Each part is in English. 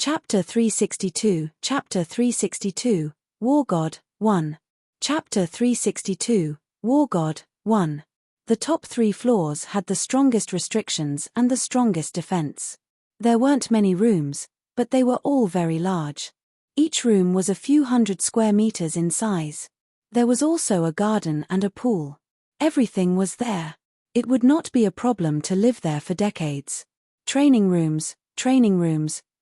Chapter 362, Chapter 362, War God, 1. Chapter 362, War God, 1. The top 3 floors had the strongest restrictions and the strongest defense. There weren't many rooms, but they were all very large. Each room was a few hundred square meters in size. There was also a garden and a pool. Everything was there. It would not be a problem to live there for decades. Training rooms,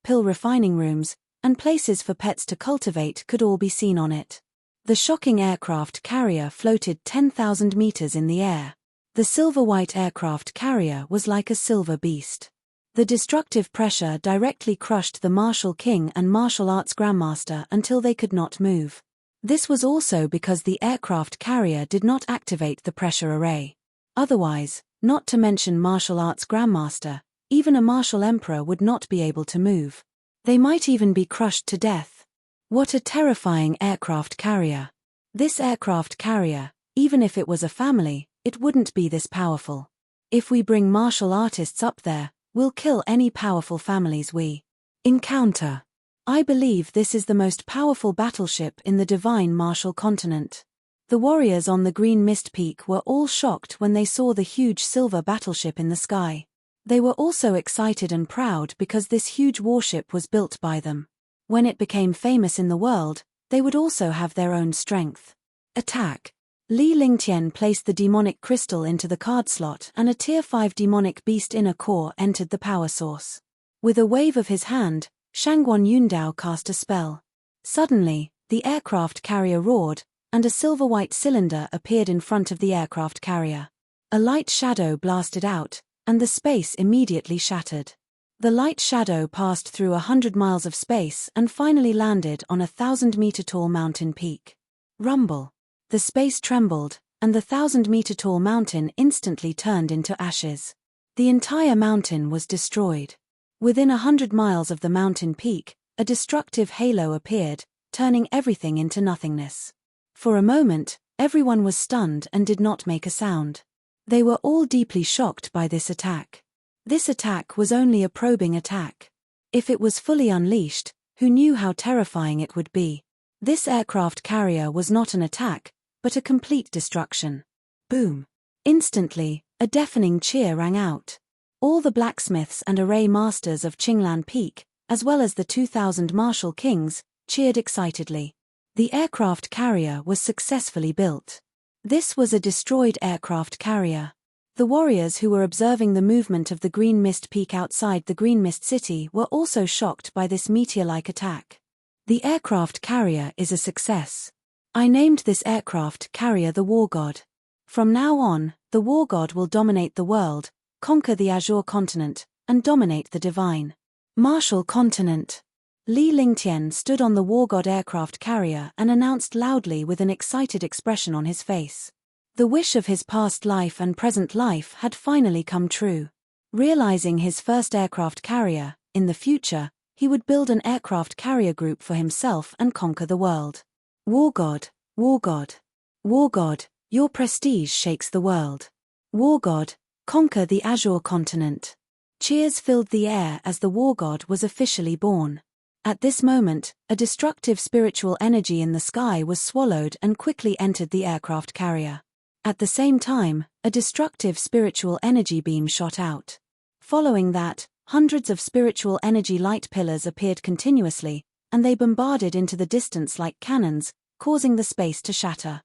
pill refining rooms, and places for pets to cultivate could all be seen on it. The shocking aircraft carrier floated 10,000 meters in the air. The silver-white aircraft carrier was like a silver beast. The destructive pressure directly crushed the martial king and martial arts grandmaster until they could not move. This was also because the aircraft carrier did not activate the pressure array. Otherwise, not to mention martial arts grandmaster, even a martial emperor would not be able to move. They might even be crushed to death. What a terrifying aircraft carrier. This aircraft carrier, even if it was a family, it wouldn't be this powerful. If we bring martial artists up there, we'll kill any powerful families we encounter. I believe this is the most powerful battleship in the divine martial continent. The warriors on the green mist peak were all shocked when they saw the huge silver battleship in the sky. They were also excited and proud because this huge warship was built by them. When it became famous in the world, they would also have their own strength. Attack. Li Lingtian placed the demonic crystal into the card slot and a tier 5 demonic beast inner core entered the power source. With a wave of his hand, Shangguan Yundao cast a spell. Suddenly, the aircraft carrier roared, and a silver-white cylinder appeared in front of the aircraft carrier. A light shadow blasted out, and the space immediately shattered. The light shadow passed through 100 miles of space and finally landed on a 1,000-meter-tall mountain peak. Rumble. The space trembled, and the 1,000-meter-tall mountain instantly turned into ashes. The entire mountain was destroyed. Within 100 miles of the mountain peak, a destructive halo appeared, turning everything into nothingness. For a moment, everyone was stunned and did not make a sound. They were all deeply shocked by this attack. This attack was only a probing attack. If it was fully unleashed, who knew how terrifying it would be? This aircraft carrier was not an attack, but a complete destruction. Boom! Instantly, a deafening cheer rang out. All the blacksmiths and array masters of Qinglan Peak, as well as the 2,000 martial kings, cheered excitedly. The aircraft carrier was successfully built. This was a destroyed aircraft carrier. The warriors who were observing the movement of the Green Mist Peak outside the Green Mist City were also shocked by this meteor-like attack. The aircraft carrier is a success. I named this aircraft carrier the War God. From now on, the War God will dominate the world, conquer the Azure continent, and dominate the divine martial continent. Li Lingtian stood on the War God aircraft carrier and announced loudly with an excited expression on his face. The wish of his past life and present life had finally come true. Realizing his first aircraft carrier, in the future, he would build an aircraft carrier group for himself and conquer the world. War God, War God. War God, your prestige shakes the world. War God, conquer the Azure continent. Cheers filled the air as the War God was officially born. At this moment, a destructive spiritual energy in the sky was swallowed and quickly entered the aircraft carrier. At the same time, a destructive spiritual energy beam shot out. Following that, hundreds of spiritual energy light pillars appeared continuously, and they bombarded into the distance like cannons, causing the space to shatter.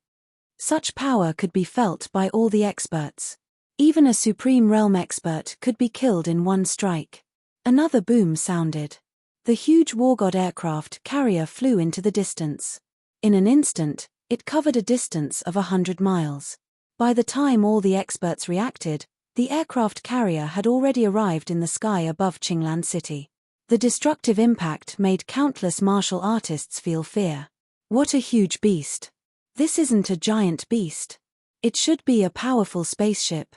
Such power could be felt by all the experts. Even a Supreme Realm expert could be killed in one strike. Another boom sounded. The huge War God aircraft carrier flew into the distance. In an instant, it covered a distance of 100 miles. By the time all the experts reacted, the aircraft carrier had already arrived in the sky above Qinglan City. The destructive impact made countless martial artists feel fear. What a huge beast! This isn't a giant beast. It should be a powerful spaceship.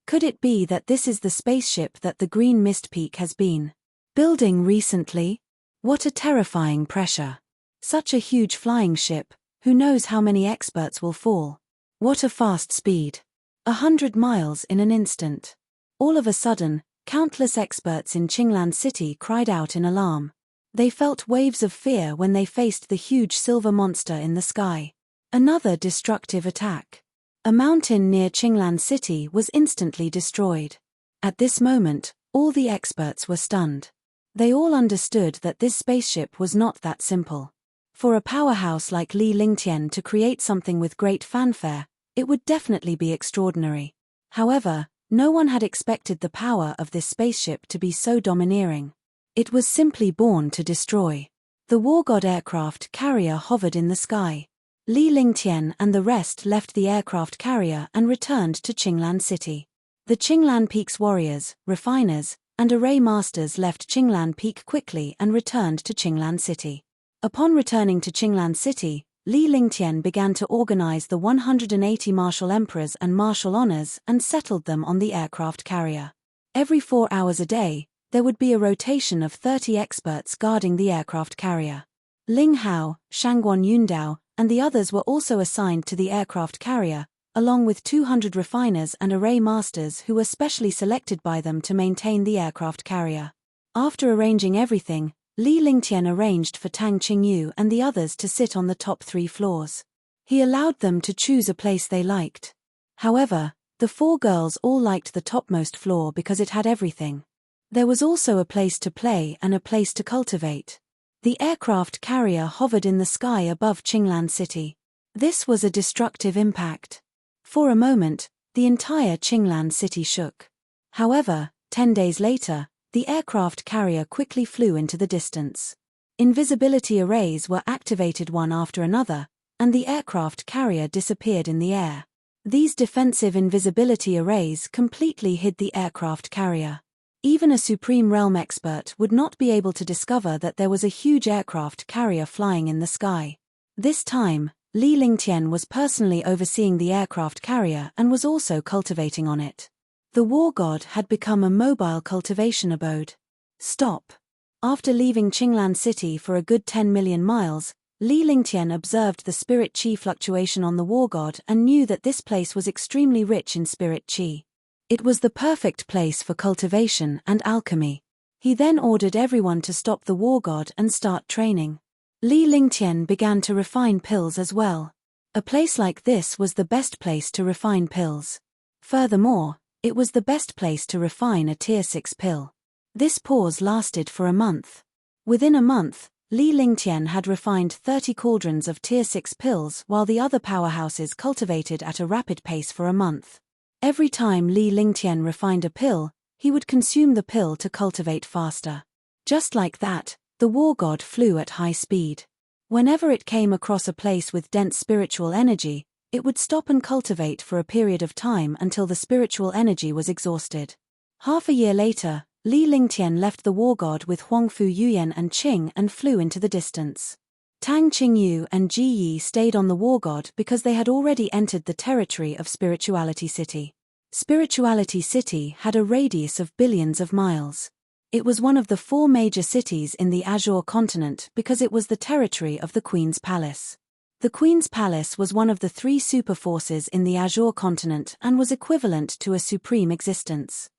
Could it be that this is the spaceship that the Green Mist Peak has been building recently? What a terrifying pressure. Such a huge flying ship, who knows how many experts will fall. What a fast speed. 100 miles in an instant. All of a sudden, countless experts in Qinglan City cried out in alarm. They felt waves of fear when they faced the huge silver monster in the sky. Another destructive attack. A mountain near Qinglan City was instantly destroyed. At this moment, all the experts were stunned. They all understood that this spaceship was not that simple. For a powerhouse like Li Lingtian to create something with great fanfare, it would definitely be extraordinary. However, no one had expected the power of this spaceship to be so domineering. It was simply born to destroy. The war god aircraft carrier hovered in the sky. Li Lingtian and the rest left the aircraft carrier and returned to Qinglan City. The Qinglan Peak's warriors, refiners, and array masters left Qinglan Peak quickly and returned to Qinglan City. Upon returning to Qinglan City, Li Lingtian began to organize the 180 martial emperors and martial honors and settled them on the aircraft carrier. Every 4 hours a day, there would be a rotation of 30 experts guarding the aircraft carrier. Ling Hao, Shangguan Yundao, and the others were also assigned to the aircraft carrier, along with 200 refiners and array masters who were specially selected by them to maintain the aircraft carrier. After arranging everything, Li Lingtian arranged for Tang Qingyu and the others to sit on the top 3 floors. He allowed them to choose a place they liked. However, the 4 girls all liked the topmost floor because it had everything. There was also a place to play and a place to cultivate. The aircraft carrier hovered in the sky above Qinglan City. This was a destructive impact. For a moment, the entire Qinglan City shook. However, 10 days later, the aircraft carrier quickly flew into the distance. Invisibility arrays were activated one after another, and the aircraft carrier disappeared in the air. These defensive invisibility arrays completely hid the aircraft carrier. Even a Supreme Realm expert would not be able to discover that there was a huge aircraft carrier flying in the sky. This time, Li Lingtian was personally overseeing the aircraft carrier and was also cultivating on it. The war god had become a mobile cultivation abode. Stop. After leaving Qinglan City for a good 10 million miles, Li Lingtian observed the spirit qi fluctuation on the war god and knew that this place was extremely rich in spirit qi. It was the perfect place for cultivation and alchemy. He then ordered everyone to stop the war god and start training. Li Lingtian began to refine pills as well. A place like this was the best place to refine pills. Furthermore, it was the best place to refine a tier 6 pill. This pause lasted for a month. Within a month, Li Lingtian had refined 30 cauldrons of tier 6 pills while the other powerhouses cultivated at a rapid pace for a month. Every time Li Lingtian refined a pill, he would consume the pill to cultivate faster. Just like that, the war god flew at high speed. Whenever it came across a place with dense spiritual energy, it would stop and cultivate for a period of time until the spiritual energy was exhausted. Half a year later, Li Lingtian left the war god with Huangfu Yuyan and Qing and flew into the distance. Tang Qingyu and Ji Yi stayed on the war god because they had already entered the territory of Spirituality City. Spirituality City had a radius of billions of miles. It was one of the 4 major cities in the Azure continent because it was the territory of the Queen's Palace. The Queen's Palace was one of the 3 superforces in the Azure continent and was equivalent to a supreme existence.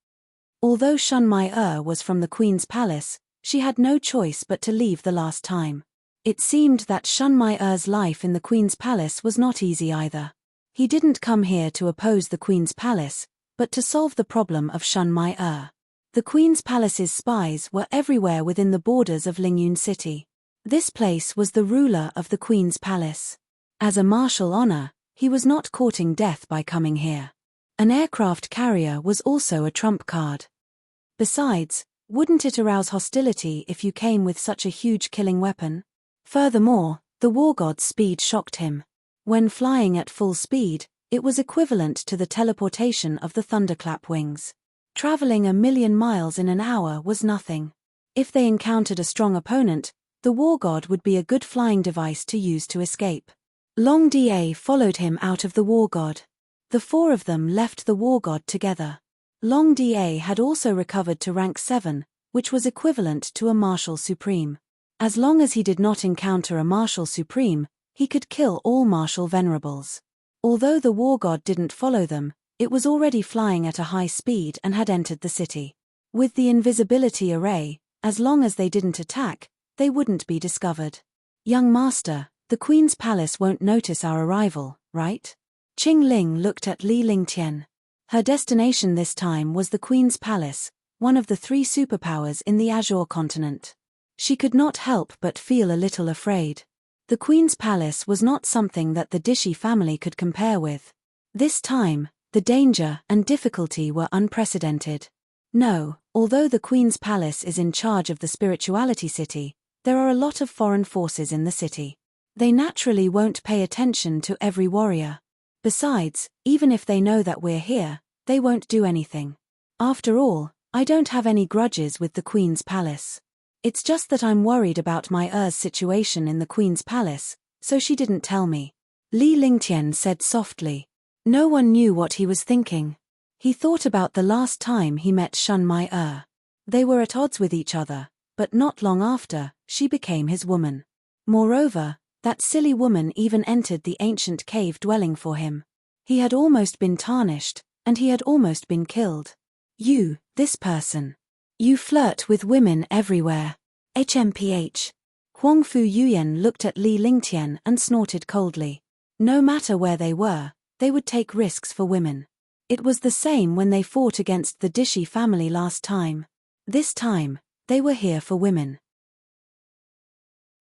Although Shun Mai was from the Queen's Palace, she had no choice but to leave the last time. It seemed that Shun Mai-er's life in the Queen's Palace was not easy either. He didn't come here to oppose the Queen's Palace, but to solve the problem of Shun Mai-er. The Queen's Palace's spies were everywhere within the borders of Lingyun City. This place was the ruler of the Queen's Palace. As a martial honor, he was not courting death by coming here. An aircraft carrier was also a trump card. Besides, wouldn't it arouse hostility if you came with such a huge killing weapon? Furthermore, the war god's speed shocked him. When flying at full speed, it was equivalent to the teleportation of the thunderclap wings. Traveling 1,000,000 miles in an hour was nothing. If they encountered a strong opponent, the war god would be a good flying device to use to escape. Long Da followed him out of the war god. The 4 of them left the war god together. Long Da had also recovered to rank 7, which was equivalent to a martial supreme. As long as he did not encounter a martial supreme, he could kill all martial venerables. Although the war god didn't follow them, it was already flying at a high speed and had entered the city. With the invisibility array, as long as they didn't attack, they wouldn't be discovered. Young master, the Queen's palace won't notice our arrival, right? Qing Ling looked at Li Lingtian. Her destination this time was the Queen's palace, one of the 3 superpowers in the Azure continent. She could not help but feel a little afraid. The Queen's palace was not something that the Defy family could compare with. This time, the danger and difficulty were unprecedented. No, although the Queen's palace is in charge of the spirituality city, there are a lot of foreign forces in the city. They naturally won't pay attention to every warrior. Besides, even if they know that we're here, they won't do anything. After all, I don't have any grudges with the Queen's palace. It's just that I'm worried about my situation in the Queen's palace, so she didn't tell me. Li Lingtian said softly. No one knew what he was thinking. He thought about the last time he met Shun Mai. They were at odds with each other, but not long after, she became his woman. Moreover, that silly woman even entered the ancient cave dwelling for him. He had almost been tarnished, and he had almost been killed. You, this person. You flirt with women everywhere. HMPH. Huangfu Yuyan looked at Li Lingtian and snorted coldly. No matter where they were, they would take risks for women. It was the same when they fought against the Defy family last time. This time, they were here for women.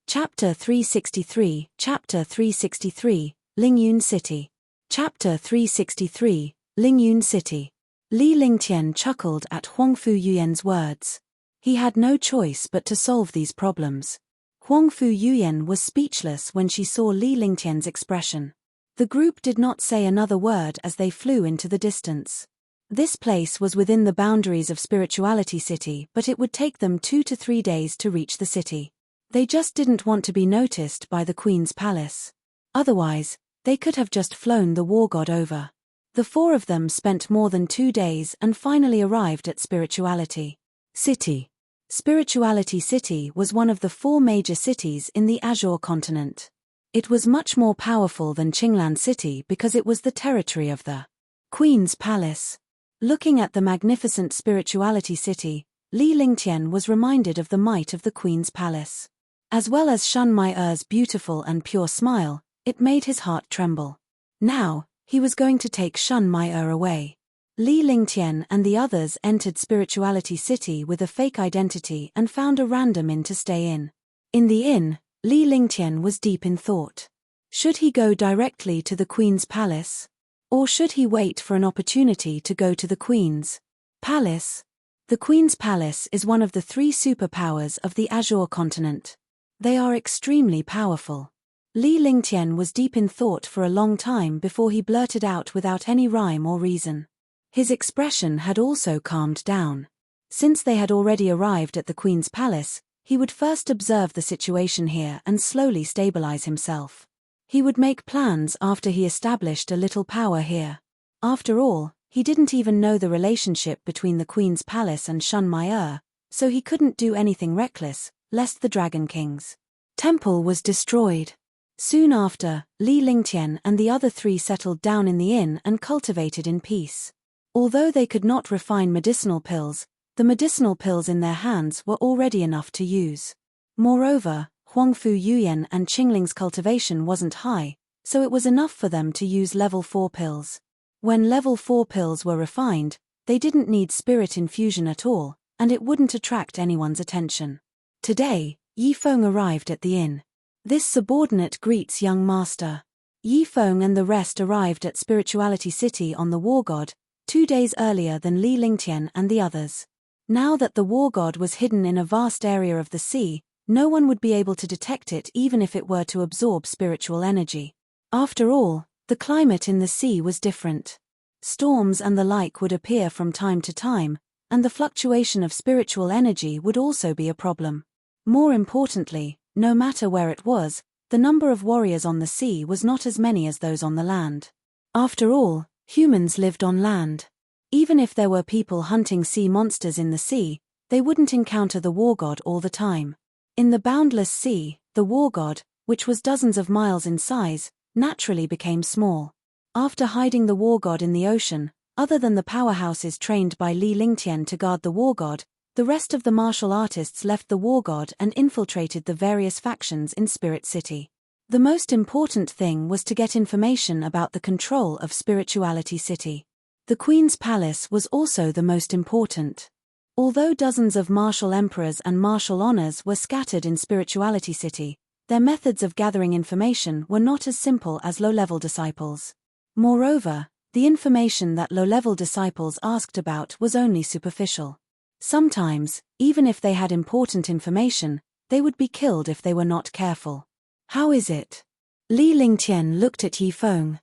Chapter 363, Chapter 363, Lingyun City. Chapter 363, Lingyun City. Li Lingtian chuckled at Huangfu Yuyan's words. He had no choice but to solve these problems. Huangfu Yuyan was speechless when she saw Li Lingtian's expression. The group did not say another word as they flew into the distance. This place was within the boundaries of Spirituality City, but it would take them 2 to 3 days to reach the city. They just didn't want to be noticed by the Queen's palace. Otherwise, they could have just flown the war god over. The 4 of them spent more than 2 days and finally arrived at Spirituality City. Spirituality City was one of the 4 major cities in the Azure continent. It was much more powerful than Qinglan City because it was the territory of the Queen's palace. Looking at the magnificent Spirituality City, Li Lingtian was reminded of the might of the Queen's palace. As well as Shun Mai's beautiful and pure smile, it made his heart tremble. Now, he was going to take Shun Mai away. Li Lingtian and the others entered Spirituality City with a fake identity and found a random inn to stay in. In the inn, Li Lingtian was deep in thought. Should he go directly to the Queen's palace? Or should he wait for an opportunity to go to the Queen's palace? The Queen's palace is one of the 3 superpowers of the Azure continent. They are extremely powerful. Li Lingtian was deep in thought for a long time before he blurted out without any rhyme or reason. His expression had also calmed down. Since they had already arrived at the Queen's palace, he would first observe the situation here and slowly stabilize himself. He would make plans after he established a little power here. After all, he didn't even know the relationship between the Queen's palace and Shun Mai, so he couldn't do anything reckless, lest the Dragon King's temple was destroyed. Soon after, Li Lingtian and the other 3 settled down in the inn and cultivated in peace. Although they could not refine medicinal pills, the medicinal pills in their hands were already enough to use. Moreover, Huangfu Yuyan and Qingling's cultivation wasn't high, so it was enough for them to use level 4 pills. When level 4 pills were refined, they didn't need spirit infusion at all, and it wouldn't attract anyone's attention. Today, Yifeng arrived at the inn. This subordinate greets young master. Yifeng and the rest arrived at Spirituality City on the war god, 2 days earlier than Li Lingtian and the others. Now that the war god was hidden in a vast area of the sea, no one would be able to detect it even if it were to absorb spiritual energy. After all, the climate in the sea was different. Storms and the like would appear from time to time, and the fluctuation of spiritual energy would also be a problem. More importantly, no matter where it was, the number of warriors on the sea was not as many as those on the land. After all, humans lived on land. Even if there were people hunting sea monsters in the sea, they wouldn't encounter the war god all the time. In the boundless sea, the war god, which was dozens of miles in size, naturally became small. After hiding the war god in the ocean, other than the powerhouses trained by Li Lingtian to guard the war god, The rest of the martial artists left the war god and infiltrated the various factions in Spirit City. The most important thing was to get information about the control of Spirituality City. The Queen's Palace was also the most important. Although dozens of martial emperors and martial honors were scattered in Spirituality City, their methods of gathering information were not as simple as low-level disciples. Moreover, the information that low-level disciples asked about was only superficial. Sometimes, even if they had important information, they would be killed if they were not careful. How is it? Li Lingtian looked at Yi Feng.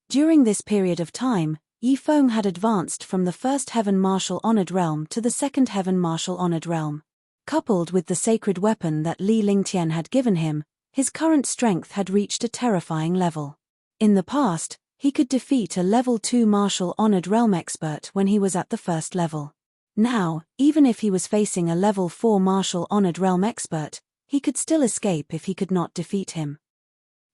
During this period of time, Yi Feng had advanced from the first heaven martial honored realm to the second heaven martial honored realm. Coupled with the sacred weapon that Li Lingtian had given him, his current strength had reached a terrifying level. In the past, he could defeat a level 2 martial honored realm expert when he was at the first level. Now, even if he was facing a level 4 martial honored realm expert, he could still escape if he could not defeat him.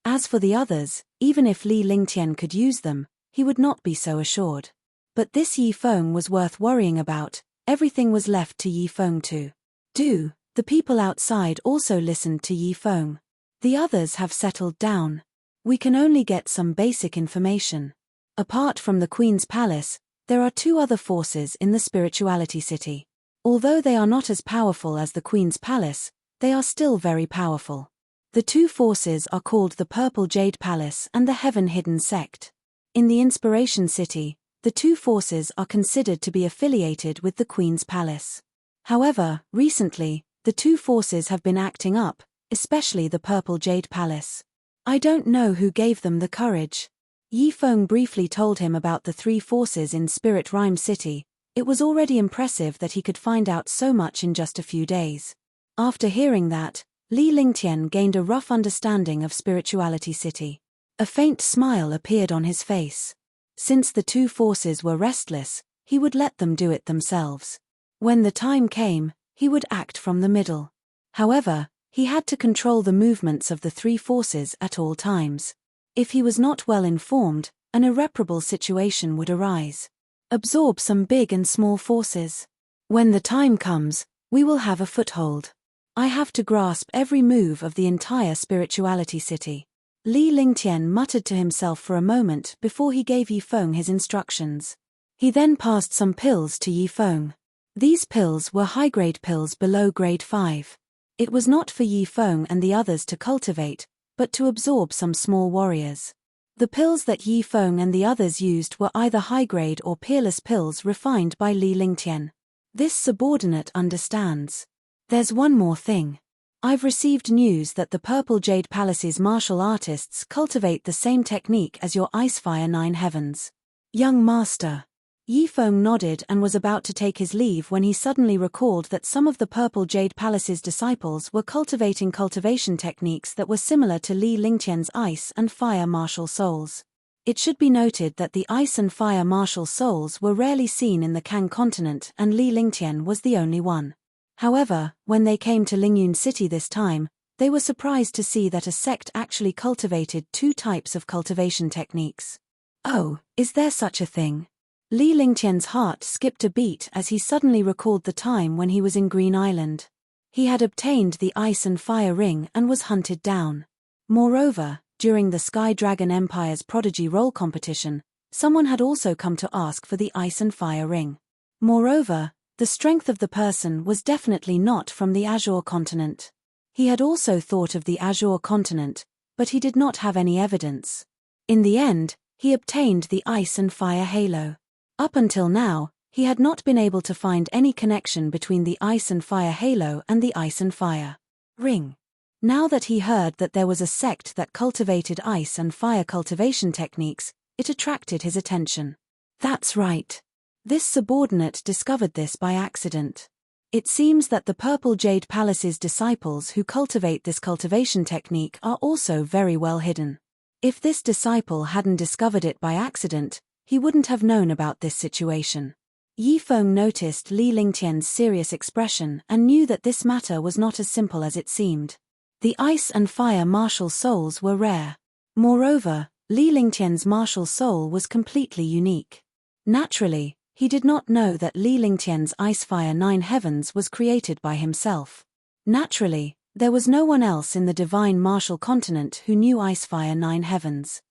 As for the others, even if Li Lingtian could use them, he would not be so assured. But this Yi Feng was worth worrying about. Everything was left to Yi Feng to do. The people outside also listened to Yi Feng. The others have settled down. We can only get some basic information. Apart from the Queen's Palace, there are 2 other forces in the Spirituality City. Although they are not as powerful as the Queen's Palace, they are still very powerful. The 2 forces are called the Purple Jade Palace and the Heaven Hidden Sect. In the Inspiration City, the 2 forces are considered to be affiliated with the Queen's Palace. However, recently, the 2 forces have been acting up, especially the Purple Jade Palace. I don't know who gave them the courage. Yi Feng briefly told him about the 3 forces in Spirit Rhyme City. It was already impressive that he could find out so much in just a few days. After hearing that, Li Lingtian gained a rough understanding of Spirituality City. A faint smile appeared on his face. Since the 2 forces were restless, he would let them do it themselves. When the time came, he would act from the middle. However, he had to control the movements of the 3 forces at all times. If he was not well informed, an irreparable situation would arise. Absorb some big and small forces. When the time comes, we will have a foothold. I have to grasp every move of the entire Spirituality City. Li Lingtian muttered to himself for a moment before he gave Yi Feng his instructions. He then passed some pills to Yi Feng. These pills were high-grade pills below grade 5. It was not for Yi Feng and the others to cultivate, but to absorb some small warriors. The pills that Yi Feng and the others used were either high-grade or peerless pills refined by Li Lingtian. This subordinate understands. There's one more thing. I've received news that the Purple Jade Palace's martial artists cultivate the same technique as your Ice Fire 9 Heavens. Young master. Yi Feng nodded and was about to take his leave when he suddenly recalled that some of the Purple Jade Palace's disciples were cultivating cultivation techniques that were similar to Li Lingtian's Ice and Fire martial souls. It should be noted that the Ice and Fire martial souls were rarely seen in the Kang continent and Li Lingtian was the only one. However, when they came to Lingyun City this time, they were surprised to see that a sect actually cultivated 2 types of cultivation techniques. Oh, is there such a thing? Li Lingtian's heart skipped a beat as he suddenly recalled the time when he was in Green Island. He had obtained the Ice and Fire ring and was hunted down. Moreover, during the Sky Dragon Empire's Prodigy Roll competition, someone had also come to ask for the Ice and Fire ring. Moreover, the strength of the person was definitely not from the Azure continent. He had also thought of the Azure continent, but he did not have any evidence. In the end, he obtained the Ice and Fire halo. Up until now, he had not been able to find any connection between the Ice and Fire halo and the Ice and Fire ring. Now that he heard that there was a sect that cultivated Ice and Fire cultivation techniques, it attracted his attention. That's right. This subordinate discovered this by accident. It seems that the Purple Jade Palace's disciples who cultivate this cultivation technique are also very well hidden. If this disciple hadn't discovered it by accident, he wouldn't have known about this situation. Yi Feng noticed Li Lingtian's serious expression and knew that this matter was not as simple as it seemed. The Ice and Fire martial souls were rare. Moreover, Li Lingtian's martial soul was completely unique. Naturally, He did not know that Li Lingtian's Icefire 9 Heavens was created by himself. Naturally, there was no one else in the divine martial continent who knew Icefire 9 Heavens.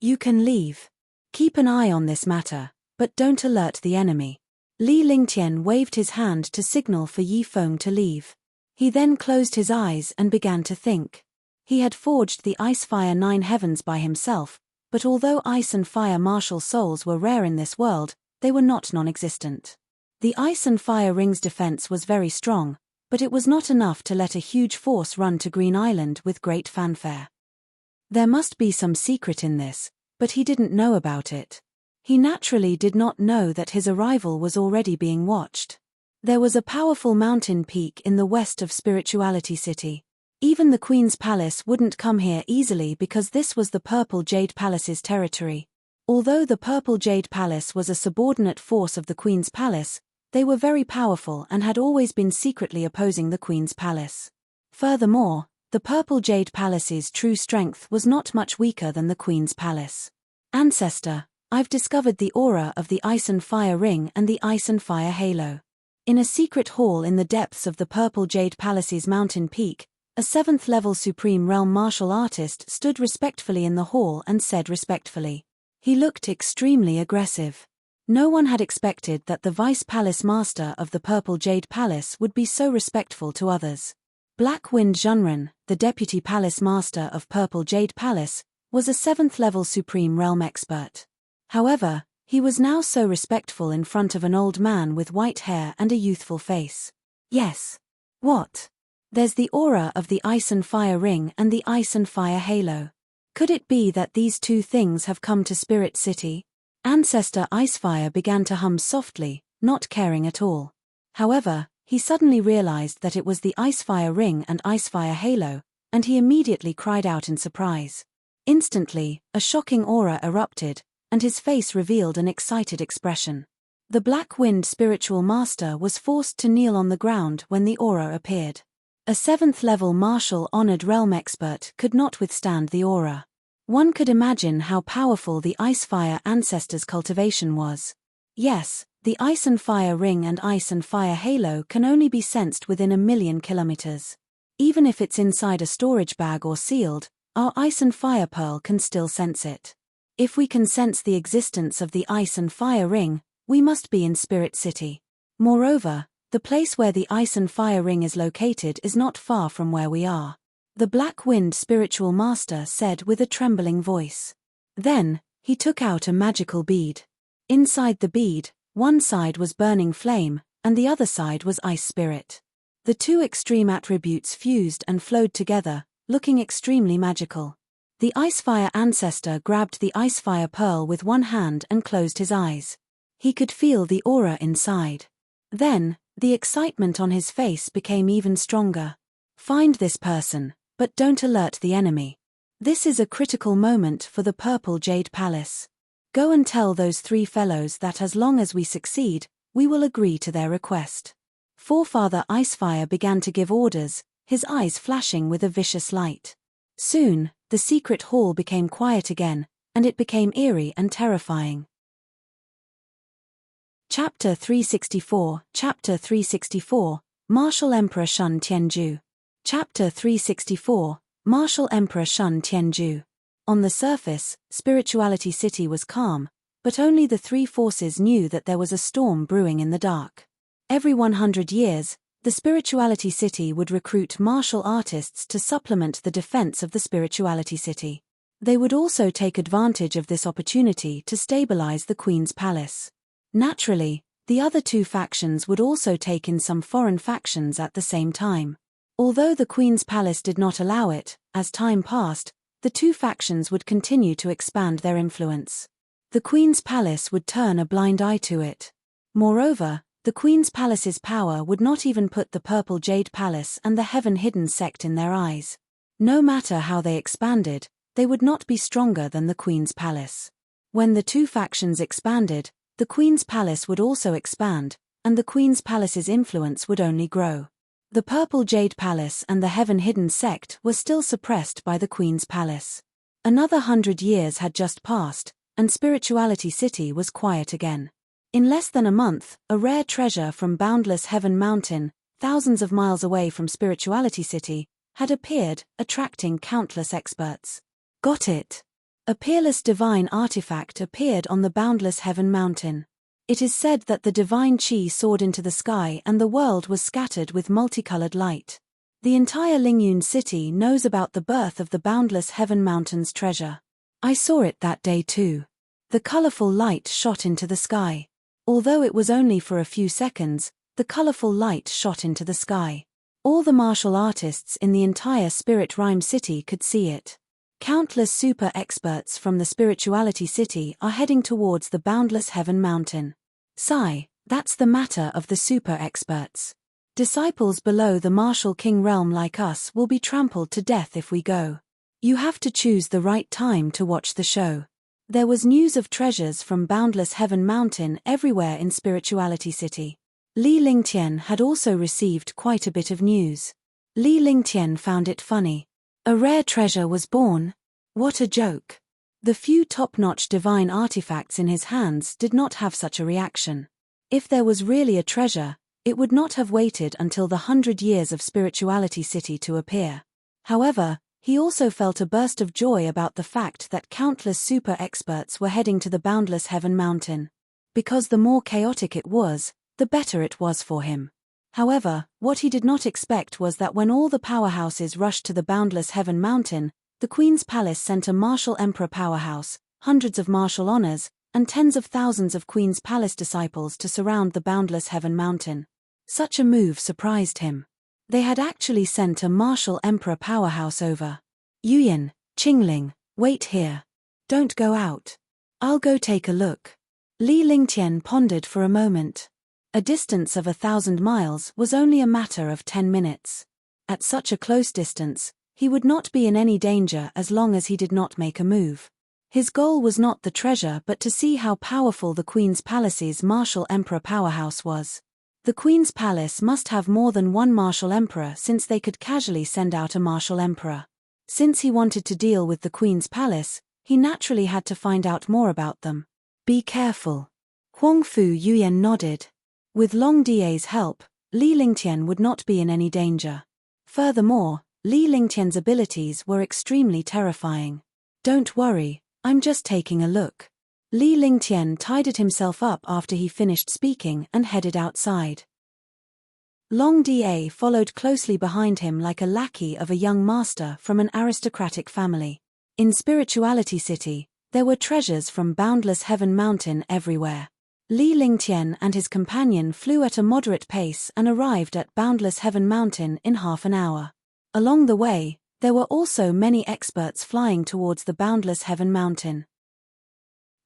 You can leave. Keep an eye on this matter, but don't alert the enemy. Li Lingtian waved his hand to signal for Yi Feng to leave. He then closed his eyes and began to think. He had forged the Icefire 9 Heavens by himself, but although ice and fire martial souls were rare in this world, they were not non-existent. The ice and fire ring's defense was very strong, but it was not enough to let a huge force run to Green Island with great fanfare. There must be some secret in this, but he didn't know about it. He naturally did not know that his arrival was already being watched. There was a powerful mountain peak in the west of Spirituality City. Even the Queen's Palace wouldn't come here easily because this was the Purple Jade Palace's territory. Although the Purple Jade Palace was a subordinate force of the Queen's Palace, they were very powerful and had always been secretly opposing the Queen's Palace. Furthermore, the Purple Jade Palace's true strength was not much weaker than the Queen's Palace. Ancestor, I've discovered the aura of the Ice and Fire Ring and the Ice and Fire Halo. In a secret hall in the depths of the Purple Jade Palace's mountain peak, a 7th-level Supreme Realm martial artist stood respectfully in the hall and said respectfully. He looked extremely aggressive. No one had expected that the Vice Palace Master of the Purple Jade Palace would be so respectful to others. Black Wind Junren, the Deputy Palace Master of Purple Jade Palace, was a 7th-level Supreme Realm expert. However, he was now so respectful in front of an old man with white hair and a youthful face. Yes. What? There's the aura of the Ice and Fire Ring and the Ice and Fire Halo. Could it be that these two things have come to Spirit City? Ancestor Icefire began to hum softly, not caring at all. However, he suddenly realized that it was the Icefire Ring and Icefire Halo, and he immediately cried out in surprise. Instantly, a shocking aura erupted, and his face revealed an excited expression. The Black Wind Spiritual Master was forced to kneel on the ground when the aura appeared. A 7th-level martial honored realm expert could not withstand the aura. One could imagine how powerful the Icefire ancestor's cultivation was. Yes, the Ice and Fire Ring and Ice and Fire Halo can only be sensed within 1,000,000 kilometers. Even if it's inside a storage bag or sealed, our Ice and Fire Pearl can still sense it. If we can sense the existence of the Ice and Fire Ring, we must be in Spirit City. Moreover, the place where the Ice and Fire Ring is located is not far from where we are. The Black Wind Spiritual Master said with a trembling voice. Then, he took out a magical bead. Inside the bead, one side was burning flame, and the other side was ice spirit. The two extreme attributes fused and flowed together, looking extremely magical. The Icefire ancestor grabbed the Icefire Pearl with one hand and closed his eyes. He could feel the aura inside. Then, the excitement on his face became even stronger. Find this person, but don't alert the enemy. This is a critical moment for the Purple Jade Palace. Go and tell those 3 fellows that as long as we succeed, we will agree to their request. Forefather Icefire began to give orders, his eyes flashing with a vicious light. Soon, the secret hall became quiet again, and it became eerie and terrifying. Chapter 364, Chapter 364, Martial Emperor Shun Tianju. Chapter 364, Martial Emperor Shun Tianju. On the surface, Spirituality City was calm, but only the 3 forces knew that there was a storm brewing in the dark. Every 100 years, the Spirituality City would recruit martial artists to supplement the defense of the Spirituality City. They would also take advantage of this opportunity to stabilize the Queen's Palace. Naturally, the other 2 factions would also take in some foreign factions at the same time. Although the Queen's Palace did not allow it, as time passed, the 2 factions would continue to expand their influence. The Queen's Palace would turn a blind eye to it. Moreover, the Queen's Palace's power would not even put the Purple Jade Palace and the Heaven Hidden sect in their eyes. No matter how they expanded, they would not be stronger than the Queen's Palace. When the 2 factions expanded, the Queen's Palace would also expand, and the Queen's Palace's influence would only grow. The Purple Jade Palace and the Heaven Hidden sect were still suppressed by the Queen's Palace. Another 100 years had just passed, and Spirituality City was quiet again. In less than a month, a rare treasure from boundless Heaven Mountain, thousands of miles away from Spirituality City, had appeared, attracting countless experts. Got it! A peerless divine artifact appeared on the boundless Heaven Mountain. It is said that the divine chi soared into the sky and the world was scattered with multicolored light. The entire Lingyun city knows about the birth of the boundless Heaven Mountain's treasure. I saw it that day too. The colorful light shot into the sky. Although it was only for a few seconds, the colorful light shot into the sky. All the martial artists in the entire Spirit Rhyme City could see it. Countless super experts from the Spirituality City are heading towards the boundless Heaven Mountain. Sigh, that's the matter of the super experts. Disciples below the martial king realm like us will be trampled to death if we go. You have to choose the right time to watch the show. There was news of treasures from boundless Heaven Mountain everywhere in Spirituality City. Li Lingtian had also received quite a bit of news. Li Lingtian found it funny. A rare treasure was born. What a joke. The few top-notch divine artifacts in his hands did not have such a reaction. If there was really a treasure, it would not have waited until the 100 years of Spirituality City to appear. However, he also felt a burst of joy about the fact that countless super experts were heading to the boundless Heaven Mountain. Because the more chaotic it was, the better it was for him. However, what he did not expect was that when all the powerhouses rushed to the boundless Heaven Mountain, the Queen's Palace sent a martial emperor powerhouse, hundreds of martial honors, and tens of thousands of Queen's Palace disciples to surround the boundless Heaven Mountain. Such a move surprised him. They had actually sent a martial emperor powerhouse over. Yuyan, Qingling, wait here. Don't go out. I'll go take a look. Li Lingtian pondered for a moment. A distance of 1,000 miles was only a matter of 10 minutes. At such a close distance, he would not be in any danger as long as he did not make a move. His goal was not the treasure but to see how powerful the Queen's Palace's martial emperor powerhouse was. The Queen's Palace must have more than one martial emperor since they could casually send out a martial emperor. Since he wanted to deal with the Queen's Palace, he naturally had to find out more about them. Be careful. Huangfu Yuyan nodded. With Long Die's help, Li Lingtian would not be in any danger. Furthermore, Li Lingtian's abilities were extremely terrifying. Don't worry, I'm just taking a look. Li Lingtian tidied himself up after he finished speaking and headed outside. Long Die followed closely behind him like a lackey of a young master from an aristocratic family. In Spirituality City, there were treasures from boundless Heaven Mountain everywhere. Li Lingtian and his companion flew at a moderate pace and arrived at boundless Heaven Mountain in half an hour. Along the way, there were also many experts flying towards the boundless Heaven Mountain.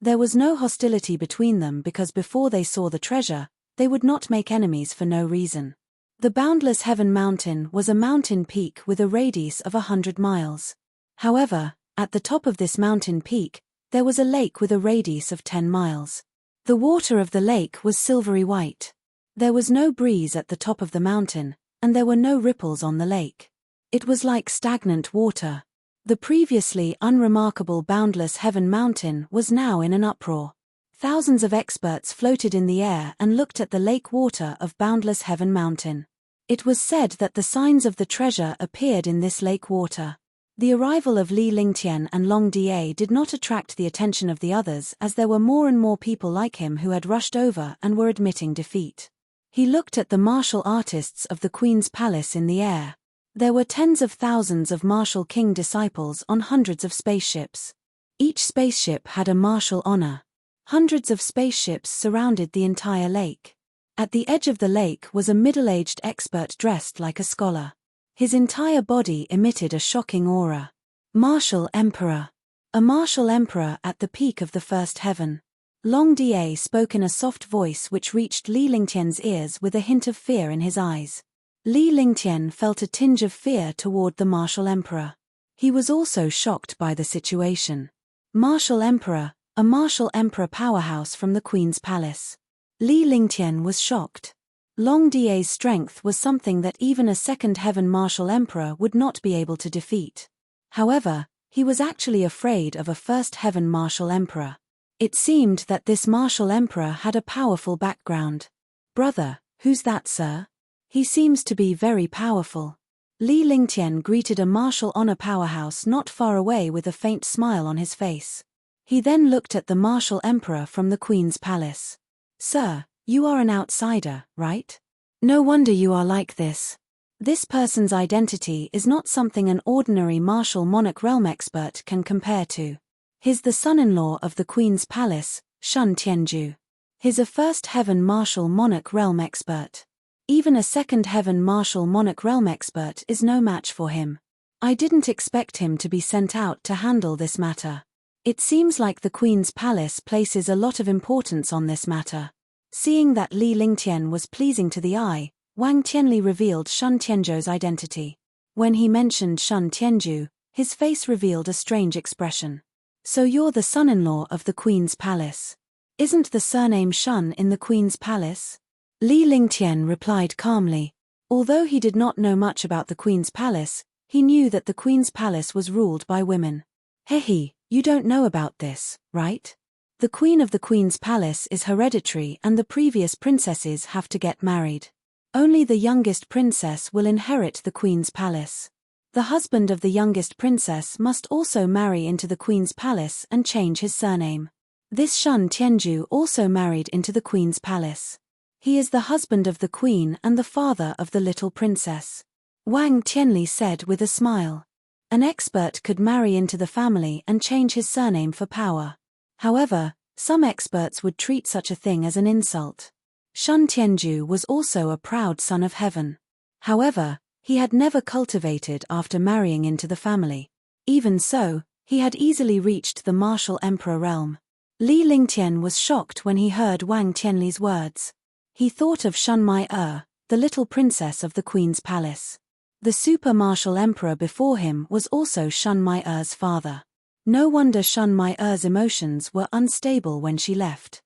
There was no hostility between them because before they saw the treasure, they would not make enemies for no reason. The boundless Heaven Mountain was a mountain peak with a radius of 100 miles. However, at the top of this mountain peak, there was a lake with a radius of 10 miles. The water of the lake was silvery white. There was no breeze at the top of the mountain, and there were no ripples on the lake. It was like stagnant water. The previously unremarkable boundless Heaven Mountain was now in an uproar. Thousands of experts floated in the air and looked at the lake water of boundless Heaven Mountain. It was said that the signs of the treasure appeared in this lake water. The arrival of Li Lingtian and Long Die did not attract the attention of the others as there were more and more people like him who had rushed over and were admitting defeat. He looked at the martial artists of the Queen's Palace in the air. There were tens of thousands of martial king disciples on hundreds of spaceships. Each spaceship had a martial honor. Hundreds of spaceships surrounded the entire lake. At the edge of the lake was a middle-aged expert dressed like a scholar. His entire body emitted a shocking aura. Martial Emperor. A martial emperor at the peak of the first heaven. Long Die spoke in a soft voice which reached Li Lingtian's ears with a hint of fear in his eyes. Li Lingtian felt a tinge of fear toward the martial emperor. He was also shocked by the situation. Martial Emperor, a martial emperor powerhouse from the Queen's Palace. Li Lingtian was shocked. Long Die's strength was something that even a second heaven martial emperor would not be able to defeat. However, he was actually afraid of a first heaven martial emperor. It seemed that this martial emperor had a powerful background. "Brother, who's that, sir? He seems to be very powerful." Li Lingtian greeted a martial honor powerhouse not far away with a faint smile on his face. He then looked at the martial emperor from the Queen's palace. "Sir, you are an outsider, right? No wonder you are like this. This person's identity is not something an ordinary martial monarch realm expert can compare to. He's the son-in-law of the Queen's palace, Shun Tianju. He's a first heaven martial monarch realm expert. Even a second heaven martial monarch realm expert is no match for him. I didn't expect him to be sent out to handle this matter. It seems like the Queen's palace places a lot of importance on this matter." Seeing that Li Lingtian was pleasing to the eye, Wang Tianli revealed Shun Tianzhu's identity. When he mentioned Shun Tianzhu, his face revealed a strange expression. "So you're the son-in-law of the Queen's palace. Isn't the surname Shun in the Queen's palace?" Li Lingtian replied calmly. Although he did not know much about the Queen's palace, he knew that the Queen's palace was ruled by women. "Hehe, you don't know about this, right? The Queen of the Queen's palace is hereditary and the previous princesses have to get married. Only the youngest princess will inherit the Queen's palace. The husband of the youngest princess must also marry into the Queen's palace and change his surname. This Shun Tianzhu also married into the Queen's palace. He is the husband of the Queen and the father of the little princess," Wang Tianli said with a smile. An expert could marry into the family and change his surname for power. However, some experts would treat such a thing as an insult. Shun Tianzhu was also a proud son of heaven. However, he had never cultivated after marrying into the family. Even so, he had easily reached the martial emperor realm. Li Lingtian was shocked when he heard Wang Tianli's words. He thought of Shun Mai-er, the little princess of the Queen's palace. The super martial emperor before him was also Shun Mai-er's father. No wonder Shun Mai-er's emotions were unstable when she left.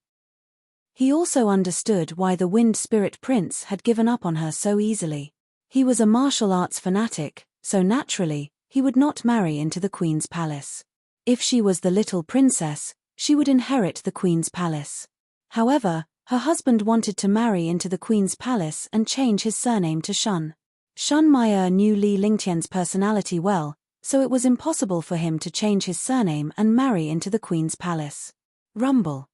He also understood why the Wind Spirit Prince had given up on her so easily. He was a martial arts fanatic, so naturally, he would not marry into the Queen's palace. If she was the little princess, she would inherit the Queen's palace. However, her husband wanted to marry into the Queen's palace and change his surname to Shun. Shun Mai-er knew Li Lingtian's personality well, so it was impossible for him to change his surname and marry into the Queen's palace. Rumble.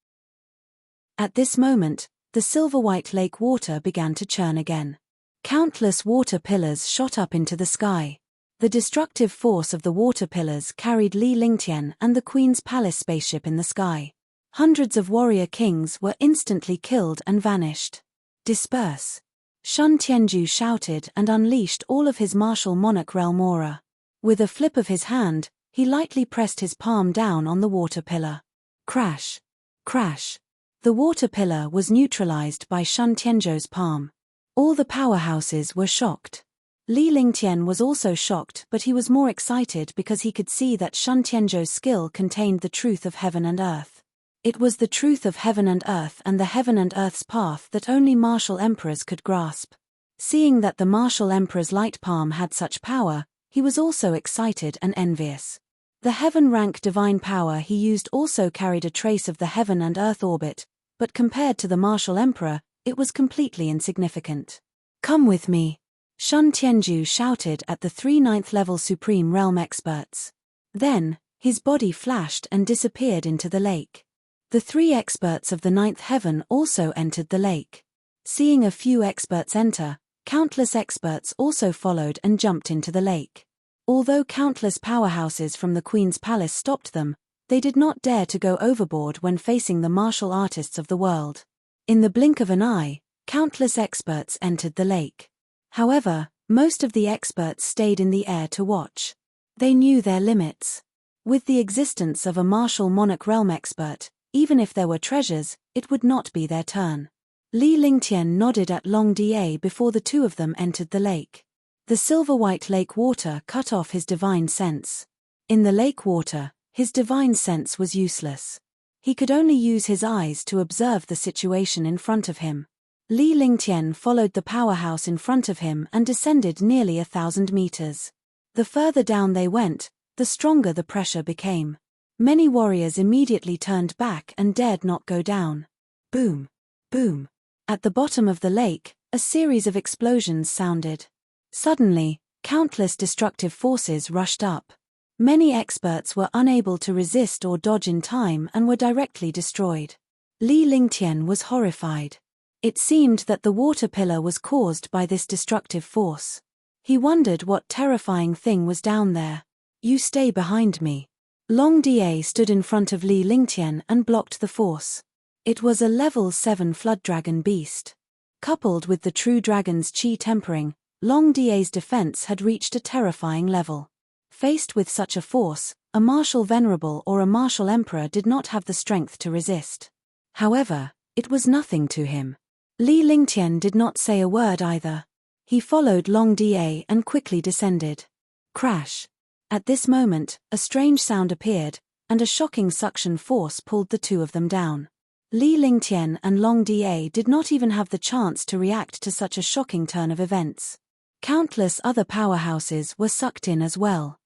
At this moment, the silver-white lake water began to churn again. Countless water pillars shot up into the sky. The destructive force of the water pillars carried Li Lingtian and the Queen's palace spaceship in the sky. Hundreds of warrior kings were instantly killed and vanished. "Disperse!" Shun Tianzhu shouted and unleashed all of his martial monarch realm aura. With a flip of his hand, he lightly pressed his palm down on the water pillar. Crash! Crash! The water pillar was neutralized by Shun Tianzhu's palm. All the powerhouses were shocked. Li Lingtian was also shocked, but he was more excited because he could see that Shun Tianzhu's skill contained the truth of heaven and earth. It was the truth of heaven and the heaven and earth's path that only martial emperors could grasp. Seeing that the martial emperor's light palm had such power, he was also excited and envious. The heaven rank divine power he used also carried a trace of the heaven and earth orbit, but compared to the martial emperor, it was completely insignificant. "Come with me," Shun Tianzhu shouted at the 3 9th level supreme realm experts. Then, his body flashed and disappeared into the lake. The 3 experts of the 9th heaven also entered the lake. Seeing a few experts enter, countless experts also followed and jumped into the lake. Although countless powerhouses from the Queen's palace stopped them, they did not dare to go overboard when facing the martial artists of the world. In the blink of an eye, countless experts entered the lake. However, most of the experts stayed in the air to watch. They knew their limits. With the existence of a martial monarch realm expert, even if there were treasures, it would not be their turn. Li Lingtian nodded at Long Da before the two of them entered the lake. The silver-white lake water cut off his divine sense. In the lake water, his divine sense was useless. He could only use his eyes to observe the situation in front of him. Li Lingtian followed the powerhouse in front of him and descended nearly 1,000 meters. The further down they went, the stronger the pressure became. Many warriors immediately turned back and dared not go down. Boom! Boom! At the bottom of the lake, a series of explosions sounded. Suddenly, countless destructive forces rushed up. Many experts were unable to resist or dodge in time and were directly destroyed. Li Lingtian was horrified. It seemed that the water pillar was caused by this destructive force. He wondered what terrifying thing was down there. You stay behind me. Long Da stood in front of Li Lingtian and blocked the force. It was a level 7 flood dragon beast. Coupled with the true dragon's chi tempering, Long Da's defense had reached a terrifying level. Faced with such a force, a martial venerable or a martial emperor did not have the strength to resist. However, it was nothing to him. Li Lingtian did not say a word either. He followed Long Da and quickly descended. Crash! At this moment, a strange sound appeared, and a shocking suction force pulled the two of them down. Li Lingtian and Long Da did not even have the chance to react to such a shocking turn of events. Countless other powerhouses were sucked in as well.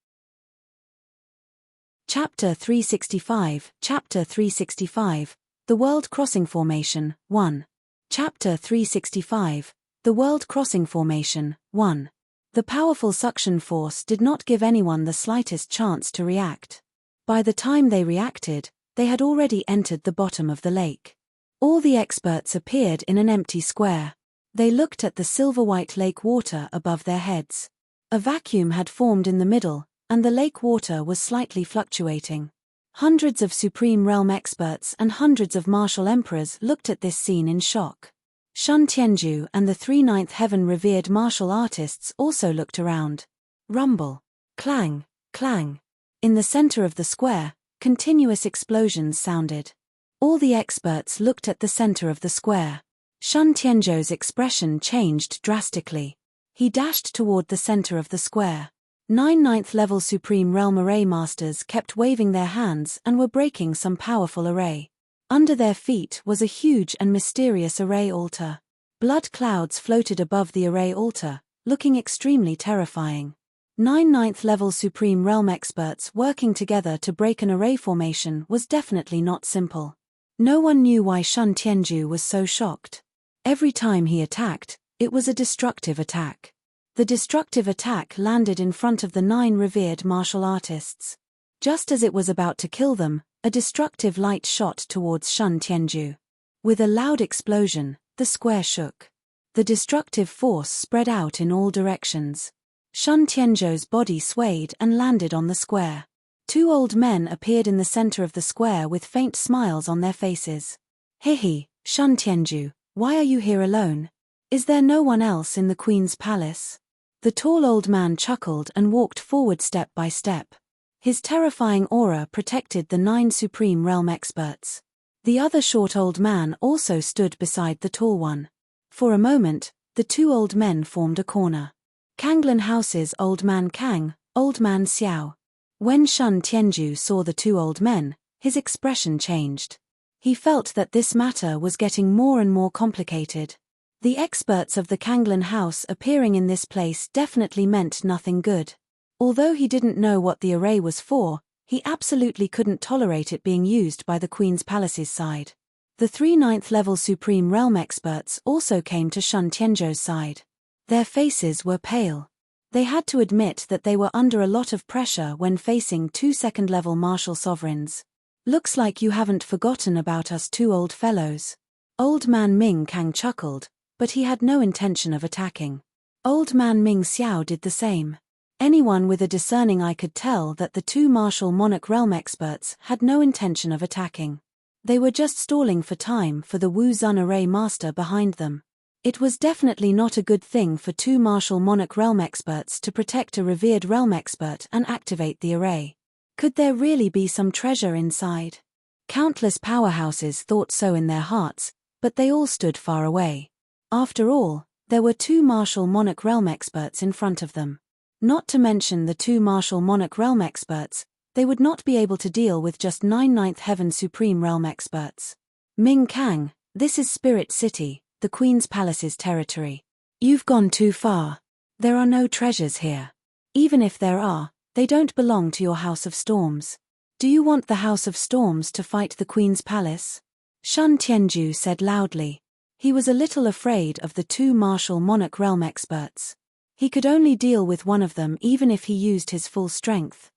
Chapter 365, Chapter 365, The World Crossing Formation, 1. Chapter 365, The World Crossing Formation, 1. The powerful suction force did not give anyone the slightest chance to react. By the time they reacted, they had already entered the bottom of the lake. All the experts appeared in an empty square. They looked at the silver-white lake water above their heads. A vacuum had formed in the middle, and the lake water was slightly fluctuating. Hundreds of Supreme Realm experts and hundreds of martial emperors looked at this scene in shock. Shun Tianju and the 3 Ninth Heaven revered martial artists also looked around. Rumble. Clang. Clang. In the center of the square, continuous explosions sounded. All the experts looked at the center of the square. Shun Tianzhou's expression changed drastically. He dashed toward the center of the square. 9 ninth level Supreme Realm Array Masters kept waving their hands and were breaking some powerful array. Under their feet was a huge and mysterious array altar. Blood clouds floated above the array altar, looking extremely terrifying. 9 ninth level Supreme Realm experts working together to break an array formation was definitely not simple. No one knew why Shun Tianzhou was so shocked. Every time he attacked, it was a destructive attack. The destructive attack landed in front of the 9 revered martial artists. Just as it was about to kill them, a destructive light shot towards Shun Tianzhou. With a loud explosion, the square shook. The destructive force spread out in all directions. Shun Tianzhou's body swayed and landed on the square. 2 old men appeared in the center of the square with faint smiles on their faces. Hehe, Shun Tianzhou, why are you here alone? Is there no one else in the Queen's palace? The tall old man chuckled and walked forward step by step. His terrifying aura protected the 9 Supreme Realm experts. The other short old man also stood beside the tall one. For a moment, the 2 old men formed a corner. Kanglan House's Old Man Kang, Old Man Xiao. When Shun Tianzhou saw the 2 old men, his expression changed. He felt that this matter was getting more and more complicated. The experts of the Kanglan House appearing in this place definitely meant nothing good. Although he didn't know what the array was for, he absolutely couldn't tolerate it being used by the Queen's Palace's side. The 3 ninth level Supreme Realm experts also came to Shun Tianzhou's side. Their faces were pale. They had to admit that they were under a lot of pressure when facing 2 second level martial sovereigns. Looks like you haven't forgotten about us 2 old fellows. Old Man Ming Kang chuckled, but he had no intention of attacking. Old Man Ming Xiao did the same. Anyone with a discerning eye could tell that the 2 martial monarch realm experts had no intention of attacking. They were just stalling for time for the Wu Zun array master behind them. It was definitely not a good thing for 2 martial monarch realm experts to protect a revered realm expert and activate the array. Could there really be some treasure inside? Countless powerhouses thought so in their hearts, but they all stood far away. After all, there were 2 martial monarch realm experts in front of them. Not to mention the 2 martial monarch realm experts, they would not be able to deal with just 9 ninth heaven supreme realm experts. Ming Kang, this is Spirit City, the Queen's Palace's territory. You've gone too far. There are no treasures here. Even if there are, they don't belong to your House of Storms. Do you want the House of Storms to fight the Queen's palace? Shun Tianju said loudly. He was a little afraid of the two martial monarch realm experts. He could only deal with one of them even if he used his full strength.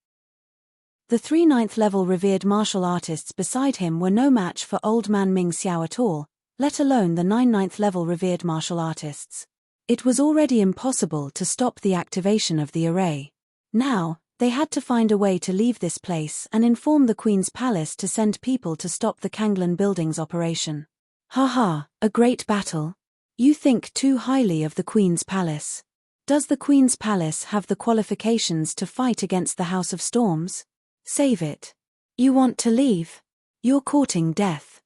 The 3 9th-level revered martial artists beside him were no match for Old Man Ming Xiao at all, let alone the 9 9th-level revered martial artists. It was already impossible to stop the activation of the array. Now, they had to find a way to leave this place and inform the Queen's palace to send people to stop the Kanglan building's operation. Haha, a great battle. You think too highly of the Queen's palace. Does the Queen's palace have the qualifications to fight against the House of Storms? Save it. You want to leave? You're courting death.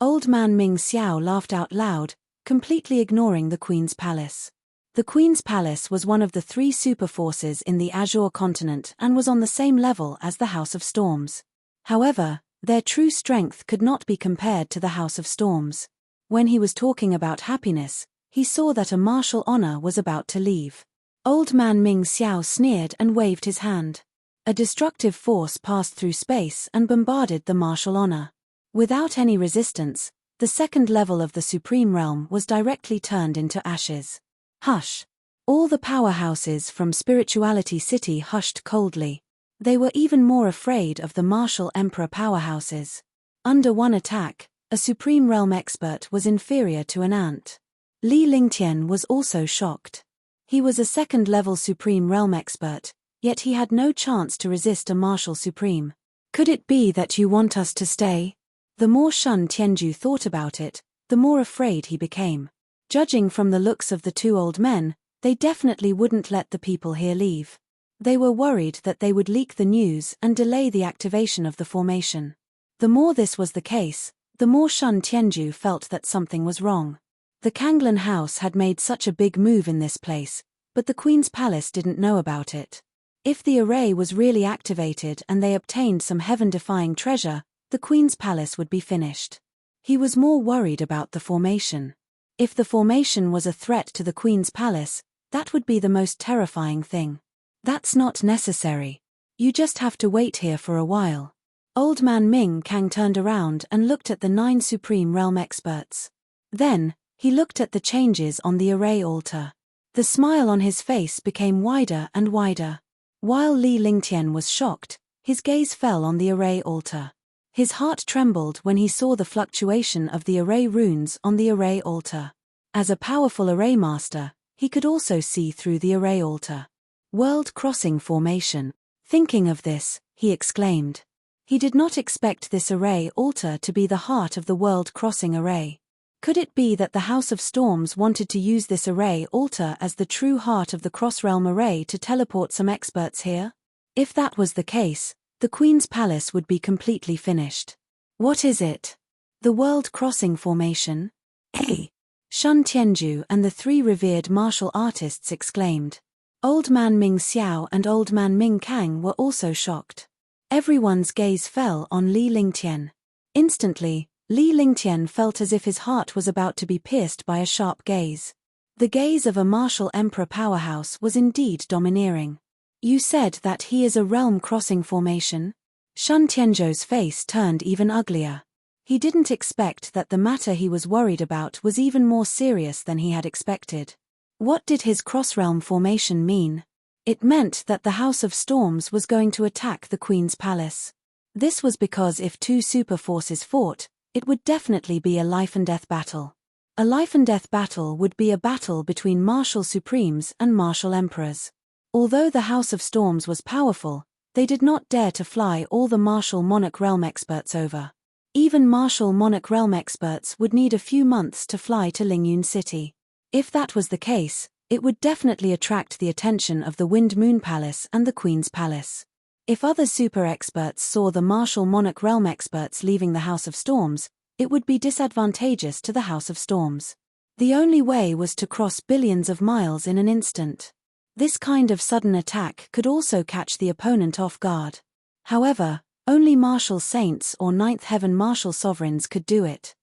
Old Man Ming Xiao laughed out loud, completely ignoring the Queen's palace. The Queen's palace was one of the 3 superforces in the Azure continent and was on the same level as the House of Storms. However, their true strength could not be compared to the House of Storms. When he was talking about happiness, he saw that a martial honor was about to leave. Old Man Ming Xiao sneered and waved his hand. A destructive force passed through space and bombarded the martial honor. Without any resistance, the 2nd level of the Supreme Realm was directly turned into ashes. Hush! All the powerhouses from Spirituality City hushed coldly. They were even more afraid of the martial emperor powerhouses. Under one attack, a Supreme Realm expert was inferior to an ant. Li Lingtian was also shocked. He was a 2nd-level Supreme Realm expert, yet he had no chance to resist a martial supreme. Could it be that you want us to stay? The more Shun Tianju thought about it, the more afraid he became. Judging from the looks of the 2 old men, they definitely wouldn't let the people here leave. They were worried that they would leak the news and delay the activation of the formation. The more this was the case, the more Shun Tianju felt that something was wrong. The Kanglan house had made such a big move in this place, but the Queen's palace didn't know about it. If the array was really activated and they obtained some heaven-defying treasure, the Queen's palace would be finished. He was more worried about the formation. If the formation was a threat to the Queen's palace, that would be the most terrifying thing. That's not necessary. You just have to wait here for a while. Old Man Ming Kang turned around and looked at the 9 Supreme Realm experts. Then, he looked at the changes on the array altar. The smile on his face became wider and wider. While Li Lingtian was shocked, his gaze fell on the array altar. His heart trembled when he saw the fluctuation of the array runes on the array altar. As a powerful array master, he could also see through the array altar. World crossing formation. Thinking of this, he exclaimed. He did not expect this array altar to be the heart of the world crossing array. Could it be that the House of Storms wanted to use this array altar as the true heart of the cross-realm array to teleport some experts here? If that was the case, the Queen's palace would be completely finished. What is it? The world crossing formation? Hey! Shun Tianju and the 3 revered martial artists exclaimed. Old Man Ming Xiao and Old Man Ming Kang were also shocked. Everyone's gaze fell on Li Lingtian. Instantly, Li Lingtian felt as if his heart was about to be pierced by a sharp gaze. The gaze of a martial emperor powerhouse was indeed domineering. You said that he is a realm-crossing formation? Shun Tianzhou's face turned even uglier. He didn't expect that the matter he was worried about was even more serious than he had expected. What did his cross-realm formation mean? It meant that the House of Storms was going to attack the Queen's palace. This was because if 2 super forces fought, it would definitely be a life-and-death battle. A life-and-death battle would be a battle between martial supremes and martial emperors. Although the House of Storms was powerful, they did not dare to fly all the martial monarch realm experts over. Even martial monarch realm experts would need a few months to fly to Lingyun City. If that was the case, it would definitely attract the attention of the Wind Moon Palace and the Queen's Palace. If other super experts saw the martial monarch realm experts leaving the House of Storms, it would be disadvantageous to the House of Storms. The only way was to cross billions of miles in an instant. This kind of sudden attack could also catch the opponent off guard. However, only martial saints or ninth heaven martial sovereigns could do it.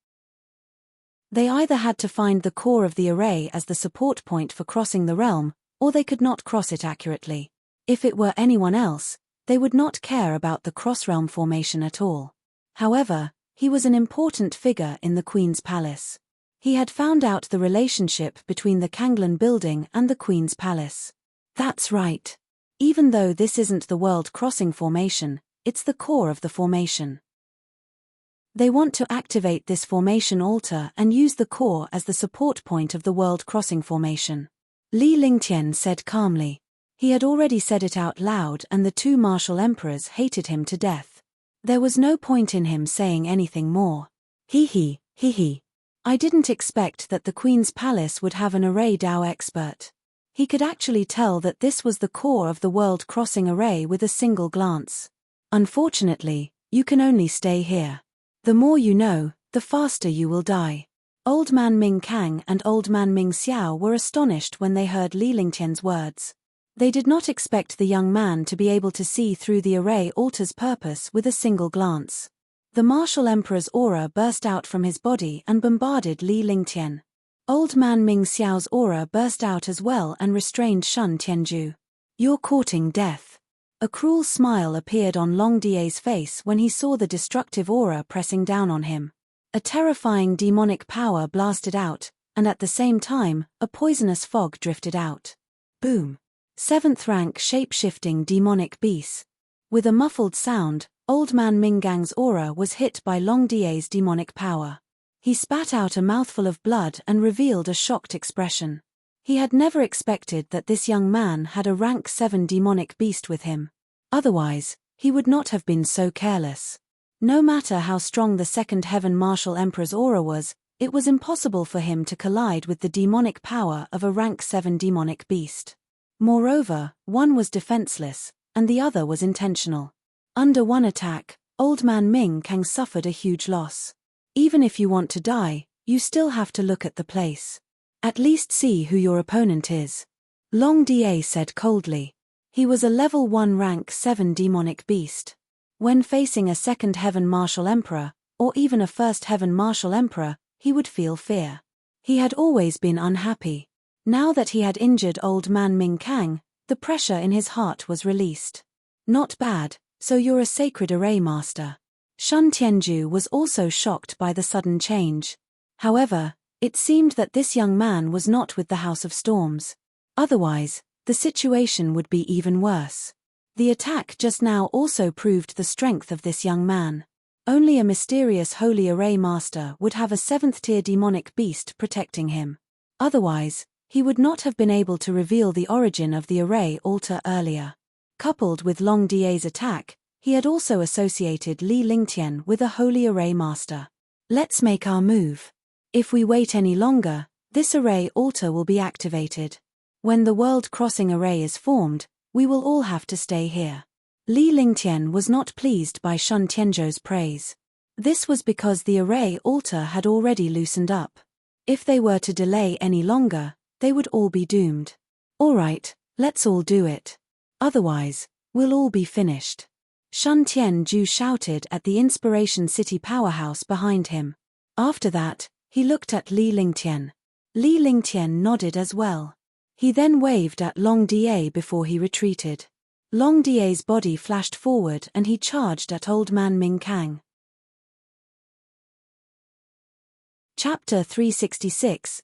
They either had to find the core of the array as the support point for crossing the realm, or they could not cross it accurately. If it were anyone else, They would not care about the cross-realm formation at all. However, he was an important figure in the Queen's palace. He had found out the relationship between the Kanglan building and the Queen's palace. That's right. Even though this isn't the world crossing formation, it's the core of the formation. They want to activate this formation altar and use the core as the support point of the world crossing formation. Li Lingtian said calmly. He had already said it out loud and the two martial emperors hated him to death. There was no point in him saying anything more. Hee. I didn't expect that the Queen's palace would have an array Dao expert. He could actually tell that this was the core of the world crossing array with a single glance. Unfortunately, you can only stay here. The more you know, the faster you will die. Old Man Ming Kang and Old Man Ming Xiao were astonished when they heard Li Lingtian's words. They did not expect the young man to be able to see through the array altar's purpose with a single glance. The martial emperor's aura burst out from his body and bombarded Li Lingtian. Old Man Ming Xiao's aura burst out as well and restrained Shun Tianju. You're courting death. A cruel smile appeared on Long Die's face when he saw the destructive aura pressing down on him. A terrifying demonic power blasted out, and at the same time, a poisonous fog drifted out. Boom. 7th rank shape-shifting demonic beast. With a muffled sound, Old Man Mingang's aura was hit by Long Die's demonic power. He spat out a mouthful of blood and revealed a shocked expression. He had never expected that this young man had a rank 7 demonic beast with him. Otherwise, he would not have been so careless. No matter how strong the second heaven martial emperor's aura was, it was impossible for him to collide with the demonic power of a rank 7 demonic beast. Moreover, one was defenseless, and the other was intentional. Under one attack, Old Man Ming Kang suffered a huge loss. Even if you want to die, you still have to look at the place. At least see who your opponent is. Long Die said coldly. He was a level 1 rank 7 demonic beast. When facing a second heaven martial emperor, or even a first heaven martial emperor, he would feel fear. He had always been unhappy. Now that he had injured Old Man Ming Kang, the pressure in his heart was released. Not bad, so you're a sacred array master. Shun Tianju was also shocked by the sudden change. However, it seemed that this young man was not with the House of Storms. Otherwise, the situation would be even worse. The attack just now also proved the strength of this young man. Only a mysterious holy array master would have a 7th-tier demonic beast protecting him. Otherwise, he would not have been able to reveal the origin of the array altar earlier. Coupled with Long Die's attack, he had also associated Li Lingtian with a holy array master. Let's make our move. If we wait any longer, this array altar will be activated. When the world crossing array is formed, we will all have to stay here. Li Lingtian was not pleased by Shun Tianzhou's praise. This was because the array altar had already loosened up. If they were to delay any longer, they would all be doomed. Alright, let's all do it. Otherwise, we'll all be finished. Shun Tianzhou shouted at the Inspiration City powerhouse behind him. After that, he looked at Li Lingtian. Li Lingtian nodded as well. He then waved at Long Die before he retreated. Long Die's body flashed forward and he charged at Old Man Ming Kang. Chapter 366,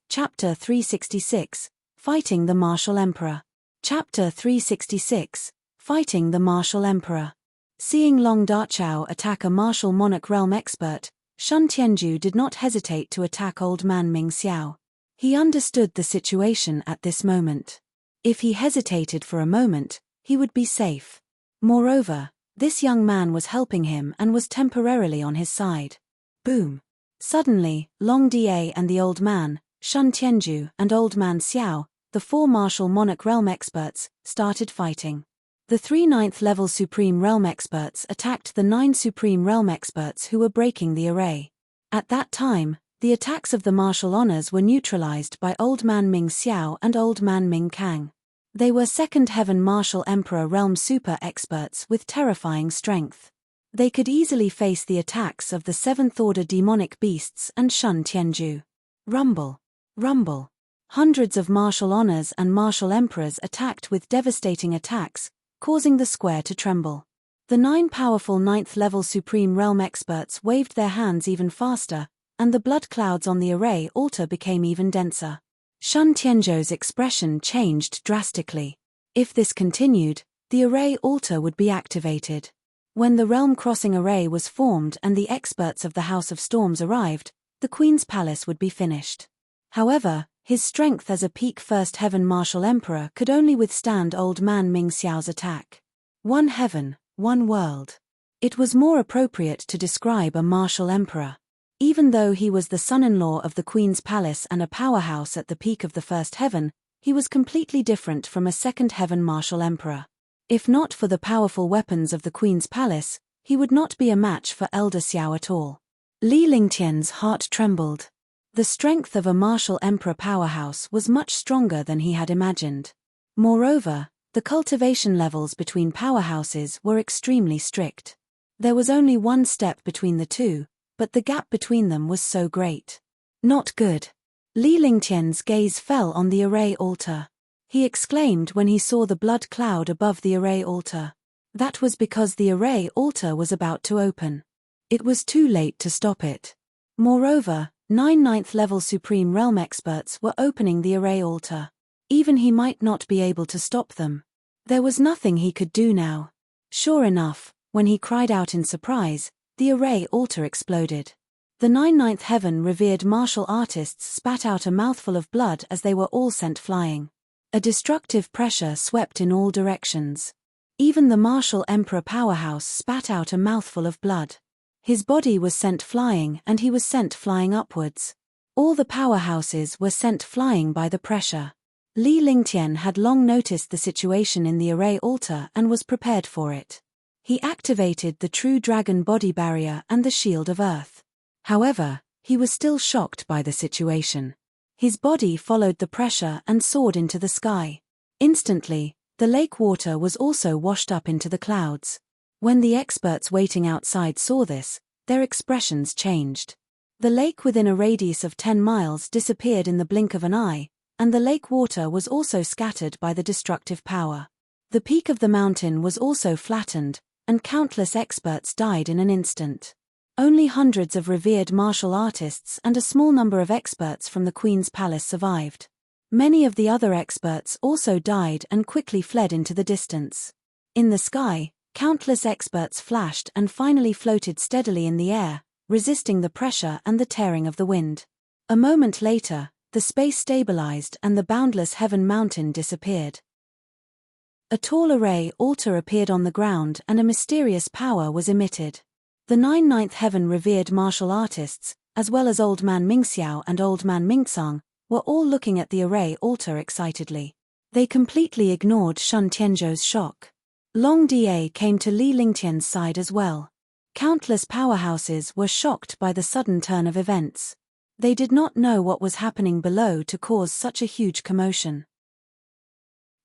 Fighting the Martial Emperor. Chapter 366, Fighting the Martial Emperor. Seeing Long Dachao attack a martial monarch realm expert, Shun Tianzhou did not hesitate to attack Old Man Ming Xiao. He understood the situation at this moment. If he hesitated for a moment, he would be safe. Moreover, this young man was helping him and was temporarily on his side. Boom. Suddenly, Long Die and the old man, Shun Tianzhou and Old Man Xiao, the 4 martial monarch realm experts, started fighting. The 3 9th level Supreme Realm experts attacked the 9 Supreme Realm experts who were breaking the array. At that time, the attacks of the martial honors were neutralized by Old Man Ming Xiao and Old Man Ming Kang. They were Second Heaven Martial Emperor Realm super experts with terrifying strength. They could easily face the attacks of the 7th Order demonic beasts and Shun Tianzhou. Rumble. Rumble. Hundreds of martial honors and martial emperors attacked with devastating attacks, causing the square to tremble. The 9 powerful 9th-level Supreme Realm experts waved their hands even faster, and the blood clouds on the array altar became even denser. Shun Tianzhou's expression changed drastically. If this continued, the array altar would be activated. When the realm-crossing array was formed and the experts of the House of Storms arrived, the Queen's palace would be finished. However, his strength as a peak First Heaven Martial Emperor could only withstand Old Man Ming Xiao's attack. One heaven, one world. It was more appropriate to describe a martial emperor. Even though he was the son-in-law of the Queen's palace and a powerhouse at the peak of the First Heaven, he was completely different from a Second Heaven martial emperor. If not for the powerful weapons of the Queen's palace, he would not be a match for Elder Xiao at all. Li Lingtian's heart trembled. The strength of a martial emperor powerhouse was much stronger than he had imagined. Moreover, the cultivation levels between powerhouses were extremely strict. There was only one step between the two, but the gap between them was so great. Not good. Li Lingtian's gaze fell on the array altar. He exclaimed when he saw the blood cloud above the array altar. That was because the array altar was about to open. It was too late to stop it. Moreover, 9 9th-level Supreme Realm experts were opening the array altar. Even he might not be able to stop them. There was nothing he could do now. Sure enough, when he cried out in surprise, the array altar exploded. The 9 9th Heaven revered martial artists spat out a mouthful of blood as they were all sent flying. A destructive pressure swept in all directions. Even the martial emperor powerhouse spat out a mouthful of blood. His body was sent flying and he was sent flying upwards. All the powerhouses were sent flying by the pressure. Li Lingtian had long noticed the situation in the array altar and was prepared for it. He activated the true dragon body barrier and the shield of earth. However, he was still shocked by the situation. His body followed the pressure and soared into the sky. Instantly, the lake water was also washed up into the clouds. When the experts waiting outside saw this, their expressions changed. The lake within a radius of 10 miles disappeared in the blink of an eye, and the lake water was also scattered by the destructive power. The peak of the mountain was also flattened, and countless experts died in an instant. Only hundreds of revered martial artists and a small number of experts from the Queen's palace survived. Many of the other experts also died and quickly fled into the distance. In the sky, countless experts flashed and finally floated steadily in the air, resisting the pressure and the tearing of the wind. A moment later, the space stabilized and the boundless heaven mountain disappeared. A tall array altar appeared on the ground and a mysterious power was emitted. The 9 9th Heaven revered martial artists, as well as Old Man Mingxiao and Old Man Mingcang, were all looking at the array altar excitedly. They completely ignored Shun Tianzhou's shock. Long Da came to Li Lingtian's side as well. Countless powerhouses were shocked by the sudden turn of events. They did not know what was happening below to cause such a huge commotion.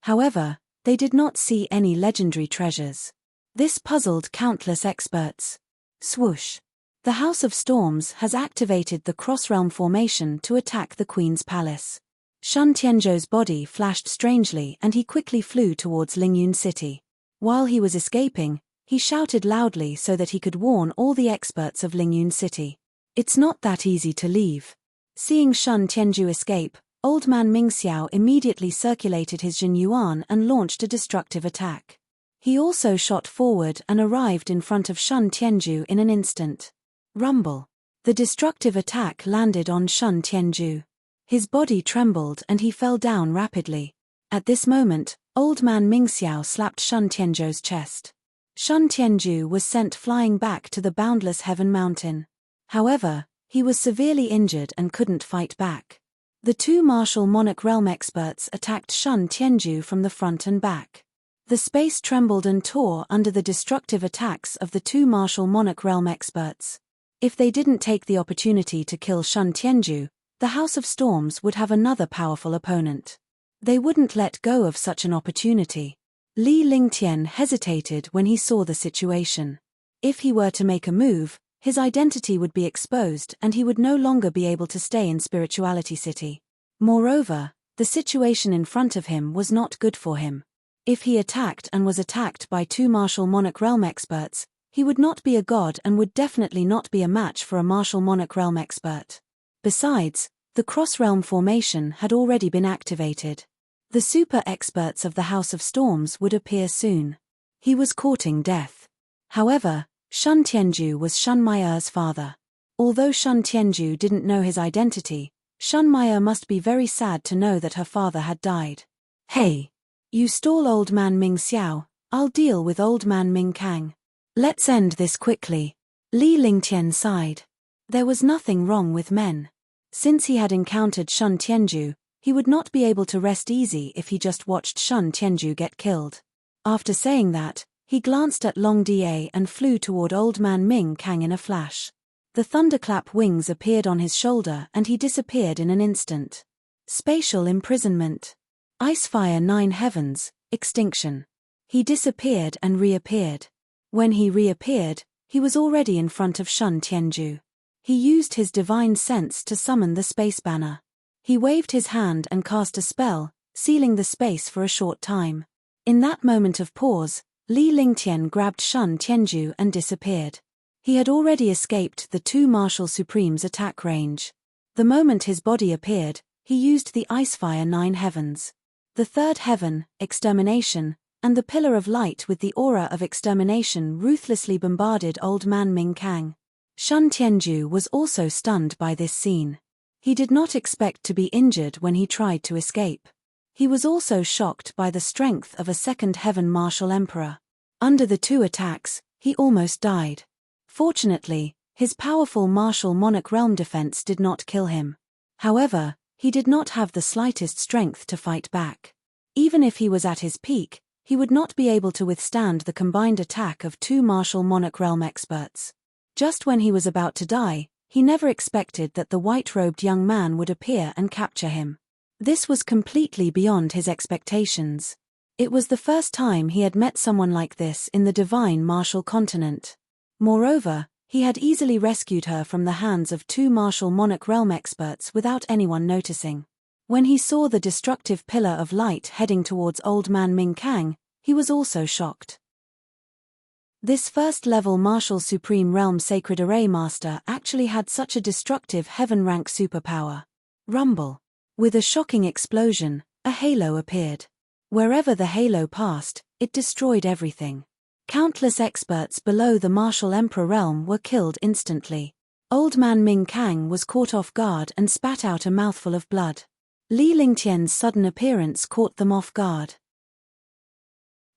However, they did not see any legendary treasures. This puzzled countless experts. Swoosh. The House of Storms has activated the cross-realm formation to attack the Queen's palace. Shun Tianzhou's body flashed strangely and he quickly flew towards Lingyun City. While he was escaping, he shouted loudly so that he could warn all the experts of Lingyun City. It's not that easy to leave. Seeing Shun Tianzhou escape, Old Man Mingxiao immediately circulated his Jin Yuan and launched a destructive attack. He also shot forward and arrived in front of Shun Tianzhou in an instant. Rumble. The destructive attack landed on Shun Tianzhou. His body trembled and he fell down rapidly. At this moment, Old Man Mingxiao slapped Shun Tianzhou's chest. Shun Tianzhou was sent flying back to the boundless heaven mountain. However, he was severely injured and couldn't fight back. The 2 martial monarch realm experts attacked Shun Tianzhou from the front and back. The space trembled and tore under the destructive attacks of the 2 martial monarch realm experts. If they didn't take the opportunity to kill Shun Tianzhou, the House of Storms would have another powerful opponent. They wouldn't let go of such an opportunity. Li Lingtian hesitated when he saw the situation. If he were to make a move, his identity would be exposed and he would no longer be able to stay in Spirituality City. Moreover, the situation in front of him was not good for him. If he attacked and was attacked by two martial monarch realm experts, he would not be a god and would definitely not be a match for a martial monarch realm expert. Besides, the cross-realm formation had already been activated. The super experts of the House of Storms would appear soon. He was courting death. However, Shun Tianju was Shun Mai'er's father. Although Shun Tianju didn't know his identity, Shun Mai'er must be very sad to know that her father had died. Hey! You stall old man Ming Xiao, I'll deal with old man Ming Kang. Let's end this quickly. Li Lingtian sighed. There was nothing wrong with men. Since he had encountered Shun Tianju, he would not be able to rest easy if he just watched Shun Tianju get killed. After saying that, he glanced at Long Da and flew toward old man Ming Kang in a flash. The thunderclap wings appeared on his shoulder and he disappeared in an instant. Spatial imprisonment. Icefire 9 heavens, extinction. He disappeared and reappeared. When he reappeared, he was already in front of Shun Tianju. He used his divine sense to summon the space banner. He waved his hand and cast a spell, sealing the space for a short time. In that moment of pause, Li Lingtian grabbed Shun Tianju and disappeared. He had already escaped the two martial supremes' attack range. The moment his body appeared, he used the Icefire 9 heavens. The third heaven, extermination, and the pillar of light with the aura of extermination ruthlessly bombarded old man Ming Kang. Shun Tianju was also stunned by this scene. He did not expect to be injured when he tried to escape. He was also shocked by the strength of a second heaven martial emperor. Under the two attacks, he almost died. Fortunately, his powerful martial monarch realm defense did not kill him. However, he did not have the slightest strength to fight back. Even if he was at his peak, he would not be able to withstand the combined attack of two martial monarch realm experts. Just when he was about to die, he never expected that the white-robed young man would appear and capture him. This was completely beyond his expectations. It was the first time he had met someone like this in the divine martial continent. Moreover, he had easily rescued her from the hands of two martial monarch realm experts without anyone noticing. When he saw the destructive pillar of light heading towards old man Ming Kang, he was also shocked. This first-level martial supreme realm sacred array master actually had such a destructive heaven-rank superpower. Rumble. With a shocking explosion, a halo appeared. Wherever the halo passed, it destroyed everything. Countless experts below the martial emperor realm were killed instantly. Old man Ming Kang was caught off guard and spat out a mouthful of blood. Li Lingtian's sudden appearance caught them off guard.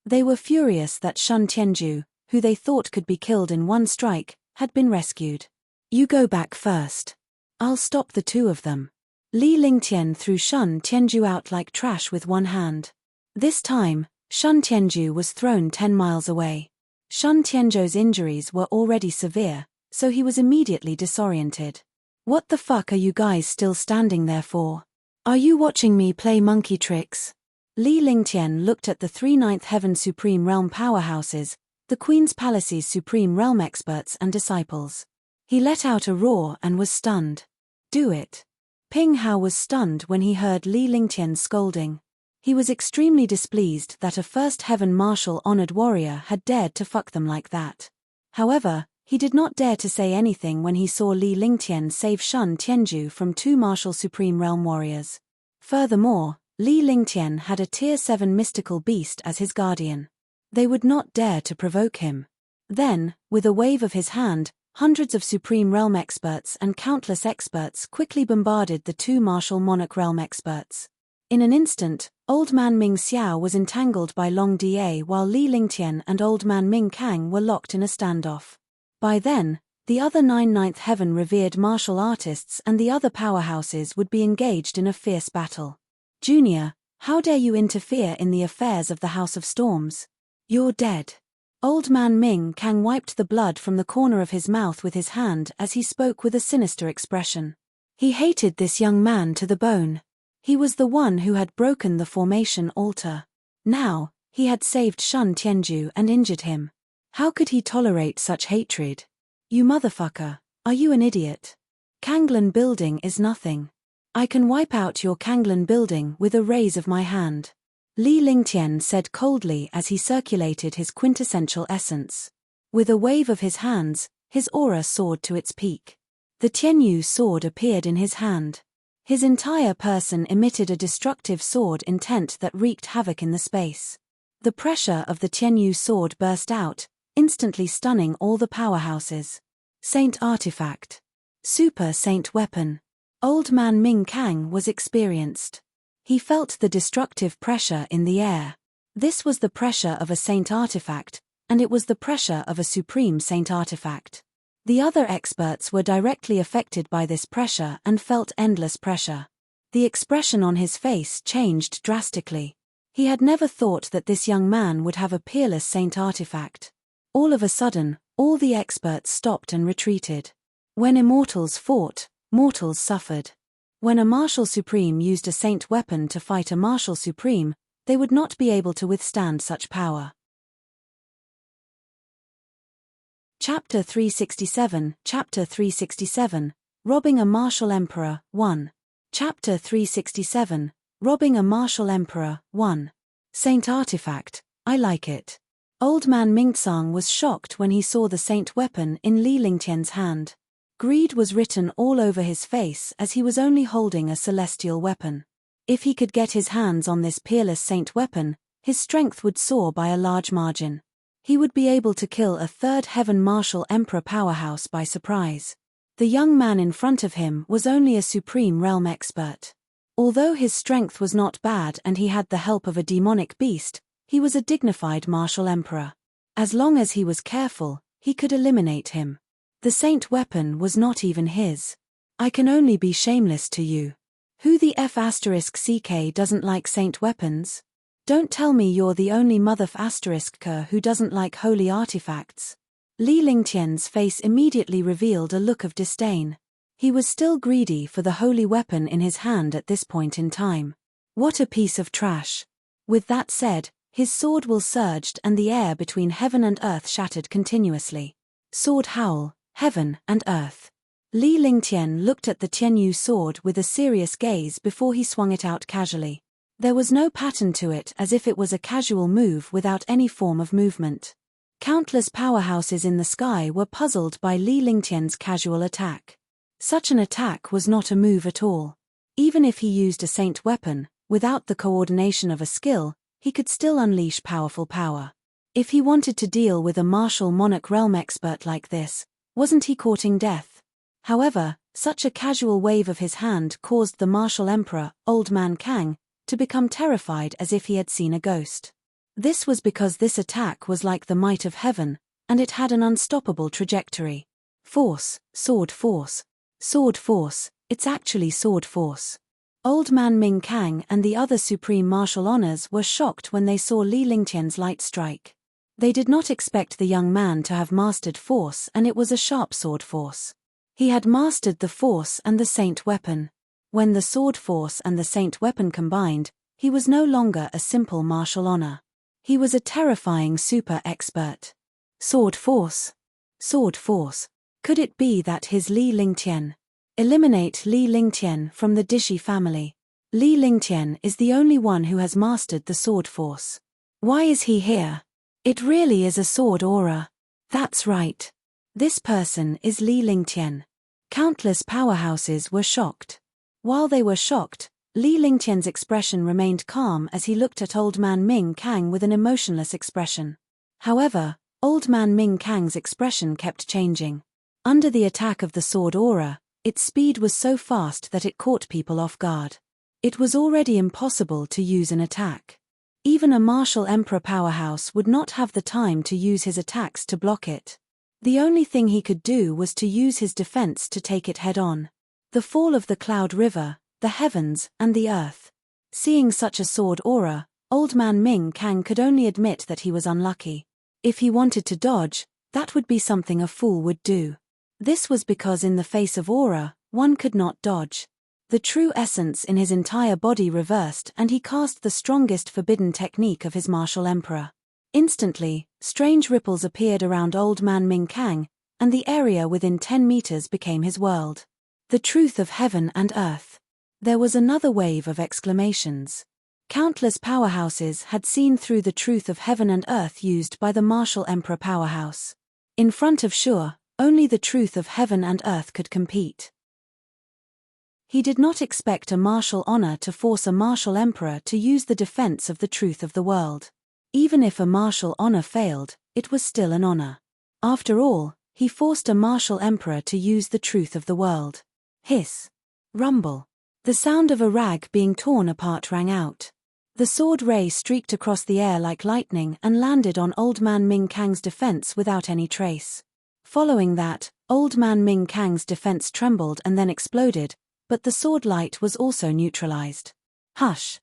They were furious that Shun Tianju, who they thought could be killed in one strike, had been rescued. You go back first. I'll stop the two of them. Li Lingtian threw Shun Tianju out like trash with one hand. This time, Shun Tianju was thrown 10 miles away. Shun Tianju's injuries were already severe, so he was immediately disoriented. What the fuck are you guys still standing there for? Are you watching me play monkey tricks? Li Lingtian looked at the 3 9th Heaven Supreme Realm powerhouses, the Queen's Palace's Supreme Realm experts and disciples. He let out a roar and was stunned. Do it. Ping Hao was stunned when he heard Li Lingtian's scolding. He was extremely displeased that a first heaven martial honored warrior had dared to fuck them like that. However, he did not dare to say anything when he saw Li Lingtian save Shun Tianju from 2 martial supreme realm warriors. Furthermore, Li Lingtian had a tier 7 mystical beast as his guardian. They would not dare to provoke him. Then, with a wave of his hand, hundreds of supreme realm experts and countless experts quickly bombarded the 2 martial monarch realm experts. In an instant, old man Ming Xiao was entangled by Long Da while Li Lingtian and old man Ming Kang were locked in a standoff. By then, the other 9 9th Heaven revered martial artists and the other powerhouses would be engaged in a fierce battle. Junior, how dare you interfere in the affairs of the House of Storms? You're dead. Old man Ming Kang wiped the blood from the corner of his mouth with his hand as he spoke with a sinister expression. He hated this young man to the bone. He was the one who had broken the formation altar. Now, he had saved Shun Tianju and injured him. How could he tolerate such hatred? You motherfucker, are you an idiot? Kanglan building is nothing. I can wipe out your Kanglan building with a raise of my hand. Li Lingtian said coldly as he circulated his quintessential essence. With a wave of his hands, his aura soared to its peak. The Tianyu sword appeared in his hand. His entire person emitted a destructive sword intent that wreaked havoc in the space. The pressure of the Tianyu sword burst out, instantly stunning all the powerhouses. Saint Artifact. Super Saint Weapon. Old Man Ming Kang was experienced. He felt the destructive pressure in the air. This was the pressure of a Saint Artifact, and it was the pressure of a Supreme Saint Artifact. The other experts were directly affected by this pressure and felt endless pressure. The expression on his face changed drastically. He had never thought that this young man would have a peerless Saint Artifact. All of a sudden, all the experts stopped and retreated. When immortals fought, mortals suffered. When a martial supreme used a saint weapon to fight a martial supreme, they would not be able to withstand such power. Chapter 367, Chapter 367, Robbing a Martial Emperor, 1. Chapter 367, Robbing a Martial Emperor, 1. Saint Artifact, I like it. Old Man Mingtsang was shocked when he saw the saint weapon in Li Lingtian's hand. Greed was written all over his face as he was only holding a celestial weapon. If he could get his hands on this peerless saint weapon, his strength would soar by a large margin. He would be able to kill a third heaven martial emperor powerhouse by surprise. The young man in front of him was only a supreme realm expert. Although his strength was not bad and he had the help of a demonic beast, he was a dignified martial emperor. As long as he was careful, he could eliminate him. The saint weapon was not even his. I can only be shameless to you. Who the F***ck doesn't like saint weapons? Don't tell me you're the only mother***ker who doesn't like holy artifacts. Li Lingtian's face immediately revealed a look of disdain. He was still greedy for the holy weapon in his hand at this point in time. What a piece of trash. With that said, his sword will surged and the air between heaven and earth shattered continuously. Sword howl, heaven and earth. Li Lingtian looked at the Tianyu sword with a serious gaze before he swung it out casually. There was no pattern to it, as if it was a casual move without any form of movement. Countless powerhouses in the sky were puzzled by Li Lingtian's casual attack. Such an attack was not a move at all. Even if he used a saint weapon, without the coordination of a skill, he could still unleash powerful power. If he wanted to deal with a martial monarch realm expert like this, wasn't he courting death? However, such a casual wave of his hand caused the martial emperor, Old Man Kang, to become terrified as if he had seen a ghost. This was because this attack was like the might of heaven, and it had an unstoppable trajectory. Force, sword force. Sword force, it's actually sword force. Old Man Ming Kang and the other supreme martial honors were shocked when they saw Li Lingtian's light strike. They did not expect the young man to have mastered force, and it was a sharp sword force. He had mastered the force and the saint weapon. When the sword force and the saint weapon combined, he was no longer a simple martial honor. He was a terrifying super expert. Sword force. Sword force. Could it be that his Li Lingtian? Eliminate Li Lingtian from the Dishi family. Li Lingtian is the only one who has mastered the sword force. Why is he here? It really is a sword aura. That's right. This person is Li Lingtian. Countless powerhouses were shocked. While they were shocked, Li Lingtian's expression remained calm as he looked at Old Man Ming Kang with an emotionless expression. However, Old Man Ming Kang's expression kept changing. Under the attack of the sword aura, its speed was so fast that it caught people off guard. It was already impossible to use an attack. Even a martial emperor powerhouse would not have the time to use his attacks to block it. The only thing he could do was to use his defense to take it head-on. The fall of the cloud river, the heavens, and the earth. Seeing such a sword aura, Old Man Ming Kang could only admit that he was unlucky. If he wanted to dodge, that would be something a fool would do. This was because in the face of aura, one could not dodge. The true essence in his entire body reversed and he cast the strongest forbidden technique of his martial emperor. Instantly, strange ripples appeared around Old Man Ming Kang, and the area within 10 meters became his world. The truth of heaven and earth. There was another wave of exclamations. Countless powerhouses had seen through the truth of heaven and earth used by the martial emperor powerhouse. In front of Shur, only the truth of heaven and earth could compete. He did not expect a martial honor to force a martial emperor to use the defense of the truth of the world. Even if a martial honor failed, it was still an honor. After all, he forced a martial emperor to use the truth of the world. Hiss. Rumble. The sound of a rag being torn apart rang out. The sword ray streaked across the air like lightning and landed on Old Man Ming Kang's defense without any trace. Following that, Old Man Ming Kang's defense trembled and then exploded, but the sword light was also neutralized. Hush!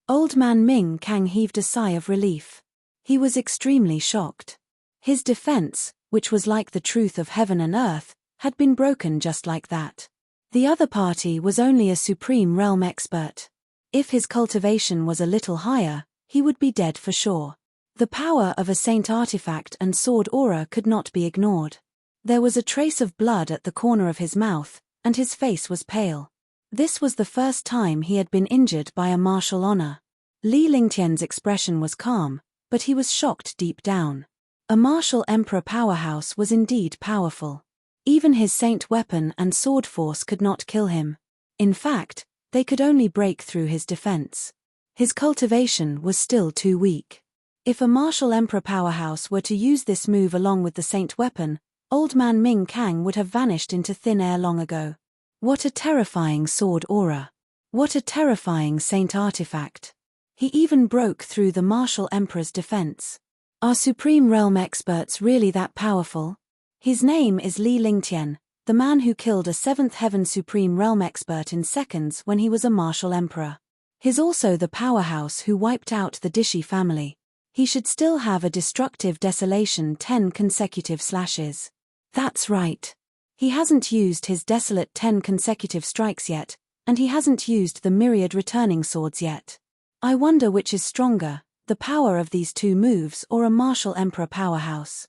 Old Man Ming Kang heaved a sigh of relief. He was extremely shocked. His defense, which was like the truth of heaven and earth, had been broken just like that. The other party was only a supreme realm expert. If his cultivation was a little higher, he would be dead for sure. The power of a saint artifact and sword aura could not be ignored. There was a trace of blood at the corner of his mouth, and his face was pale. This was the first time he had been injured by a martial honor. Li Lingtian's expression was calm, but he was shocked deep down. A martial emperor powerhouse was indeed powerful. Even his saint weapon and sword force could not kill him. In fact, they could only break through his defense. His cultivation was still too weak. If a martial emperor powerhouse were to use this move along with the saint weapon, Old Man Ming Kang would have vanished into thin air long ago. What a terrifying sword aura. What a terrifying saint artifact. He even broke through the martial emperor's defense. Are supreme realm experts really that powerful? His name is Li Lingtian, the man who killed a 7th Heaven Supreme Realm expert in seconds when he was a martial emperor. He's also the powerhouse who wiped out the Dishi family. He should still have a destructive desolation 10 consecutive slashes. That's right. He hasn't used his desolate 10 consecutive strikes yet, and he hasn't used the myriad returning swords yet. I wonder which is stronger, the power of these two moves or a martial emperor powerhouse.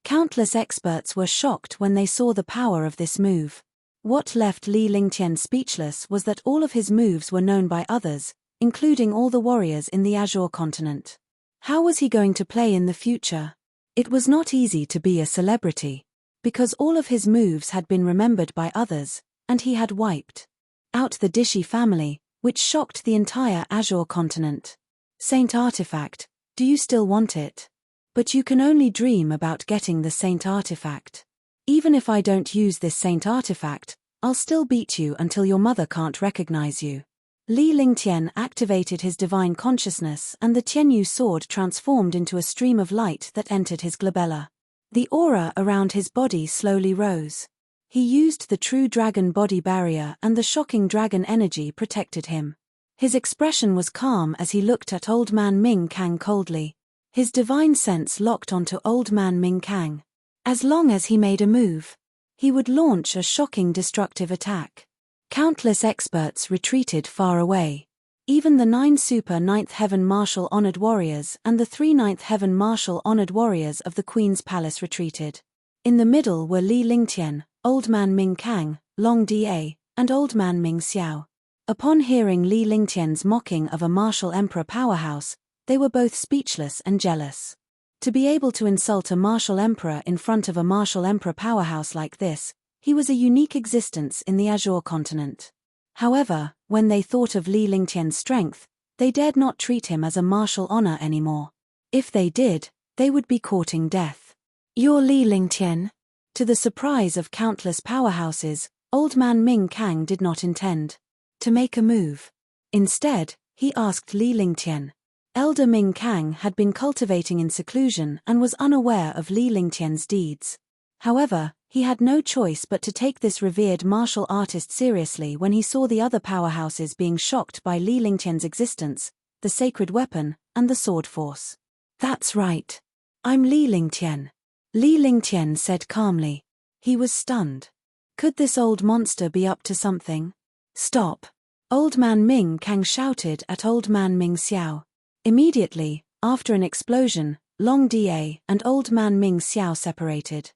Countless experts were shocked when they saw the power of this move. What left Li Lingtian speechless was that all of his moves were known by others, including all the warriors in the Azure continent. How was he going to play in the future? It was not easy to be a celebrity, because all of his moves had been remembered by others, and he had wiped out the Dishi family, which shocked the entire Azure continent. Saint Artifact, do you still want it? But you can only dream about getting the Saint Artifact. Even if I don't use this Saint Artifact, I'll still beat you until your mother can't recognize you. Li Lingtian activated his divine consciousness and the Tianyu sword transformed into a stream of light that entered his glabella. The aura around his body slowly rose. He used the true dragon body barrier and the shocking dragon energy protected him. His expression was calm as he looked at Old Man Ming Kang coldly. His divine sense locked onto Old Man Ming Kang. As long as he made a move, he would launch a shocking destructive attack. Countless experts retreated far away. Even the 9 super 9th Heaven Martial Honored Warriors and the 3 9th Heaven Martial Honored Warriors of the Queen's Palace retreated. In the middle were Li Lingtian, Old Man Ming Kang, Long Da, and Old Man Ming Xiao. Upon hearing Li Lingtian's mocking of a martial emperor powerhouse, they were both speechless and jealous. To be able to insult a martial emperor in front of a martial emperor powerhouse like this, he was a unique existence in the Azure continent. However, when they thought of Li Lingtian's strength, they dared not treat him as a martial honor anymore. If they did, they would be courting death. You're Li Lingtian? To the surprise of countless powerhouses, Old Man Ming Kang did not intend to make a move. Instead, he asked Li Lingtian. Elder Ming Kang had been cultivating in seclusion and was unaware of Li Lingtian's deeds. However, he had no choice but to take this revered martial artist seriously when he saw the other powerhouses being shocked by Li Lingtian's existence, the sacred weapon, and the sword force. That's right. I'm Li Lingtian. Li Lingtian said calmly. He was stunned. Could this old monster be up to something? Stop! Old Man Ming Kang shouted at Old Man Ming Xiao. Immediately, after an explosion, Long Da and Old Man Ming Xiao separated.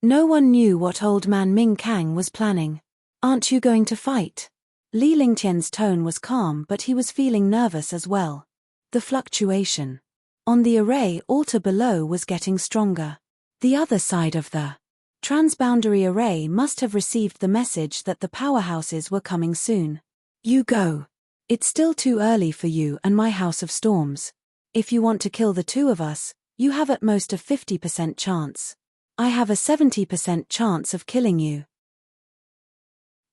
No one knew what Old Man Ming Kang was planning. Aren't you going to fight? Li Lingtian's tone was calm, but he was feeling nervous as well. The fluctuation on the array altar below was getting stronger. The other side of the transboundary array must have received the message that the powerhouses were coming soon. You go. It's still too early for you and my House of Storms. If you want to kill the two of us, you have at most a 50% chance. I have a 70% chance of killing you.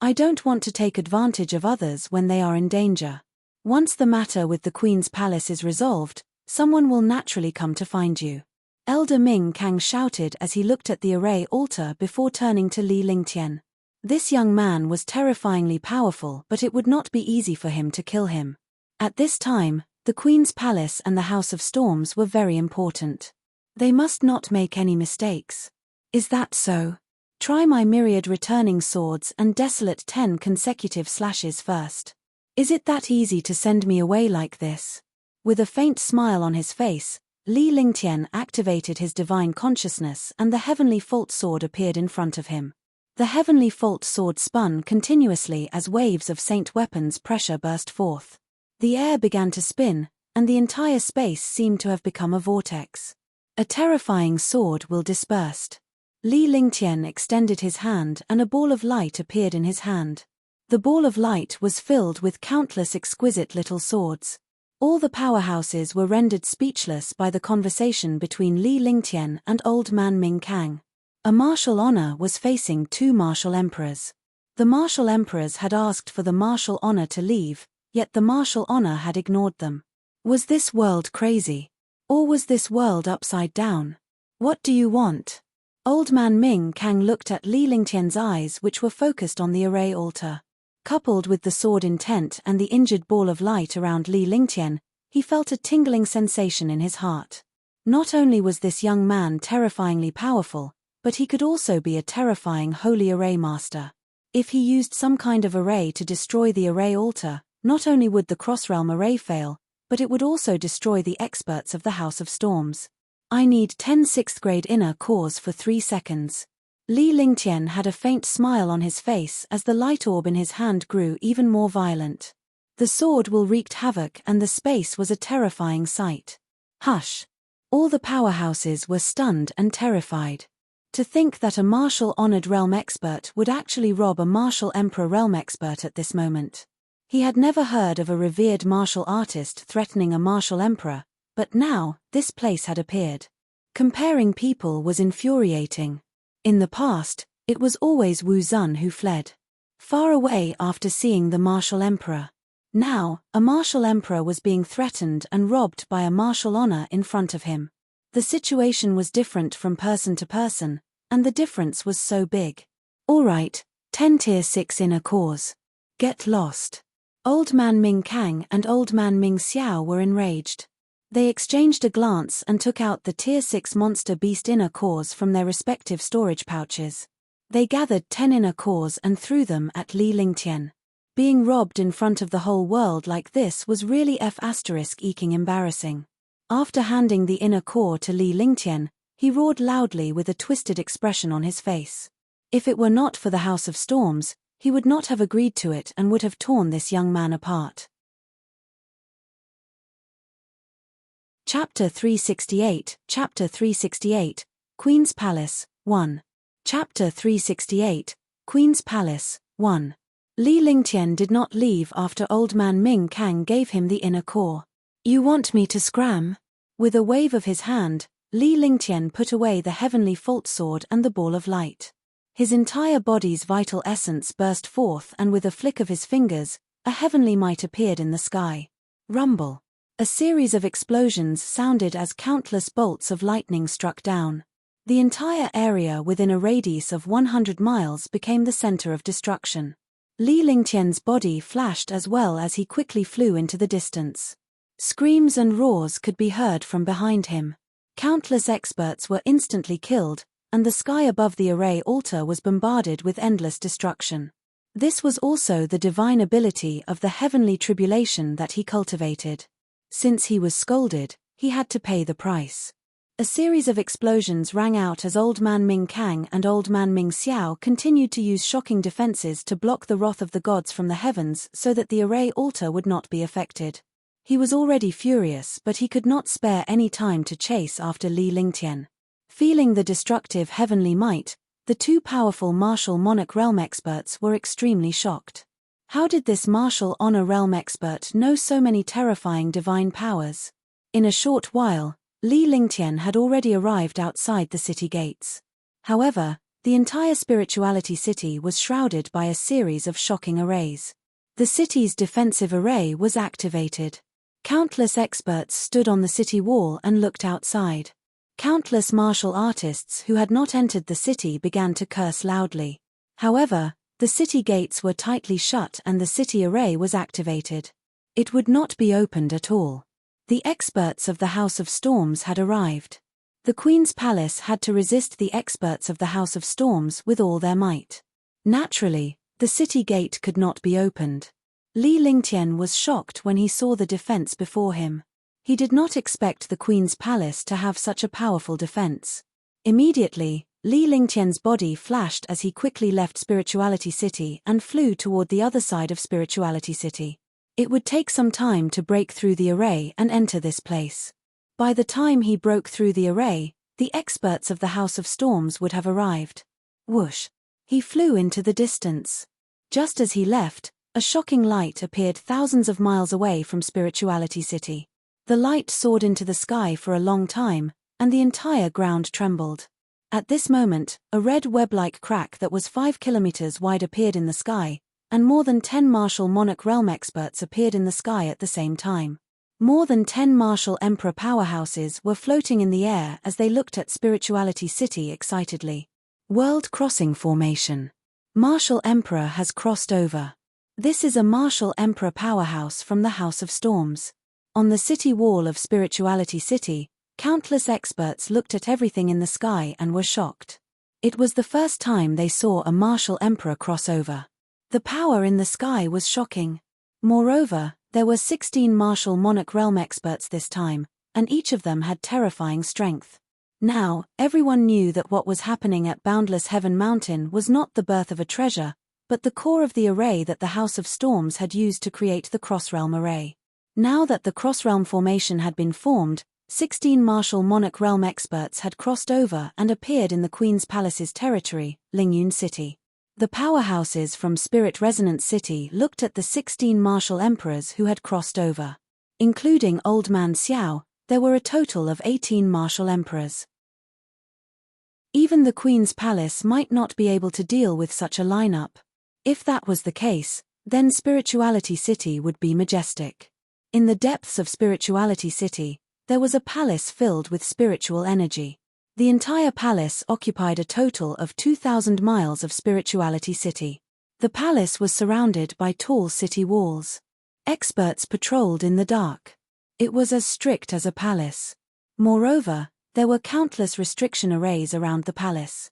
I don't want to take advantage of others when they are in danger. Once the matter with the Queen's palace is resolved, someone will naturally come to find you. Elder Ming Kang shouted as he looked at the array altar before turning to Li Lingtian. This young man was terrifyingly powerful, but it would not be easy for him to kill him. At this time, the Queen's palace and the House of Storms were very important. They must not make any mistakes. Is that so? Try my myriad returning swords and desolate 10 consecutive slashes first. Is it that easy to send me away like this? With a faint smile on his face, Li Lingtian activated his divine consciousness and the heavenly fault sword appeared in front of him. The heavenly fault sword spun continuously as waves of saint weapons pressure burst forth. The air began to spin, and the entire space seemed to have become a vortex. A terrifying sword will dispersed. Li Lingtian extended his hand and a ball of light appeared in his hand. The ball of light was filled with countless exquisite little swords. All the powerhouses were rendered speechless by the conversation between Li Lingtian and Old Man Ming Kang. A martial honor was facing two martial emperors. The martial emperors had asked for the martial honor to leave, yet the martial honor had ignored them. Was this world crazy? Or was this world upside down? What do you want? Old Man Ming Kang looked at Li Lingtian's eyes, which were focused on the array altar. Coupled with the sword intent and the injured ball of light around Li Lingtian, he felt a tingling sensation in his heart. Not only was this young man terrifyingly powerful, but he could also be a terrifying holy array master. If he used some kind of array to destroy the array altar, not only would the cross-realm array fail, but it would also destroy the experts of the House of Storms. I need 10 6th grade inner cores for 3 seconds. Li Lingtian had a faint smile on his face as the light orb in his hand grew even more violent. The sword will wreaked havoc and the space was a terrifying sight. Hush! All the powerhouses were stunned and terrified. To think that a martial-honored realm expert would actually rob a martial emperor realm expert at this moment. He had never heard of a revered martial artist threatening a martial emperor, but now, this place had appeared. Comparing people was infuriating. In the past, it was always Wu Zun who fled far away after seeing the martial emperor. Now, a martial emperor was being threatened and robbed by a martial honor in front of him. The situation was different from person to person, and the difference was so big. Alright, 10 tier 6 inner cores. Get lost. Old Man Ming Kang and Old Man Ming Xiao were enraged. They exchanged a glance and took out the tier 6 monster beast inner cores from their respective storage pouches. They gathered 10 inner cores and threw them at Li Lingtian. Being robbed in front of the whole world like this was really f***ing embarrassing. After handing the inner core to Li Lingtian, he roared loudly with a twisted expression on his face. If it were not for the House of Storms, he would not have agreed to it and would have torn this young man apart. Chapter 368, Chapter 368, Queen's Palace, 1. Chapter 368, Queen's Palace, 1. Li Lingtian did not leave after Old Man Ming Kang gave him the inner core. You want me to scram? With a wave of his hand, Li Lingtian put away the heavenly fault sword and the ball of light. His entire body's vital essence burst forth and with a flick of his fingers, a heavenly might appeared in the sky. Rumble. A series of explosions sounded as countless bolts of lightning struck down. The entire area within a radius of 100 miles became the center of destruction. Li Lingtian's body flashed as well as he quickly flew into the distance. Screams and roars could be heard from behind him. Countless experts were instantly killed, and the sky above the array altar was bombarded with endless destruction. This was also the divine ability of the heavenly tribulation that he cultivated. Since he was scolded, he had to pay the price. A series of explosions rang out as Old Man Ming Kang and Old Man Ming Xiao continued to use shocking defenses to block the wrath of the gods from the heavens so that the array altar would not be affected. He was already furious, but he could not spare any time to chase after Li Lingtian. Feeling the destructive heavenly might, the two powerful martial monarch realm experts were extremely shocked. How did this martial honor realm expert know so many terrifying divine powers? In a short while, Li Lingtian had already arrived outside the city gates. However, the entire spirituality city was shrouded by a series of shocking arrays. The city's defensive array was activated. Countless experts stood on the city wall and looked outside. Countless martial artists who had not entered the city began to curse loudly. However, the city gates were tightly shut and the city array was activated. It would not be opened at all. The experts of the House of Storms had arrived. The Queen's Palace had to resist the experts of the House of Storms with all their might. Naturally, the city gate could not be opened. Li Lingtian was shocked when he saw the defense before him. He did not expect the Queen's Palace to have such a powerful defense. Immediately, Li Lingtian's body flashed as he quickly left Spirituality City and flew toward the other side of Spirituality City. It would take some time to break through the array and enter this place. By the time he broke through the array, the experts of the House of Storms would have arrived. Whoosh! He flew into the distance. Just as he left, a shocking light appeared thousands of miles away from Spirituality City. The light soared into the sky for a long time, and the entire ground trembled. At this moment, a red web-like crack that was 5 kilometers wide appeared in the sky, and more than 10 martial monarch realm experts appeared in the sky at the same time. More than 10 martial emperor powerhouses were floating in the air as they looked at Spirituality City excitedly. World Crossing Formation. Martial Emperor has crossed over. This is a martial emperor powerhouse from the House of Storms. On the city wall of Spirituality City, countless experts looked at everything in the sky and were shocked. It was the first time they saw a martial emperor cross over. The power in the sky was shocking. Moreover, there were 16 martial monarch realm experts this time, and each of them had terrifying strength. Now, everyone knew that what was happening at Boundless Heaven Mountain was not the birth of a treasure, but the core of the array that the House of Storms had used to create the Cross-Realm Array. Now that the Cross-Realm Formation had been formed, 16 martial monarch realm experts had crossed over and appeared in the Queen's Palace's territory, Lingyun City. The powerhouses from Spirit Resonance City looked at the 16 martial emperors who had crossed over. Including Old Man Xiao, there were a total of 18 martial emperors. Even the Queen's Palace might not be able to deal with such a lineup. If that was the case, then Spirituality City would be majestic. In the depths of Spirituality City, there was a palace filled with spiritual energy. The entire palace occupied a total of 2,000 miles of Spirituality City. The palace was surrounded by tall city walls. Experts patrolled in the dark. It was as strict as a palace. Moreover, there were countless restriction arrays around the palace.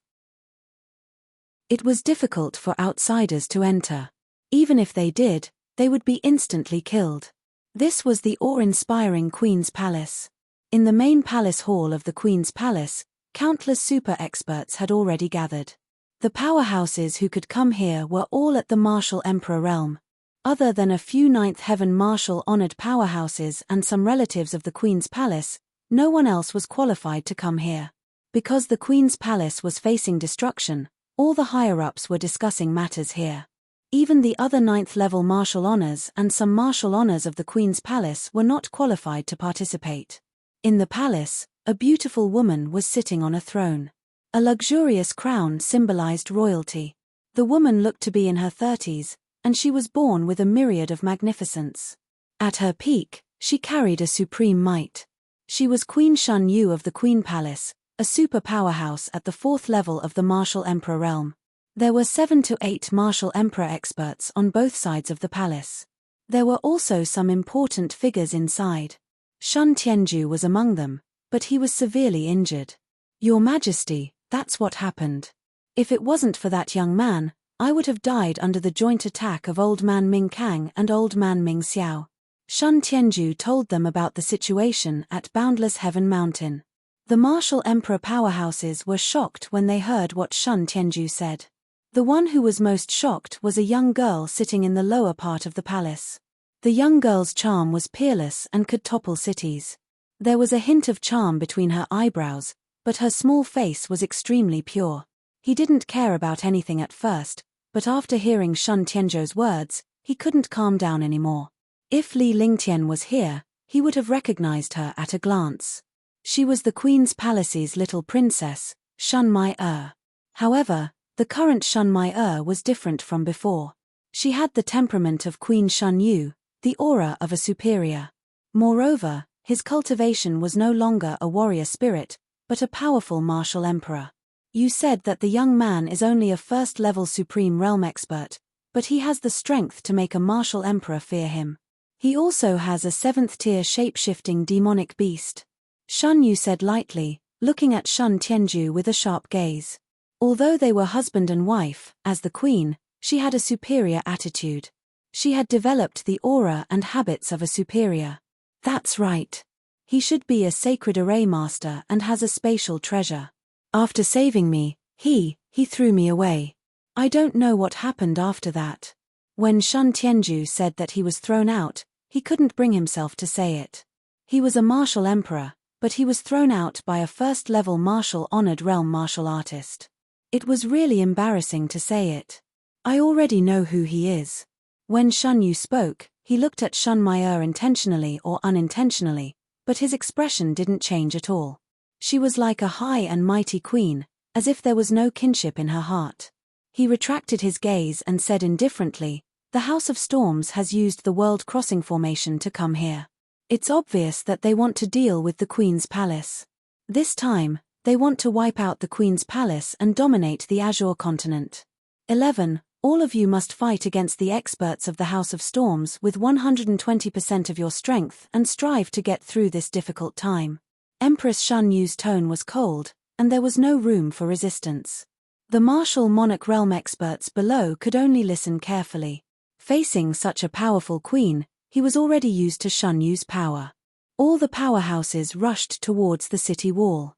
It was difficult for outsiders to enter. Even if they did, they would be instantly killed. This was the awe-inspiring Queen's Palace. In the main palace hall of the Queen's Palace, countless super experts had already gathered. The powerhouses who could come here were all at the martial emperor realm. Other than a few ninth heaven martial honored powerhouses and some relatives of the Queen's Palace, no one else was qualified to come here. Because the Queen's Palace was facing destruction, all the higher-ups were discussing matters here. Even the other 9th level martial honors and some martial honors of the Queen's Palace were not qualified to participate. In the palace, a beautiful woman was sitting on a throne. A luxurious crown symbolized royalty. The woman looked to be in her 30s, and she was born with a myriad of magnificence. At her peak, she carried a supreme might. She was Queen Shun Yu of the Queen Palace, a super powerhouse at the 4th level of the martial emperor realm. There were 7 to 8 martial emperor experts on both sides of the palace. There were also some important figures inside. Shun Tianju was among them, but he was severely injured. Your Majesty, that's what happened. If it wasn't for that young man, I would have died under the joint attack of Old Man Ming Kang and Old Man Ming Xiao. Shun Tianju told them about the situation at Boundless Heaven Mountain. The martial emperor powerhouses were shocked when they heard what Shun Tianju said. The one who was most shocked was a young girl sitting in the lower part of the palace. The young girl's charm was peerless and could topple cities. There was a hint of charm between her eyebrows, but her small face was extremely pure. He didn't care about anything at first, but after hearing Shun Tianzhou's words, he couldn't calm down anymore. If Li Lingtian was here, he would have recognized her at a glance. She was the Queen's Palace's little princess, Shun Mai-er. However, the current Shun Mai-er was different from before. She had the temperament of Queen Shun Yu, the aura of a superior. Moreover, his cultivation was no longer a warrior spirit, but a powerful martial emperor. You said that the young man is only a first-level supreme realm expert, but he has the strength to make a martial emperor fear him. He also has a 7th-tier shape-shifting demonic beast. Shun Yu said lightly, looking at Shun Tianju with a sharp gaze. Although they were husband and wife, as the queen, she had a superior attitude. She had developed the aura and habits of a superior. That's right. He should be a sacred array master and has a spatial treasure. After saving me, he threw me away. I don't know what happened after that. When Shun Tianju said that he was thrown out, he couldn't bring himself to say it. He was a martial emperor, but he was thrown out by a first-level martial honored realm martial artist. It was really embarrassing to say it. I already know who he is. When Shun Yu spoke, he looked at Shun Mai-er intentionally or unintentionally, but his expression didn't change at all. She was like a high and mighty queen, as if there was no kinship in her heart. He retracted his gaze and said indifferently, "The House of Storms has used the World Crossing formation to come here. It's obvious that they want to deal with the Queen's Palace. This time, they want to wipe out the Queen's Palace and dominate the Azure continent. 11. All of you must fight against the experts of the House of Storms with 120% of your strength and strive to get through this difficult time." Empress Shun Yu's tone was cold, and there was no room for resistance. The martial monarch realm experts below could only listen carefully. Facing such a powerful queen, he was already used to Shun Yu's power. All the powerhouses rushed towards the city wall.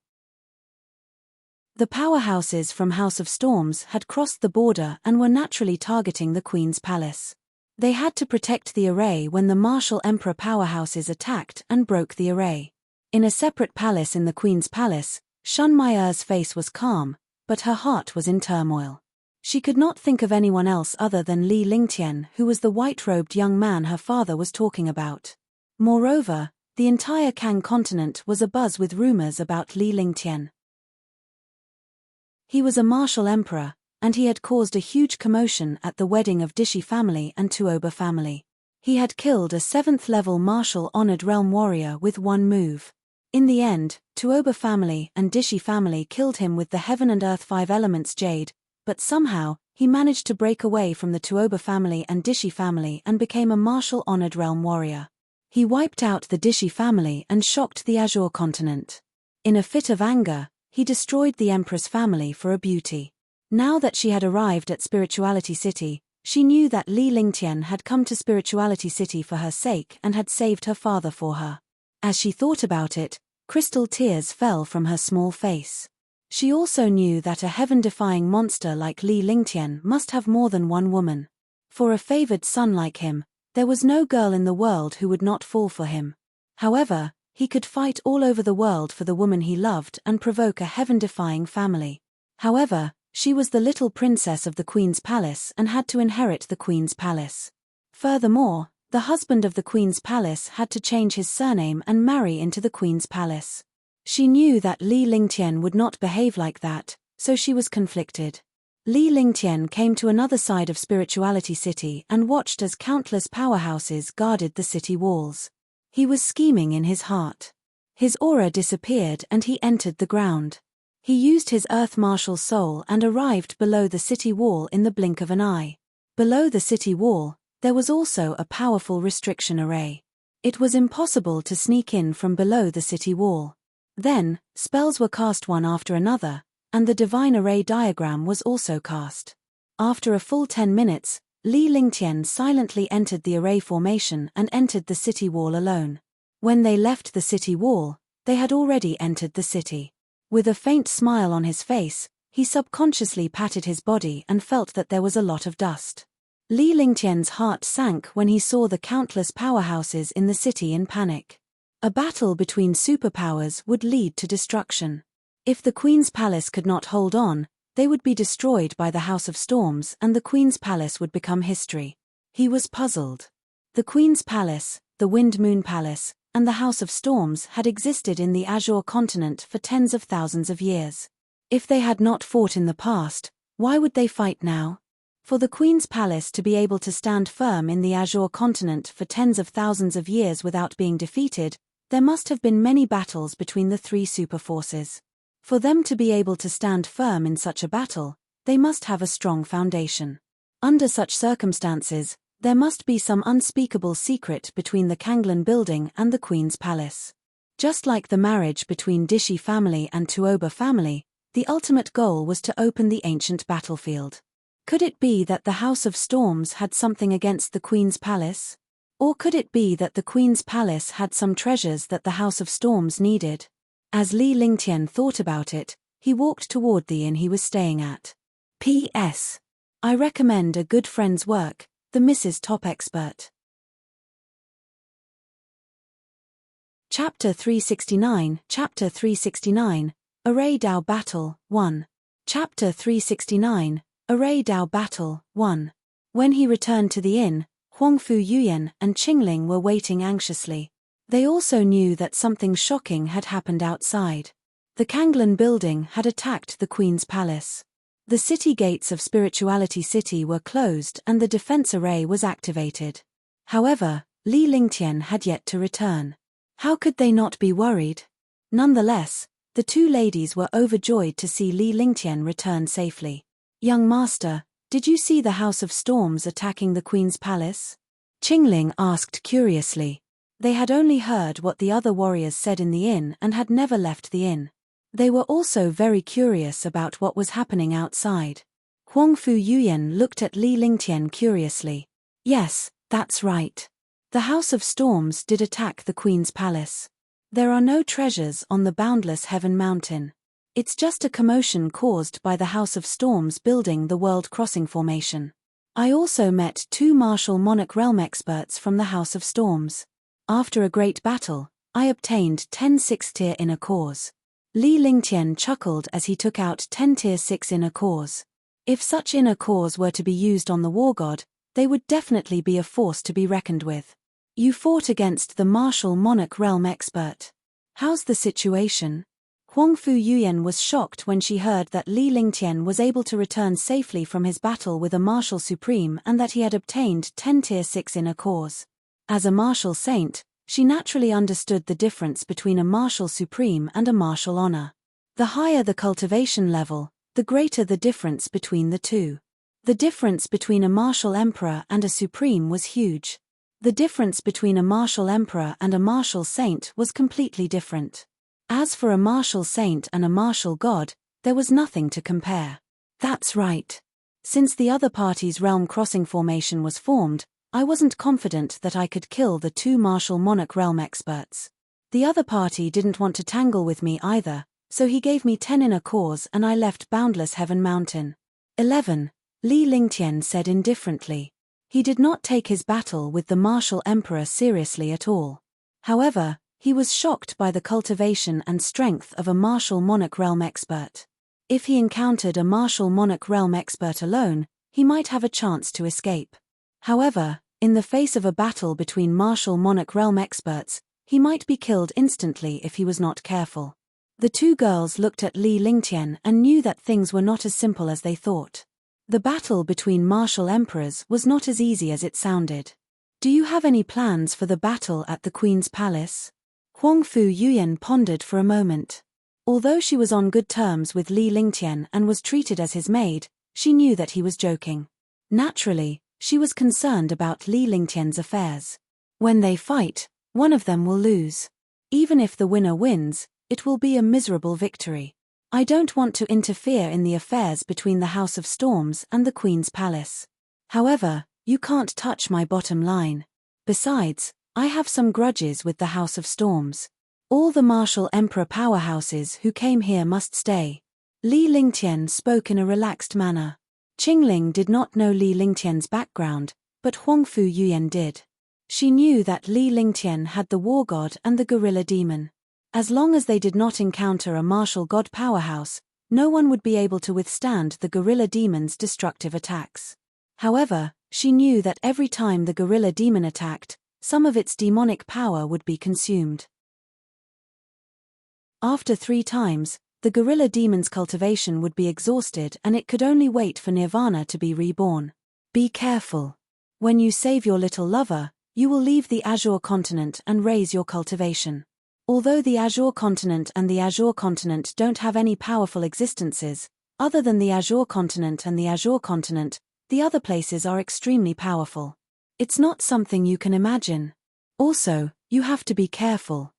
The powerhouses from House of Storms had crossed the border and were naturally targeting the Queen's Palace. They had to protect the array when the martial emperor powerhouses attacked and broke the array. In a separate palace in the Queen's Palace, Shun Mai-er's face was calm, but her heart was in turmoil. She could not think of anyone else other than Li Lingtian, who was the white-robed young man her father was talking about. Moreover, the entire Kang continent was abuzz with rumors about Li Lingtian. He was a martial emperor, and he had caused a huge commotion at the wedding of Dishi family and Tuoba family. He had killed a 7th-level martial honored realm warrior with one move. In the end, Tuoba family and Dishi family killed him with the Heaven and Earth 5 Elements Jade, but somehow, he managed to break away from the Tuoba family and Dishi family and became a martial honored realm warrior. He wiped out the Dishi family and shocked the Azure continent. In a fit of anger, he destroyed the Empress family for a beauty. Now that she had arrived at Spirituality City, she knew that Li Lingtian had come to Spirituality City for her sake and had saved her father for her. As she thought about it, crystal tears fell from her small face. She also knew that a heaven-defying monster like Li Lingtian must have more than one woman. For a favored son like him, there was no girl in the world who would not fall for him. However, he could fight all over the world for the woman he loved and provoke a heaven-defying family. However, she was the little princess of the Queen's Palace and had to inherit the Queen's Palace. Furthermore, the husband of the Queen's Palace had to change his surname and marry into the Queen's Palace. She knew that Li Lingtian would not behave like that, so she was conflicted. Li Lingtian came to another side of Spirituality City and watched as countless powerhouses guarded the city walls. He was scheming in his heart. His aura disappeared and he entered the ground. He used his earth martial soul and arrived below the city wall in the blink of an eye. Below the city wall, there was also a powerful restriction array. It was impossible to sneak in from below the city wall. Then, spells were cast one after another, and the divine array diagram was also cast. After a full 10 minutes, Li Lingtian silently entered the array formation and entered the city wall alone. When they left the city wall, They had already entered the city. With a faint smile on his face, he subconsciously patted his body and felt that there was a lot of dust. Li Lingtian's heart sank when he saw the countless powerhouses in the city in panic. A battle between superpowers would lead to destruction. If the Queen's palace could not hold on, they would be destroyed by the House of Storms and the Queen's palace would become history. He was puzzled. The Queen's palace, the Wind Moon Palace, and the House of Storms had existed in the Azure continent for tens of thousands of years. If they had not fought in the past, why would they fight now? For the Queen's palace to be able to stand firm in the Azure continent for tens of thousands of years without being defeated, there must have been many battles between the three superforces. For them to be able to stand firm in such a battle, they must have a strong foundation. Under such circumstances, there must be some unspeakable secret between the Kanglan building and the Queen's palace. Just like the marriage between Dishi family and Tuoba family, the ultimate goal was to open the ancient battlefield. Could it be that the House of Storms had something against the Queen's palace? Or could it be that the Queen's palace had some treasures that the House of Storms needed? As Li Lingtian thought about it, he walked toward the inn he was staying at. P.S. I recommend a good friend's work, the Mrs. Top Expert. Chapter 369, Chapter 369, Array Dao Battle, 1. Chapter 369, Array Dao Battle, 1. When he returned to the inn, Huangfu Yuyan and Qingling were waiting anxiously. They also knew that something shocking had happened outside. The Kanglan building had attacked the Queen's palace. The city gates of Spirituality City were closed and the defense array was activated. However, Li Lingtian had yet to return. How could they not be worried? Nonetheless, the two ladies were overjoyed to see Li Lingtian return safely. Young master, did you see the House of Storms attacking the Queen's palace? Qingling asked curiously. They had only heard what the other warriors said in the inn and had never left the inn. They were also very curious about what was happening outside. Huangfu Yuyan looked at Li Lingtian curiously. Yes, that's right. The House of Storms did attack the Queen's palace. There are no treasures on the Boundless Heaven Mountain. It's just a commotion caused by the House of Storms building the World Crossing Formation. I also met two martial monarch realm experts from the House of Storms. After a great battle, I obtained 10 6-tier inner cores. Li Lingtian chuckled as he took out 10 tier 6 inner cores. If such inner cores were to be used on the war god, they would definitely be a force to be reckoned with. You fought against the martial monarch realm expert. How's the situation? Huangfu Yuyan was shocked when she heard that Li Lingtian was able to return safely from his battle with a martial supreme and that he had obtained 10 tier 6 inner cores. As a martial saint, she naturally understood the difference between a martial supreme and a martial honor. The higher the cultivation level, the greater the difference between the two. The difference between a martial emperor and a supreme was huge. The difference between a martial emperor and a martial saint was completely different. As for a martial saint and a martial god, there was nothing to compare. That's right. Since the other party's realm crossing formation was formed, I wasn't confident that I could kill the two martial monarch realm experts. The other party didn't want to tangle with me either, so he gave me 10 inner cores and I left Boundless Heaven Mountain. 11. Li Lingtian said indifferently. He did not take his battle with the martial emperor seriously at all. However, he was shocked by the cultivation and strength of a martial monarch realm expert. If he encountered a martial monarch realm expert alone, he might have a chance to escape. However, in the face of a battle between martial monarch realm experts, he might be killed instantly if he was not careful. The two girls looked at Li Lingtian and knew that things were not as simple as they thought. The battle between martial emperors was not as easy as it sounded. Do you have any plans for the battle at the Queen's palace? Huangfu Yuyan pondered for a moment. Although she was on good terms with Li Lingtian and was treated as his maid, she knew that he was joking. Naturally, she was concerned about Li Lingtian's affairs. When they fight, one of them will lose. Even if the winner wins, it will be a miserable victory. I don't want to interfere in the affairs between the House of Storms and the Queen's palace. However, you can't touch my bottom line. Besides, I have some grudges with the House of Storms. All the martial emperor powerhouses who came here must stay. Li Lingtian spoke in a relaxed manner. Qingling did not know Li Lingtian's background, but Huangfu Yuyan did. She knew that Li Lingtian had the war god and the gorilla demon. As long as they did not encounter a martial god powerhouse, no one would be able to withstand the gorilla demon's destructive attacks. However, she knew that every time the gorilla demon attacked, some of its demonic power would be consumed. After 3 times, the gorilla demon's cultivation would be exhausted and it could only wait for nirvana to be reborn. Be careful. When you save your little lover, you will leave the Azure continent and raise your cultivation. Although the Azure continent and the Azure continent don't have any powerful existences, other than the Azure continent and the Azure continent, the other places are extremely powerful. It's not something you can imagine. Also, you have to be careful.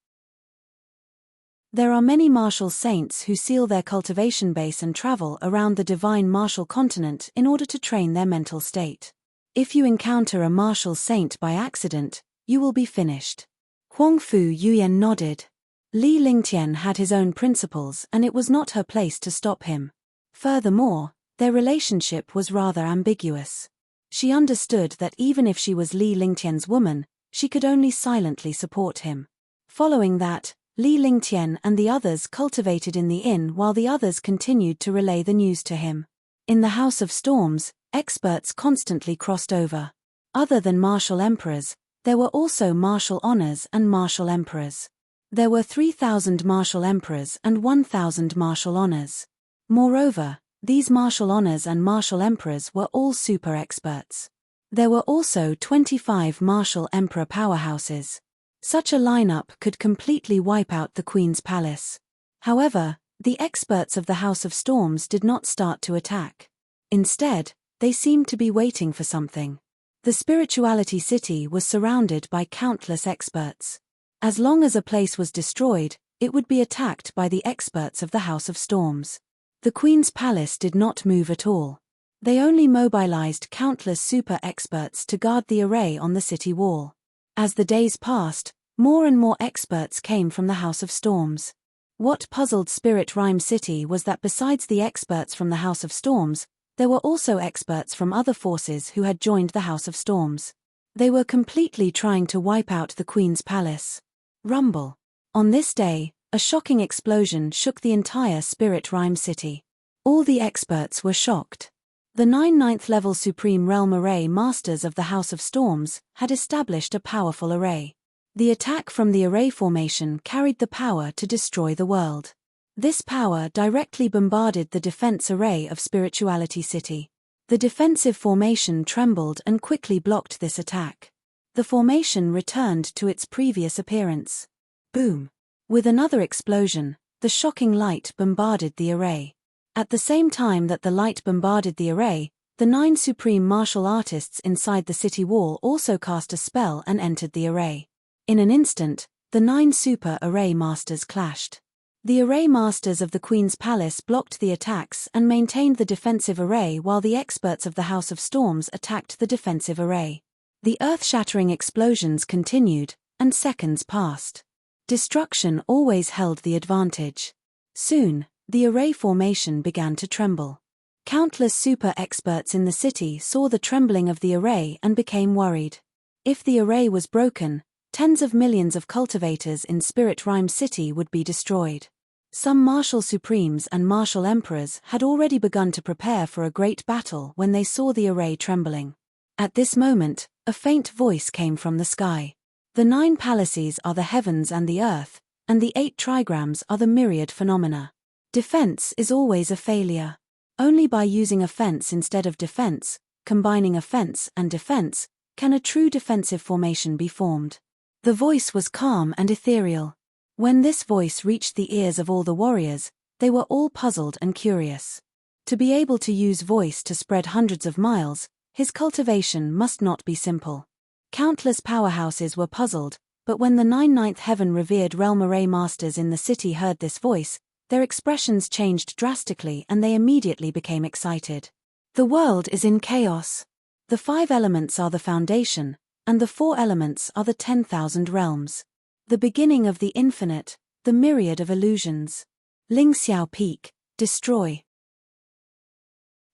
There are many martial saints who seal their cultivation base and travel around the divine martial continent in order to train their mental state. If you encounter a martial saint by accident, you will be finished. Huangfu Yuyan nodded. Li Lingtian had his own principles and it was not her place to stop him. Furthermore, their relationship was rather ambiguous. She understood that even if she was Li Lingtian's woman, she could only silently support him. Following that, Li Lingtian and the others cultivated in the inn while the others continued to relay the news to him. In the House of Storms, experts constantly crossed over. Other than martial emperors, there were also martial honors and martial emperors. There were 3,000 martial emperors and 1,000 martial honors. Moreover, these martial honors and martial emperors were all super experts. There were also 25 martial emperor powerhouses. Such a lineup could completely wipe out the Queen's palace. However, the experts of the House of Storms did not start to attack. Instead, they seemed to be waiting for something. The spirituality city was surrounded by countless experts. As long as a place was destroyed, it would be attacked by the experts of the House of Storms. The Queen's palace did not move at all. They only mobilized countless super experts to guard the array on the city wall. As the days passed, more and more experts came from the House of Storms. What puzzled Spirit Rhyme City was that besides the experts from the House of Storms, there were also experts from other forces who had joined the House of Storms. They were completely trying to wipe out the Queen's palace. Rumble. On this day, a shocking explosion shook the entire Spirit Rhyme City. All the experts were shocked. The 9 9th-level Supreme Realm Array Masters of the House of Storms had established a powerful array. The attack from the array formation carried the power to destroy the world. This power directly bombarded the defense array of Spirituality City. The defensive formation trembled and quickly blocked this attack. The formation returned to its previous appearance. Boom! With another explosion, the shocking light bombarded the array. At the same time that the light bombarded the array, the 9 supreme martial artists inside the city wall also cast a spell and entered the array. In an instant, the 9 super array masters clashed. The array masters of the Queen's Palace blocked the attacks and maintained the defensive array while the experts of the House of Storms attacked the defensive array. The earth-shattering explosions continued, and seconds passed. Destruction always held the advantage. Soon, the array formation began to tremble. Countless super experts in the city saw the trembling of the array and became worried. If the array was broken, tens of millions of cultivators in Spirit Rhyme City would be destroyed. Some martial supremes and martial emperors had already begun to prepare for a great battle when they saw the array trembling. At this moment, a faint voice came from the sky. The 9 palaces are the heavens and the earth, and the 8 trigrams are the myriad phenomena. Defense is always a failure. Only by using offense instead of defense, combining offense and defense, can a true defensive formation be formed. The voice was calm and ethereal. When this voice reached the ears of all the warriors, they were all puzzled and curious. To be able to use voice to spread hundreds of miles, his cultivation must not be simple. Countless powerhouses were puzzled, but when the 9 9th heaven revered realm array masters in the city heard this voice, their expressions changed drastically and they immediately became excited. The world is in chaos. The 5 elements are the foundation, and the 4 elements are the 10,000 realms. The beginning of the infinite, the myriad of illusions. Lingxiao Peak, destroy.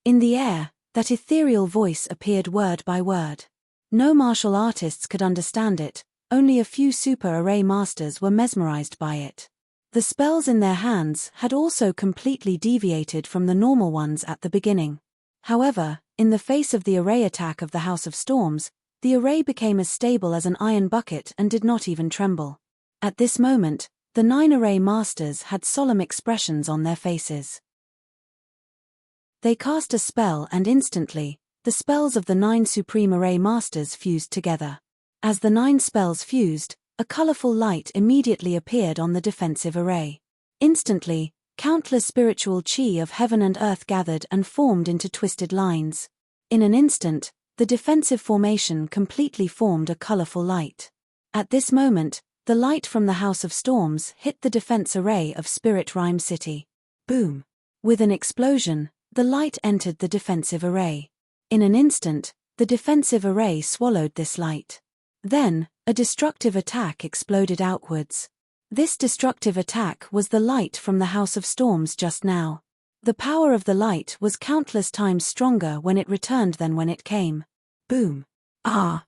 In the air, that ethereal voice appeared word by word. No martial artists could understand it, only a few super array masters were mesmerized by it. The spells in their hands had also completely deviated from the normal ones at the beginning. However, in the face of the array attack of the House of Storms, the array became as stable as an iron bucket and did not even tremble. At this moment, the 9 array masters had solemn expressions on their faces. They cast a spell and instantly, the spells of the 9 supreme array masters fused together. As the 9 spells fused, a colorful light immediately appeared on the defensive array. Instantly, countless spiritual chi of heaven and earth gathered and formed into twisted lines. In an instant, the defensive formation completely formed a colorful light. At this moment, the light from the House of Storms hit the defense array of Spirit Rhyme City. Boom! With an explosion, the light entered the defensive array. In an instant, the defensive array swallowed this light. Then, a destructive attack exploded outwards. This destructive attack was the light from the House of Storms just now. The power of the light was countless times stronger when it returned than when it came. Boom! Ah!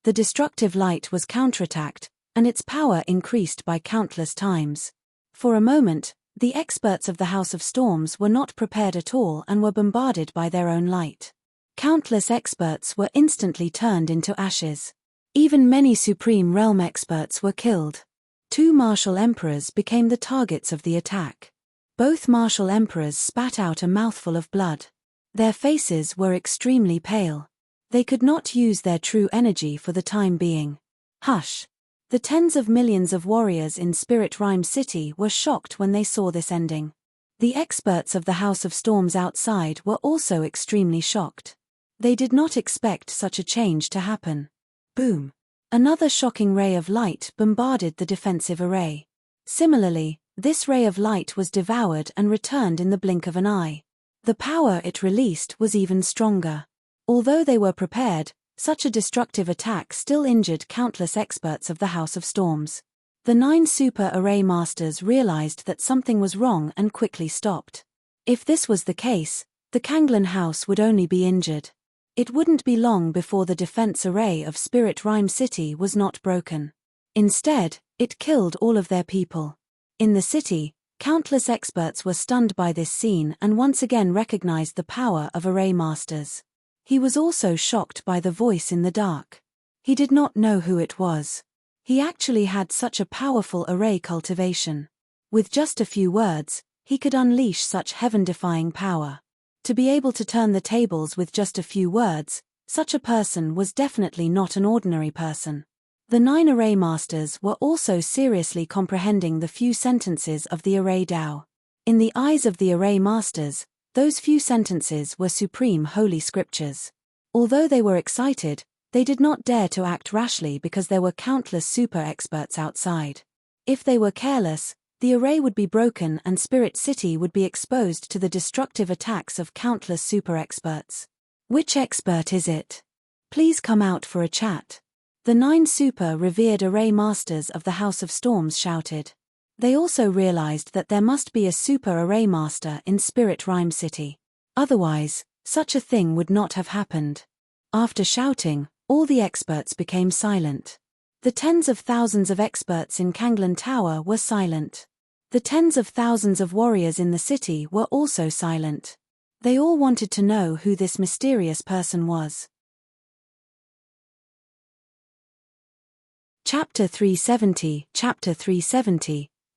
The destructive light was counterattacked, and its power increased by countless times. For a moment, the experts of the House of Storms were not prepared at all and were bombarded by their own light. Countless experts were instantly turned into ashes. Even many Supreme Realm experts were killed. 2 martial emperors became the targets of the attack. Both martial emperors spat out a mouthful of blood. Their faces were extremely pale. They could not use their true energy for the time being. Hush! The tens of millions of warriors in Spirit Rhyme City were shocked when they saw this ending. The experts of the House of Storms outside were also extremely shocked. They did not expect such a change to happen. Boom! Another shocking ray of light bombarded the defensive array. Similarly, this ray of light was devoured and returned in the blink of an eye. The power it released was even stronger. Although they were prepared, such a destructive attack still injured countless experts of the House of Storms. The 9 super array masters realized that something was wrong and quickly stopped. If this was the case, the Kanglin house would only be injured. It wouldn't be long before the defense array of Spirit Rhyme City was not broken. Instead, it killed all of their people. In the city, countless experts were stunned by this scene and once again recognized the power of array masters. He was also shocked by the voice in the dark. He did not know who it was. He actually had such a powerful array cultivation. With just a few words, he could unleash such heaven-defying power. To be able to turn the tables with just a few words, such a person was definitely not an ordinary person. The 9 array masters were also seriously comprehending the few sentences of the array Tao. In the eyes of the array masters, those few sentences were supreme holy scriptures. Although they were excited, they did not dare to act rashly because there were countless super experts outside. If they were careless, the array would be broken and Spirit City would be exposed to the destructive attacks of countless super experts. Which expert is it? Please come out for a chat. The 9 super revered array masters of the House of Storms shouted. They also realized that there must be a super array master in Spirit Rhyme City. Otherwise, such a thing would not have happened. After shouting, all the experts became silent. The tens of thousands of experts in Kanglin Tower were silent. The tens of thousands of warriors in the city were also silent. They all wanted to know who this mysterious person was. Chapter 370,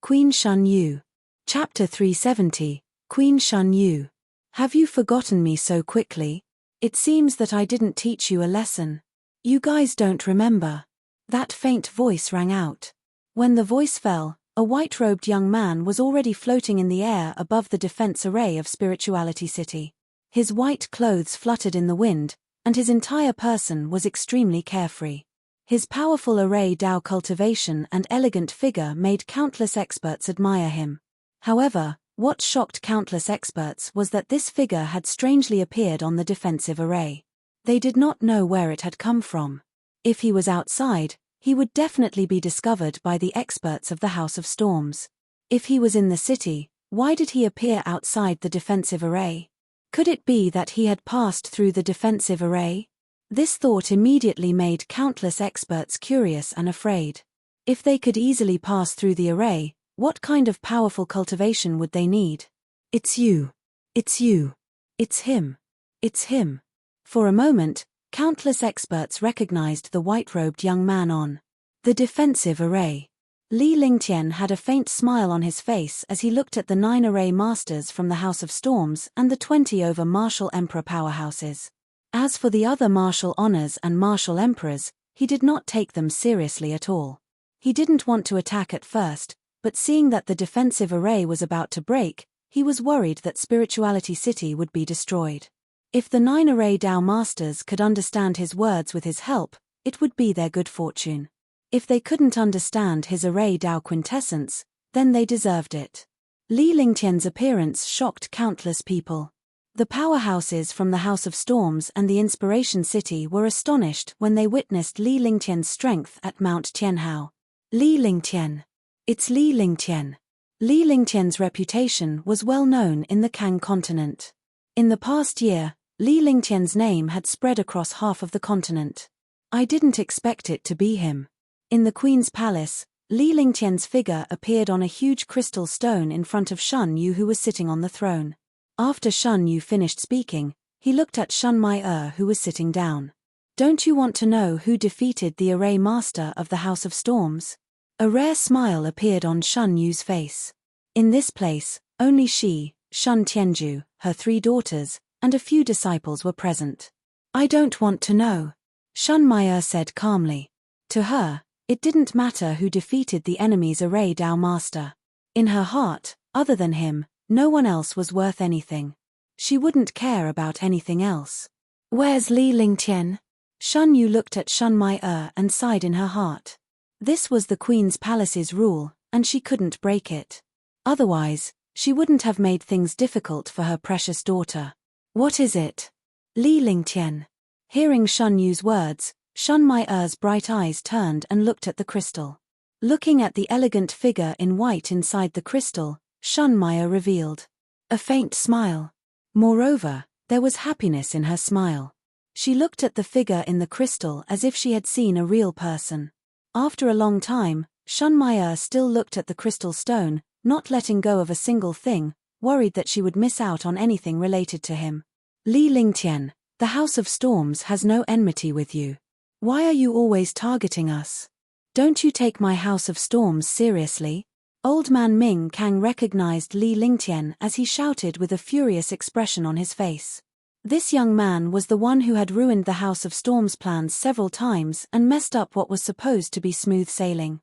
Queen Shun Yu. Chapter 370, Queen Shun Yu. Have you forgotten me so quickly? It seems that I didn't teach you a lesson. You guys don't remember. That faint voice rang out. When the voice fell, a white-robed young man was already floating in the air above the defense array of Spirituality City. His white clothes fluttered in the wind, and his entire person was extremely carefree. His powerful array Tao cultivation and elegant figure made countless experts admire him. However, what shocked countless experts was that this figure had strangely appeared on the defensive array. They did not know where it had come from. If he was outside, He would definitely be discovered by the experts of the House of Storms. If he was in the city, why did he appear outside the defensive array? Could it be that he had passed through the defensive array? This thought immediately made countless experts curious and afraid. If they could easily pass through the array, what kind of powerful cultivation would they need? It's you. It's you. It's him. It's him. For a moment, countless experts recognized the white-robed young man on the defensive array. Li Lingtian had a faint smile on his face as he looked at the 9 array masters from the House of Storms and the 20 over martial emperor powerhouses. As for the other martial honors and martial emperors, he did not take them seriously at all. He didn't want to attack at first, but seeing that the defensive array was about to break, he was worried that Spirituality City would be destroyed. If the 9 array Dao masters could understand his words with his help, it would be their good fortune. If they couldn't understand his array Dao quintessence, then they deserved it. Li Lingtian's appearance shocked countless people. The powerhouses from the House of Storms and the Inspiration City were astonished when they witnessed Li Lingtian's strength at Mount Tianhao. Li Lingtian. It's Li Lingtian. Li Lingtian's reputation was well known in the Kang continent. In the past year, Li Lingtian's name had spread across half of the continent. I didn't expect it to be him. In the Queen's Palace, Li Lingtian's figure appeared on a huge crystal stone in front of Shun Yu, who was sitting on the throne. After Shun Yu finished speaking, he looked at Shun Mai, who was sitting down. Don't you want to know who defeated the array master of the House of Storms? A rare smile appeared on Shun Yu's face. In this place, only she, Shun Tianju, her 3 daughters, and a few disciples were present. I don't want to know, Shun Mai said calmly. To her, it didn't matter who defeated the enemy's array Dao master. In her heart, other than him, no one else was worth anything. She wouldn't care about anything else. Where's Li Lingtian? Shun Yu looked at Shun Mai and sighed in her heart. This was the Queen's Palace's rule, and she couldn't break it. Otherwise, she wouldn't have made things difficult for her precious daughter. What is it? Li Lingtian. Hearing Shun Yu's words, Shun Mai's bright eyes turned and looked at the crystal. Looking at the elegant figure in white inside the crystal, Shun Mai revealed a faint smile. Moreover, there was happiness in her smile. She looked at the figure in the crystal as if she had seen a real person. After a long time, Shun Mai still looked at the crystal stone, not letting go of a single thing, worried that she would miss out on anything related to him. Li Lingtian, the House of Storms has no enmity with you. Why are you always targeting us? Don't you take my House of Storms seriously? Old man Ming Kang recognized Li Lingtian as he shouted with a furious expression on his face. This young man was the one who had ruined the House of Storms plans several times and messed up what was supposed to be smooth sailing.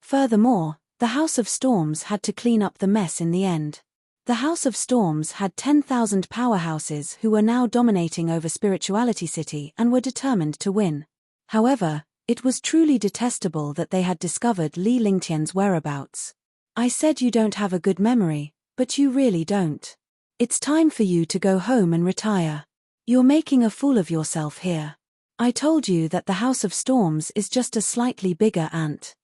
Furthermore, the House of Storms had to clean up the mess in the end. The House of Storms had 10,000 powerhouses who were now dominating over Spirituality City and were determined to win. However, it was truly detestable that they had discovered Li Lingtian's whereabouts. I said you don't have a good memory, but you really don't. It's time for you to go home and retire. You're making a fool of yourself here. I told you that the House of Storms is just a slightly bigger ant.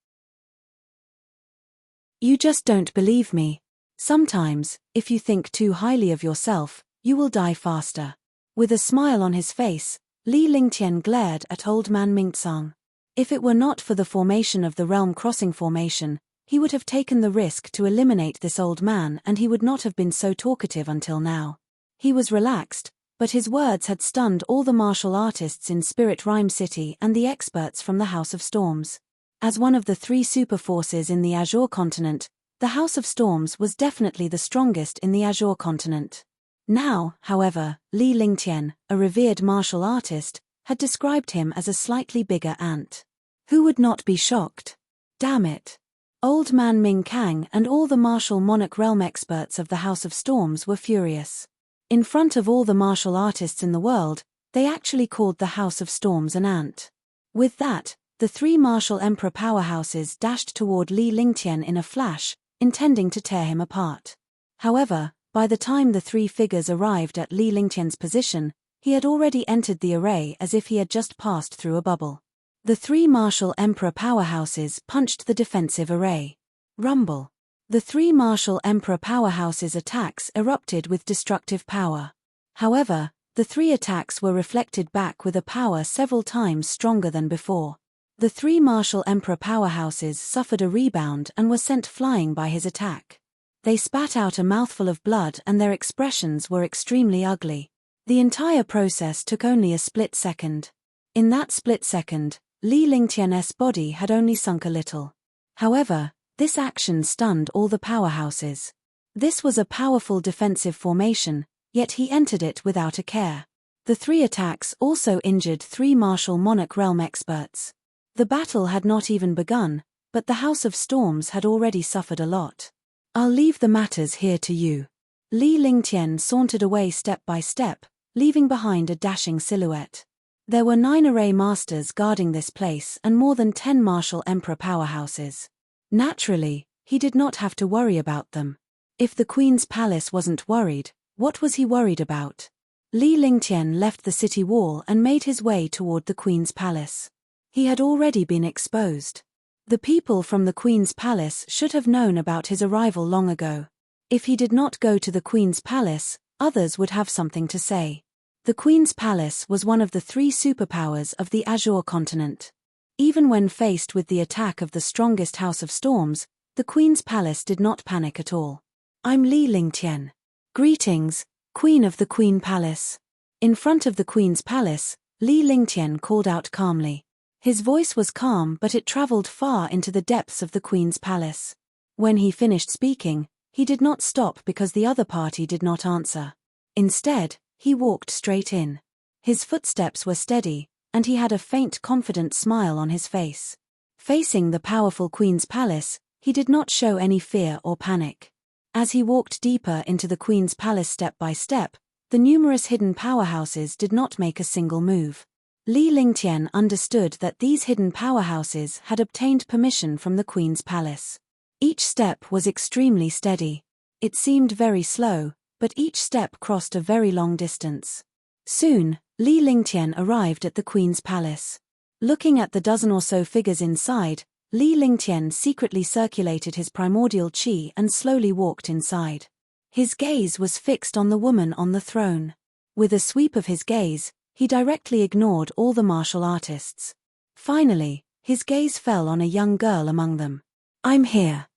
You just don't believe me. Sometimes, if you think too highly of yourself, you will die faster. With a smile on his face, Li Lingtian glared at old man Mingtsang. If it were not for the formation of the Realm Crossing formation, he would have taken the risk to eliminate this old man and he would not have been so talkative until now. He was relaxed, but his words had stunned all the martial artists in Spirit Rhyme City and the experts from the House of Storms. As one of the 3 super forces in the Azure continent, the House of Storms was definitely the strongest in the Azure continent. Now, however, Li Lingtian, a revered martial artist, had described him as a slightly bigger ant. Who would not be shocked? Damn it. Old man Ming Kang and all the martial monarch realm experts of the House of Storms were furious. In front of all the martial artists in the world, they actually called the House of Storms an ant. With that, the 3 martial emperor powerhouses dashed toward Li Lingtian in a flash, intending to tear him apart. However, by the time the 3 figures arrived at Li Lingtian's position, he had already entered the array as if he had just passed through a bubble. The three martial emperor powerhouses punched the defensive array. Rumble. The three martial emperor powerhouses' attacks erupted with destructive power. However, the three attacks were reflected back with a power several times stronger than before. The three martial emperor powerhouses suffered a rebound and were sent flying by his attack. They spat out a mouthful of blood and their expressions were extremely ugly. The entire process took only a split second. In that split second, Li Lingtian's body had only sunk a little. However, this action stunned all the powerhouses. This was a powerful defensive formation, yet he entered it without a care. The three attacks also injured three martial monarch realm experts. The battle had not even begun, but the House of Storms had already suffered a lot. I'll leave the matters here to you. Li Lingtian sauntered away step by step, leaving behind a dashing silhouette. There were 9 array masters guarding this place and more than 10 martial emperor powerhouses. Naturally, he did not have to worry about them. If the Queen's palace wasn't worried, what was he worried about? Li Lingtian left the city wall and made his way toward the Queen's palace. He had already been exposed. The people from the Queen's palace should have known about his arrival long ago. If he did not go to the Queen's palace, others would have something to say. The Queen's palace was one of the 3 superpowers of the Azure continent. Even when faced with the attack of the strongest House of Storms, the Queen's palace did not panic at all. I'm Li Lingtian. Greetings, Queen of the Queen Palace. In front of the Queen's palace, Li Lingtian called out calmly. His voice was calm but it traveled far into the depths of the Queen's palace. When he finished speaking, he did not stop because the other party did not answer. Instead, he walked straight in. His footsteps were steady, and he had a faint confident smile on his face. Facing the powerful Queen's palace, he did not show any fear or panic. As he walked deeper into the Queen's palace step by step, the numerous hidden powerhouses did not make a single move. Li Lingtian understood that these hidden powerhouses had obtained permission from the Queen's palace. Each step was extremely steady. It seemed very slow, but each step crossed a very long distance. Soon, Li Lingtian arrived at the Queen's palace. Looking at the dozen or so figures inside, Li Lingtian secretly circulated his primordial qi and slowly walked inside. His gaze was fixed on the woman on the throne. With a sweep of his gaze, he directly ignored all the martial artists. Finally, his gaze fell on a young girl among them. I'm here.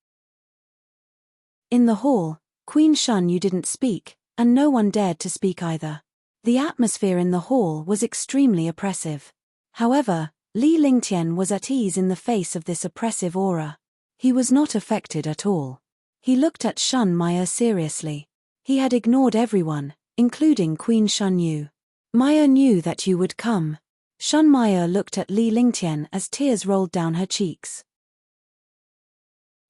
In the hall, Queen Shun Yu didn't speak, and no one dared to speak either. The atmosphere in the hall was extremely oppressive. However, Li Lingtian was at ease in the face of this oppressive aura. He was not affected at all. He looked at Shun Maya seriously. He had ignored everyone, including Queen Shun Yu. Maya knew that you would come. Shun Maya looked at Li Lingtian as tears rolled down her cheeks.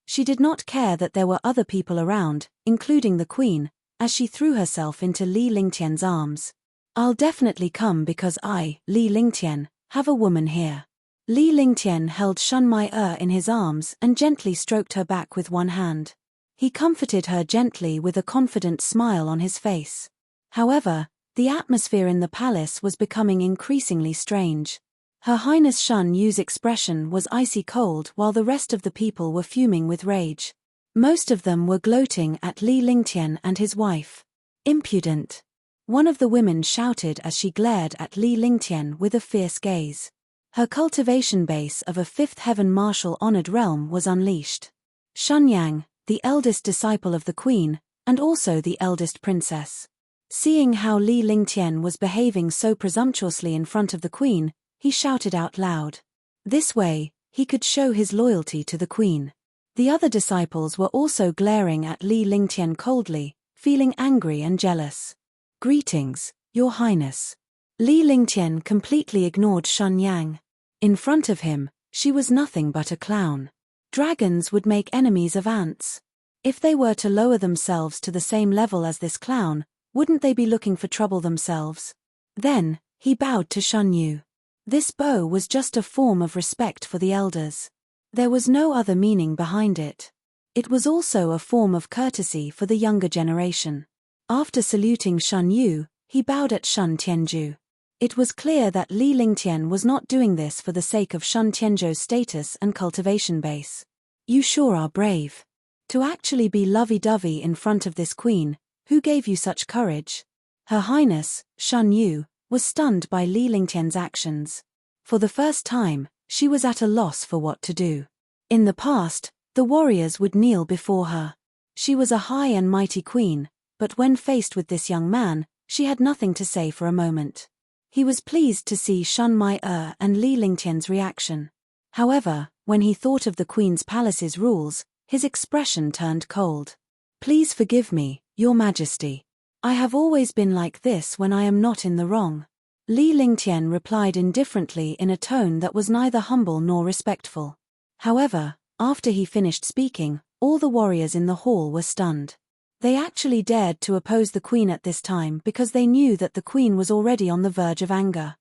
She did not care that there were other people around, including the Queen, as she threw herself into Li Lingtian's arms. I'll definitely come because I, Li Lingtian, have a woman here. Li Lingtian held Shun Maya in his arms and gently stroked her back with one hand. He comforted her gently with a confident smile on his face. However, the atmosphere in the palace was becoming increasingly strange. Her Highness Shun Yu's expression was icy cold while the rest of the people were fuming with rage. Most of them were gloating at Li Lingtian and his wife. Impudent. One of the women shouted as she glared at Li Lingtian with a fierce gaze. Her cultivation base of a 5th heaven martial honored realm was unleashed. Shun Yang, the eldest disciple of the Queen, and also the eldest princess. Seeing how Li Lingtian was behaving so presumptuously in front of the Queen, he shouted out loud. This way, he could show his loyalty to the Queen. The other disciples were also glaring at Li Lingtian coldly, feeling angry and jealous. Greetings, Your Highness. Li Lingtian completely ignored Shun Yang. In front of him, she was nothing but a clown. Dragons would make enemies of ants. If they were to lower themselves to the same level as this clown, wouldn't they be looking for trouble themselves? Then, he bowed to Shun Yu. This bow was just a form of respect for the elders. There was no other meaning behind it. It was also a form of courtesy for the younger generation. After saluting Shun Yu, he bowed at Shun Tianju. It was clear that Li Lingtian was not doing this for the sake of Shun Tianzhou's status and cultivation base. You sure are brave. To actually be lovey-dovey in front of this queen, who gave you such courage? Her Highness, Shun Yu, was stunned by Li Lingtian's actions. For the first time, she was at a loss for what to do. In the past, the warriors would kneel before her. She was a high and mighty queen, but when faced with this young man, she had nothing to say for a moment. He was pleased to see Shun Mai-er and Li Lingtian's reaction. However, when he thought of the Queen's Palace's rules, his expression turned cold. Please forgive me, Your Majesty. I have always been like this when I am not in the wrong. Li Lingtian replied indifferently in a tone that was neither humble nor respectful. However, after he finished speaking, all the warriors in the hall were stunned. They actually dared to oppose the Queen at this time because they knew that the Queen was already on the verge of anger.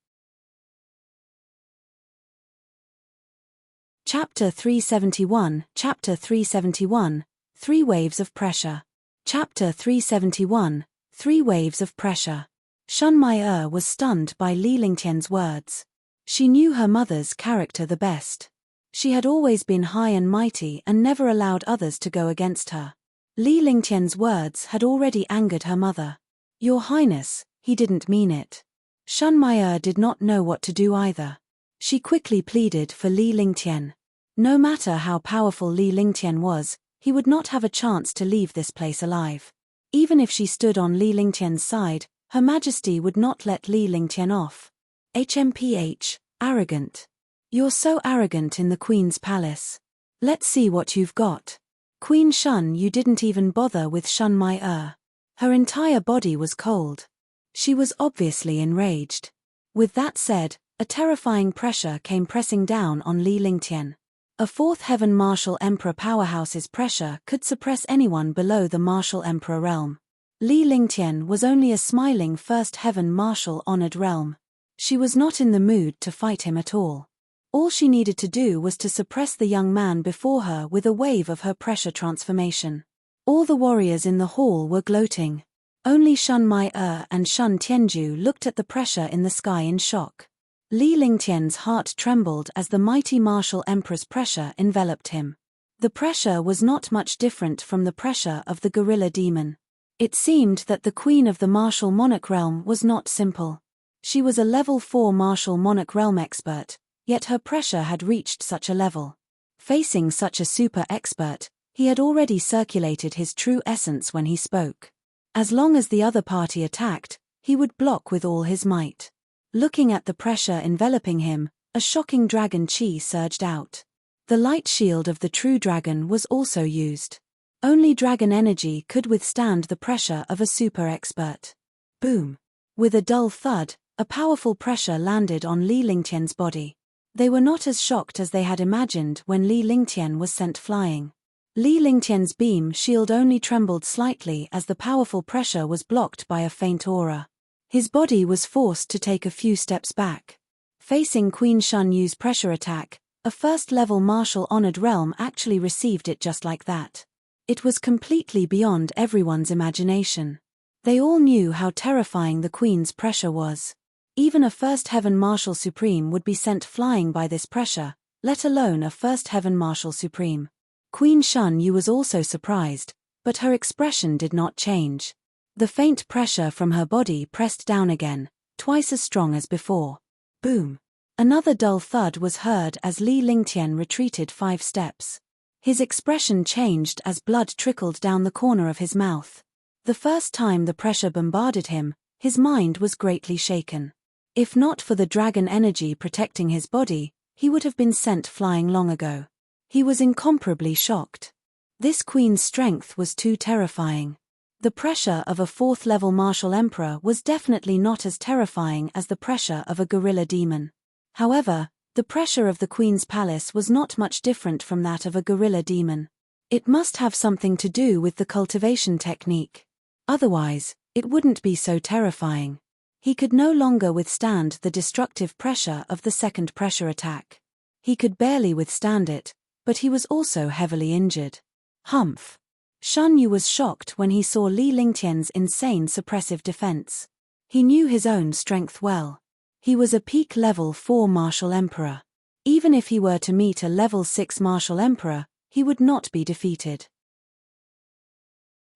Chapter 371, Chapter 371, 3 Waves of Pressure. Chapter 371, 3 Waves of Pressure. Shun Mai-er was stunned by Li Lingtian's words. She knew her mother's character the best. She had always been high and mighty and never allowed others to go against her. Li Lingtian's words had already angered her mother. Your Highness, he didn't mean it. Shun Mai-er did not know what to do either. She quickly pleaded for Li Lingtian. No matter how powerful Li Lingtian was, he would not have a chance to leave this place alive. Even if she stood on Li Lingtian's side, Her Majesty would not let Li Lingtian off. HMPH, arrogant. You're so arrogant in the Queen's palace. Let's see what you've got. Queen Shun, you didn't even bother with Shun Mai-er. Her entire body was cold. She was obviously enraged. With that said, a terrifying pressure came pressing down on Li Lingtian. A fourth heaven martial emperor powerhouse's pressure could suppress anyone below the martial emperor realm. Li Lingtian was only a smiling first heaven martial honored realm. She was not in the mood to fight him at all. All she needed to do was to suppress the young man before her with a wave of her pressure transformation. All the warriors in the hall were gloating. Only Shun Mai-er and Shun Tianzhou looked at the pressure in the sky in shock. Li Lingtian's heart trembled as the mighty martial emperor's pressure enveloped him. The pressure was not much different from the pressure of the gorilla demon. It seemed that the queen of the martial monarch realm was not simple. She was a level 4 martial monarch realm expert, yet her pressure had reached such a level. Facing such a super expert, he had already circulated his true essence when he spoke. As long as the other party attacked, he would block with all his might. Looking at the pressure enveloping him, a shocking dragon chi surged out. The light shield of the true dragon was also used. Only dragon energy could withstand the pressure of a super expert. Boom! With a dull thud, a powerful pressure landed on Li Lingtian's body. They were not as shocked as they had imagined when Li Lingtian was sent flying. Li Lingtian's beam shield only trembled slightly as the powerful pressure was blocked by a faint aura. His body was forced to take a few steps back. Facing Queen Shun Yu's pressure attack, a first-level martial honored realm actually received it just like that. It was completely beyond everyone's imagination. They all knew how terrifying the Queen's pressure was. Even a first heaven martial supreme would be sent flying by this pressure, let alone a first heaven martial supreme. Queen Shun Yu was also surprised, but her expression did not change. The faint pressure from her body pressed down again, twice as strong as before. Boom! Another dull thud was heard as Li Lingtian retreated 5 steps. His expression changed as blood trickled down the corner of his mouth. The first time the pressure bombarded him, his mind was greatly shaken. If not for the dragon energy protecting his body, he would have been sent flying long ago. He was incomparably shocked. This queen's strength was too terrifying. The pressure of a 4th-level martial emperor was definitely not as terrifying as the pressure of a gorilla demon. However, the pressure of the queen's palace was not much different from that of a gorilla demon. It must have something to do with the cultivation technique. Otherwise, it wouldn't be so terrifying. He could no longer withstand the destructive pressure of the second pressure attack. He could barely withstand it, but he was also heavily injured. Humph! Shun Yu was shocked when he saw Li Lingtian's insane suppressive defense. He knew his own strength well. He was a peak level 4 martial emperor. Even if he were to meet a level 6 martial emperor, he would not be defeated.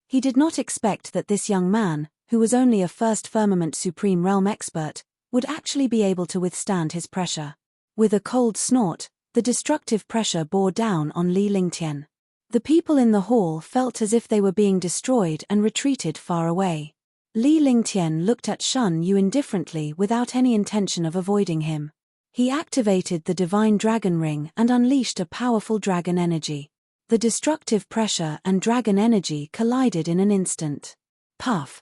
He did not expect that this young man, who was only a first firmament supreme realm expert, would actually be able to withstand his pressure. With a cold snort, the destructive pressure bore down on Li Lingtian. The people in the hall felt as if they were being destroyed and retreated far away. Li Lingtian looked at Shun Yu indifferently without any intention of avoiding him. He activated the divine dragon ring and unleashed a powerful dragon energy. The destructive pressure and dragon energy collided in an instant. Puff!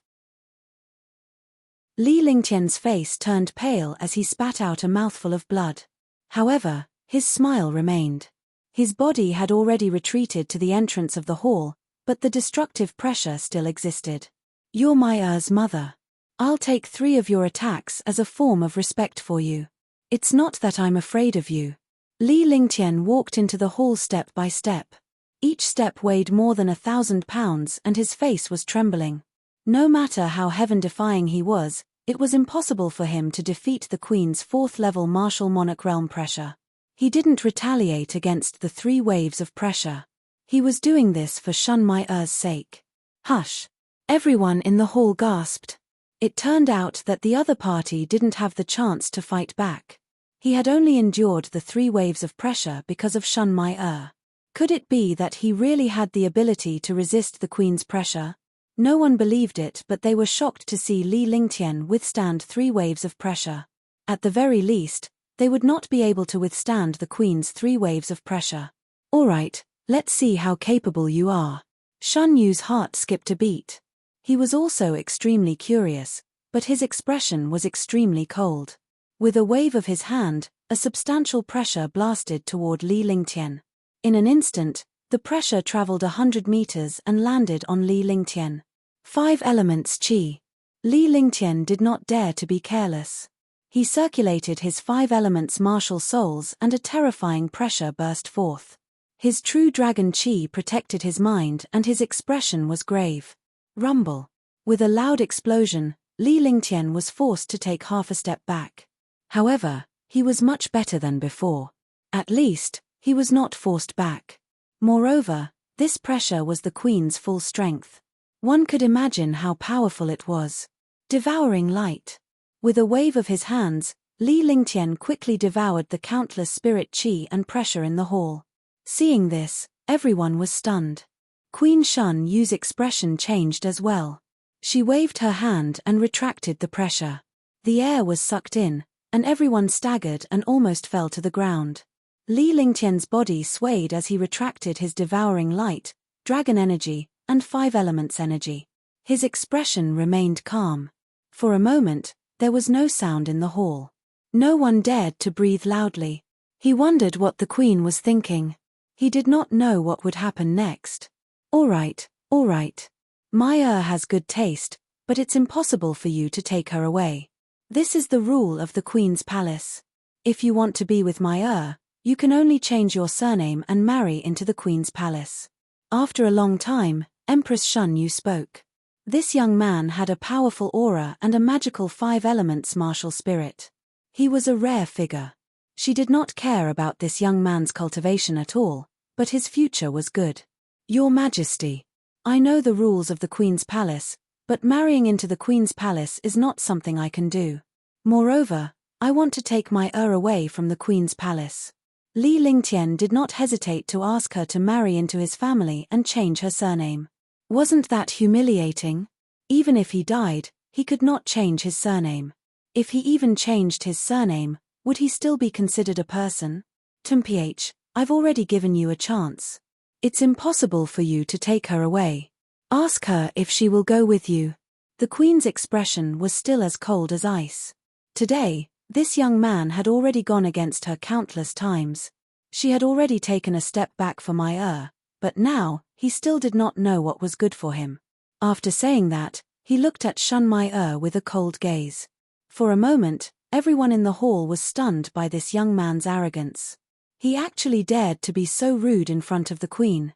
Li Lingtian's face turned pale as he spat out a mouthful of blood. However, his smile remained. His body had already retreated to the entrance of the hall, but the destructive pressure still existed. "You're my mother. I'll take 3 of your attacks as a form of respect for you. It's not that I'm afraid of you." Li Lingtian walked into the hall step by step. Each step weighed more than 1,000 pounds and his face was trembling. No matter how heaven-defying he was, it was impossible for him to defeat the Queen's 4th-level martial monarch realm pressure. He didn't retaliate against the 3 waves of pressure. He was doing this for Shun Mai's sake. Hush! Everyone in the hall gasped. It turned out that the other party didn't have the chance to fight back. He had only endured the 3 waves of pressure because of Shun Mai. Could it be that he really had the ability to resist the Queen's pressure? No one believed it, but they were shocked to see Li Lingtian withstand 3 waves of pressure. At the very least, they would not be able to withstand the Queen's 3 waves of pressure. "All right, let's see how capable you are." Shun Yu's heart skipped a beat. He was also extremely curious, but his expression was extremely cold. With a wave of his hand, a substantial pressure blasted toward Li Lingtian. In an instant, the pressure traveled 100 meters and landed on Li Lingtian. 5 elements Qi. Li Lingtian did not dare to be careless. He circulated his 5 elements martial souls and a terrifying pressure burst forth. His true dragon Qi protected his mind and his expression was grave. Rumble. With a loud explosion, Li Lingtian was forced to take half a step back. However, he was much better than before. At least, he was not forced back. Moreover, this pressure was the Queen's full strength. One could imagine how powerful it was. Devouring light. With a wave of his hands, Li Lingtian quickly devoured the countless spirit Qi and pressure in the hall. Seeing this, everyone was stunned. Queen Shun Yu's expression changed as well. She waved her hand and retracted the pressure. The air was sucked in, and everyone staggered and almost fell to the ground. Li Lingtian's body swayed as he retracted his devouring light, dragon energy, and 5 elements energy. His expression remained calm. For a moment, there was no sound in the hall. No one dared to breathe loudly. He wondered what the Queen was thinking. He did not know what would happen next. All right. Maya has good taste, but it's impossible for you to take her away. This is the rule of the Queen's palace. If you want to be with Maya, you can only change your surname and marry into the Queen's palace. After a long time, Empress Shun Yu spoke. This young man had a powerful aura and a magical 5 elements martial spirit. He was a rare figure. She did not care about this young man's cultivation at all, but his future was good. "Your Majesty, I know the rules of the Queen's palace, but marrying into the Queen's palace is not something I can do. Moreover, I want to take my away from the Queen's palace." Li Lingtian did not hesitate to ask her to marry into his family and change her surname. Wasn't that humiliating? Even if he died, he could not change his surname. If he even changed his surname, would he still be considered a person? "Mph, I've already given you a chance. It's impossible for you to take her away. Ask her if she will go with you." The Queen's expression was still as cold as ice. Today, this young man had already gone against her countless times. She had already taken a step back for Maya, but now, he still did not know what was good for him. After saying that, he looked at Shun Maya with a cold gaze. For a moment, everyone in the hall was stunned by this young man's arrogance. He actually dared to be so rude in front of the Queen.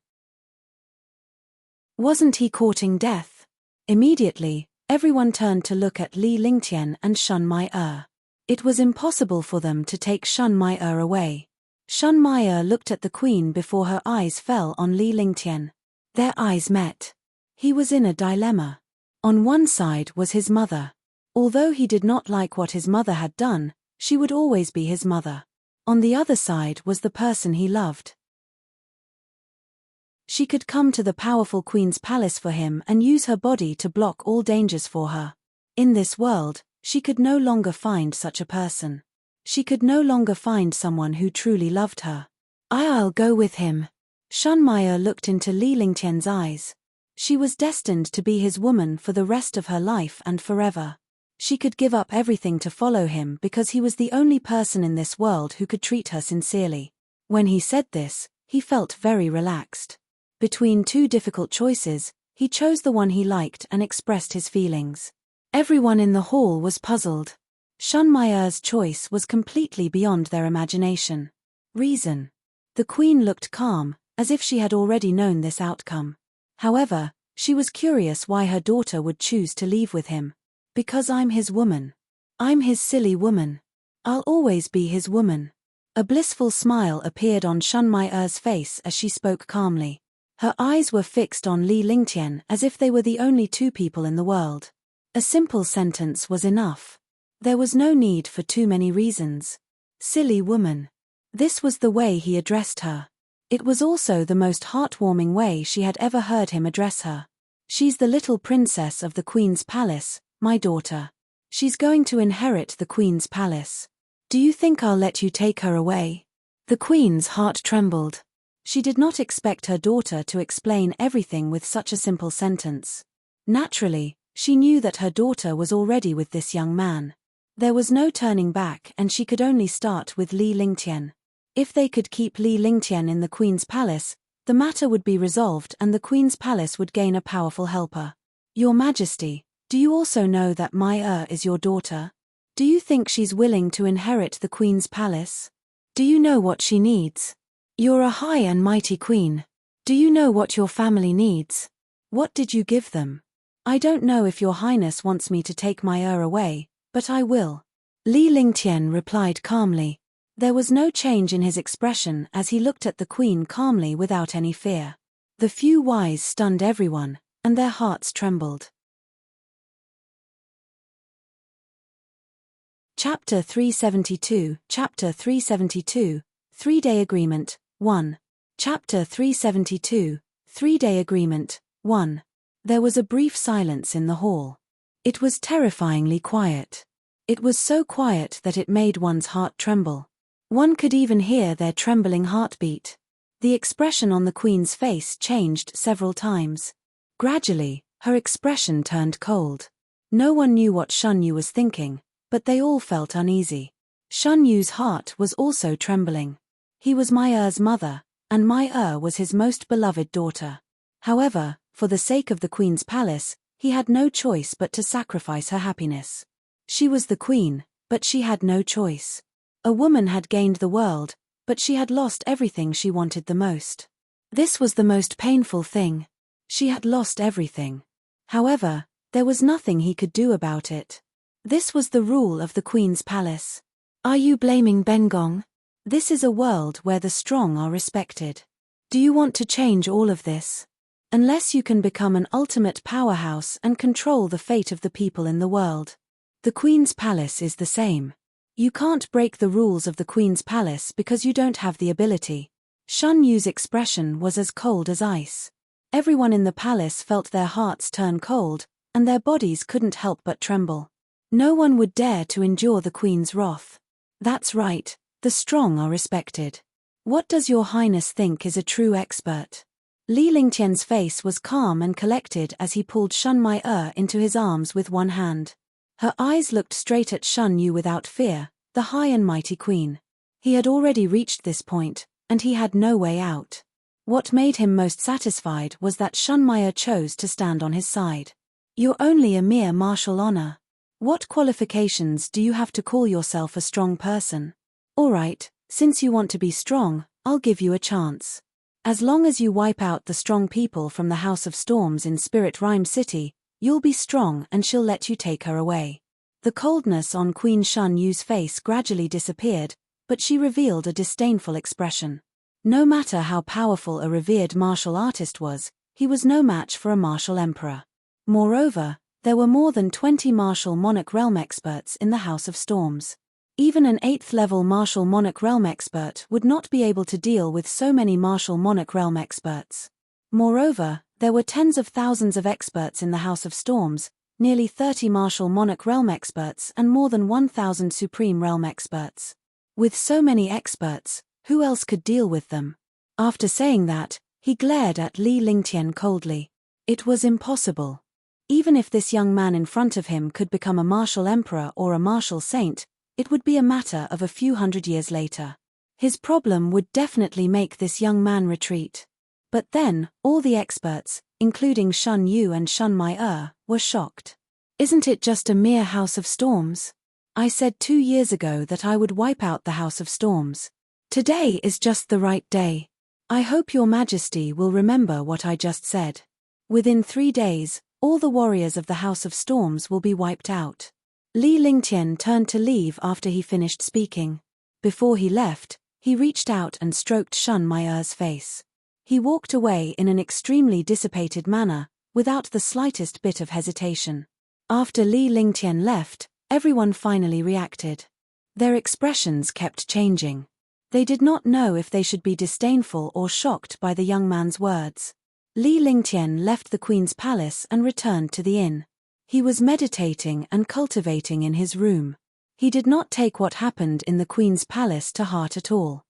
Wasn't he courting death? Immediately, everyone turned to look at Li Lingtian and Shun Maya. It was impossible for them to take Shun Mai-er away. Shun Mai-er looked at the queen before her eyes fell on Li Lingtian. Their eyes met. He was in a dilemma. On one side was his mother. Although he did not like what his mother had done, she would always be his mother. On the other side was the person he loved. She could come to the powerful queen's palace for him and use her body to block all dangers for her. In this world, she could no longer find such a person. She could no longer find someone who truly loved her. I'll go with him. Shun Mai-er looked into Li Lingtian's eyes. She was destined to be his woman for the rest of her life and forever. She could give up everything to follow him because he was the only person in this world who could treat her sincerely. When he said this, he felt very relaxed. Between two difficult choices, he chose the one he liked and expressed his feelings. Everyone in the hall was puzzled. Shun Mai-er's choice was completely beyond their imagination. Reason. The queen looked calm, as if she had already known this outcome. However, she was curious why her daughter would choose to leave with him. Because I'm his woman. I'm his silly woman. I'll always be his woman. A blissful smile appeared on Shun Mai-er's face as she spoke calmly. Her eyes were fixed on Li Lingtian as if they were the only two people in the world. A simple sentence was enough. There was no need for too many reasons. Silly woman. This was the way he addressed her. It was also the most heartwarming way she had ever heard him address her. She's the little princess of the queen's palace, my daughter. She's going to inherit the queen's palace. Do you think I'll let you take her away? The queen's heart trembled. She did not expect her daughter to explain everything with such a simple sentence. Naturally, she knew that her daughter was already with this young man. There was no turning back and she could only start with Li Lingtian. If they could keep Li Lingtian in the queen's palace, the matter would be resolved and the queen's palace would gain a powerful helper. Your Majesty, do you also know that Mai-er is your daughter? Do you think she's willing to inherit the queen's palace? Do you know what she needs? You're a high and mighty queen. Do you know what your family needs? What did you give them? I don't know if your highness wants me to take Mai-er away, but I will. Li Lingtian replied calmly. There was no change in his expression as he looked at the queen calmly without any fear. The few whys stunned everyone, and their hearts trembled. Chapter 372, 3-Day Agreement, 1. Chapter 372, 3-Day Agreement, 1. There was a brief silence in the hall. It was terrifyingly quiet. It was so quiet that it made one's heart tremble. One could even hear their trembling heartbeat. The expression on the queen's face changed several times. Gradually, her expression turned cold. No one knew what Shun Yu was thinking, but they all felt uneasy. Shun Yu's heart was also trembling. He was Mai-er's mother, and Mai-er was his most beloved daughter. However, for the sake of the queen's palace, he had no choice but to sacrifice her happiness. She was the queen, but she had no choice. A woman had gained the world, but she had lost everything she wanted the most. This was the most painful thing. She had lost everything. However, there was nothing he could do about it. This was the rule of the queen's palace. Are you blaming Bengong? This is a world where the strong are respected. Do you want to change all of this? Unless you can become an ultimate powerhouse and control the fate of the people in the world. The queen's palace is the same. You can't break the rules of the queen's palace because you don't have the ability. Shun Yu's expression was as cold as ice. Everyone in the palace felt their hearts turn cold, and their bodies couldn't help but tremble. No one would dare to endure the queen's wrath. That's right, the strong are respected. What does your highness think is a true expert? Li Lingtian's face was calm and collected as he pulled Shun Mai-er into his arms with one hand. Her eyes looked straight at Shun Yu without fear, the high and mighty queen. He had already reached this point, and he had no way out. What made him most satisfied was that Shun Mai-er chose to stand on his side. You're only a mere martial honor. What qualifications do you have to call yourself a strong person? All right, since you want to be strong, I'll give you a chance. As long as you wipe out the strong people from the House of Storms in Spirit Rhyme City, you'll be strong and she'll let you take her away. The coldness on Queen Shun Yu's face gradually disappeared, but she revealed a disdainful expression. No matter how powerful a revered martial artist was, he was no match for a martial emperor. Moreover, there were more than 20 martial monarch realm experts in the House of Storms. Even an 8th-level martial monarch realm expert would not be able to deal with so many martial monarch realm experts. Moreover, there were tens of thousands of experts in the House of Storms, nearly 30 martial monarch realm experts and more than 1,000 supreme realm experts. With so many experts, who else could deal with them? After saying that, he glared at Li Lingtian coldly. It was impossible. Even if this young man in front of him could become a martial emperor or a martial saint, it would be a matter of a few hundred years later. His problem would definitely make this young man retreat. But then, all the experts, including Shun Yu and Shun Mai were shocked. Isn't it just a mere House of Storms? I said 2 years ago that I would wipe out the House of Storms. Today is just the right day. I hope your Majesty will remember what I just said. Within 3 days, all the warriors of the House of Storms will be wiped out. Li Lingtian turned to leave after he finished speaking. Before he left, he reached out and stroked Shun Mai's face. He walked away in an extremely dissipated manner, without the slightest bit of hesitation. After Li Lingtian left, everyone finally reacted. Their expressions kept changing. They did not know if they should be disdainful or shocked by the young man's words. Li Lingtian left the Queen's palace and returned to the inn. He was meditating and cultivating in his room. He did not take what happened in the Queen's palace to heart at all.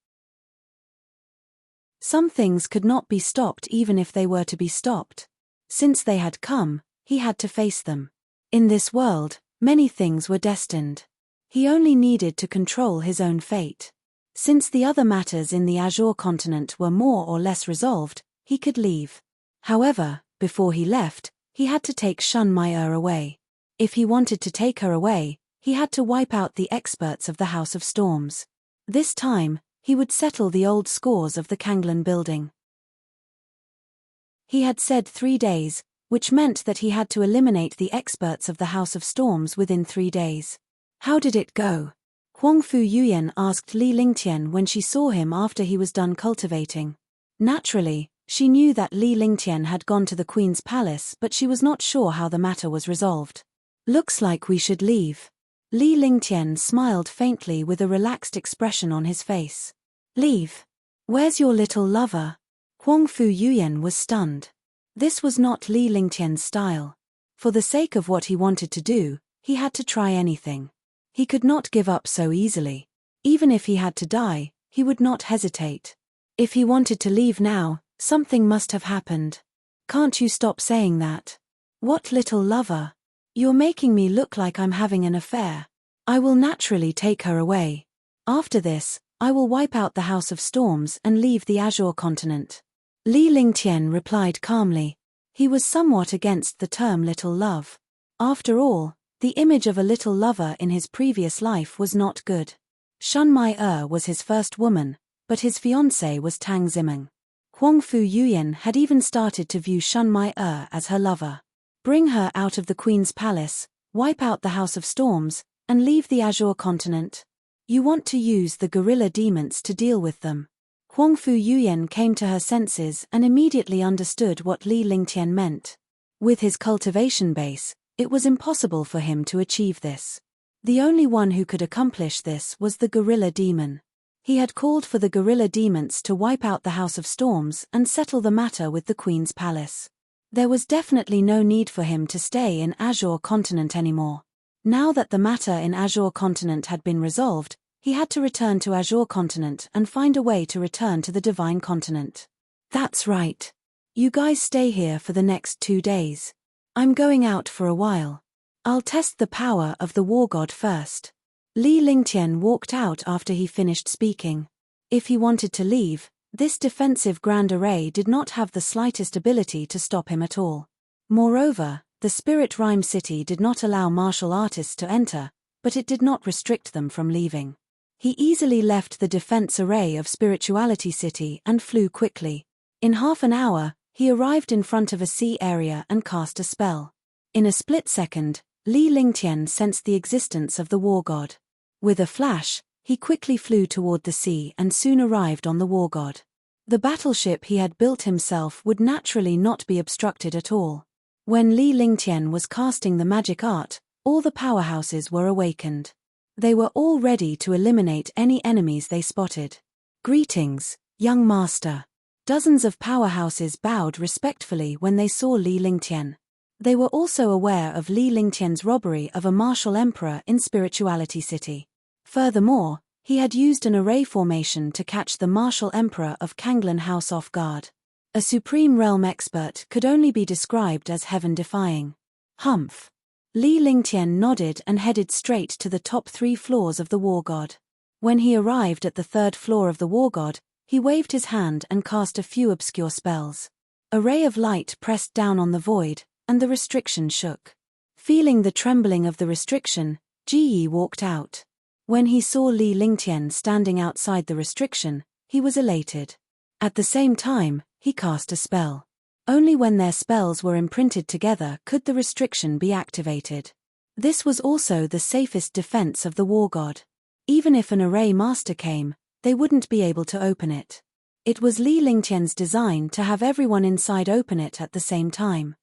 Some things could not be stopped even if they were to be stopped. Since they had come, he had to face them. In this world, many things were destined. He only needed to control his own fate. Since the other matters in the Azure continent were more or less resolved, he could leave. However, before he left, he had to take Shun Mai away. If he wanted to take her away, he had to wipe out the experts of the House of Storms. This time, he would settle the old scores of the Kanglan building. He had said 3 days, which meant that he had to eliminate the experts of the House of Storms within 3 days. How did it go? Huangfu Yuyan asked Li Lingtian when she saw him after he was done cultivating. Naturally, she knew that Li Lingtian had gone to the Queen's palace, but she was not sure how the matter was resolved. Looks like we should leave. Li Lingtian smiled faintly with a relaxed expression on his face. Leave? Where's your little lover? Huangfu Yuyan was stunned. This was not Li Lingtian's style. For the sake of what he wanted to do, he had to try anything. He could not give up so easily. Even if he had to die, he would not hesitate. If he wanted to leave now, something must have happened. Can't you stop saying that? What little lover? You're making me look like I'm having an affair. I will naturally take her away. After this, I will wipe out the House of Storms and leave the Azure continent. Li Lingtian replied calmly. He was somewhat against the term little love. After all, the image of a little lover in his previous life was not good. Shun Mai was his first woman, but his fiancée was Tang Zimeng. Huangfu Yuyan had even started to view Shun Mai as her lover. Bring her out of the Queen's palace, wipe out the House of Storms, and leave the Azure continent. You want to use the gorilla demons to deal with them. Huangfu Yuyan came to her senses and immediately understood what Li Lingtian meant. With his cultivation base, it was impossible for him to achieve this. The only one who could accomplish this was the gorilla demon. He had called for the gorilla demons to wipe out the House of Storms and settle the matter with the Queen's palace. There was definitely no need for him to stay in Azure continent anymore. Now that the matter in Azure continent had been resolved, he had to return to Azure continent and find a way to return to the Divine continent. That's right. You guys stay here for the next 2 days. I'm going out for a while. I'll test the power of the war god first. Li Lingtian walked out after he finished speaking. If he wanted to leave, this defensive grand array did not have the slightest ability to stop him at all. Moreover, the Spirit Rhyme City did not allow martial artists to enter, but it did not restrict them from leaving. He easily left the defense array of Spirituality City and flew quickly. In half an hour, he arrived in front of a sea area and cast a spell. In a split second, Li Lingtian sensed the existence of the war god. With a flash, he quickly flew toward the sea and soon arrived on the war god. The battleship he had built himself would naturally not be obstructed at all. When Li Lingtian was casting the magic art, all the powerhouses were awakened. They were all ready to eliminate any enemies they spotted. "Greetings, young master." Dozens of powerhouses bowed respectfully when they saw Li Lingtian. They were also aware of Li Lingtian's robbery of a martial emperor in Spirituality City. Furthermore, he had used an array formation to catch the martial emperor of Kanglan House off guard. A supreme realm expert could only be described as heaven-defying. Humph. Li Lingtian nodded and headed straight to the top 3 floors of the war god. When he arrived at the 3rd floor of the war god, he waved his hand and cast a few obscure spells. A ray of light pressed down on the void, and the restriction shook. Feeling the trembling of the restriction, Ji Yi walked out. When he saw Li Lingtian standing outside the restriction, he was elated. At the same time, he cast a spell. Only when their spells were imprinted together could the restriction be activated. This was also the safest defense of the war god. Even if an array master came, they wouldn't be able to open it. It was Li Lingtian's design to have everyone inside open it at the same time.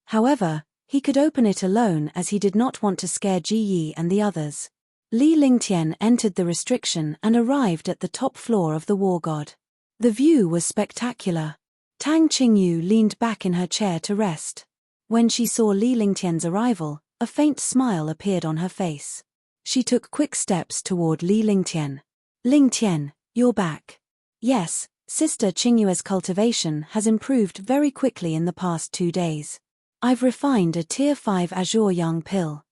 However, he could open it alone as he did not want to scare Ji Yi and the others. Li Lingtian entered the restriction and arrived at the top floor of the war god. The view was spectacular. Tang Qingyu leaned back in her chair to rest. When she saw Li Lingtian's arrival, a faint smile appeared on her face. She took quick steps toward Li Lingtian. "Lingtian, you're back." "Yes, Sister Qingyue's cultivation has improved very quickly in the past 2 days. I've refined a Tier 5 Azure Yang pill.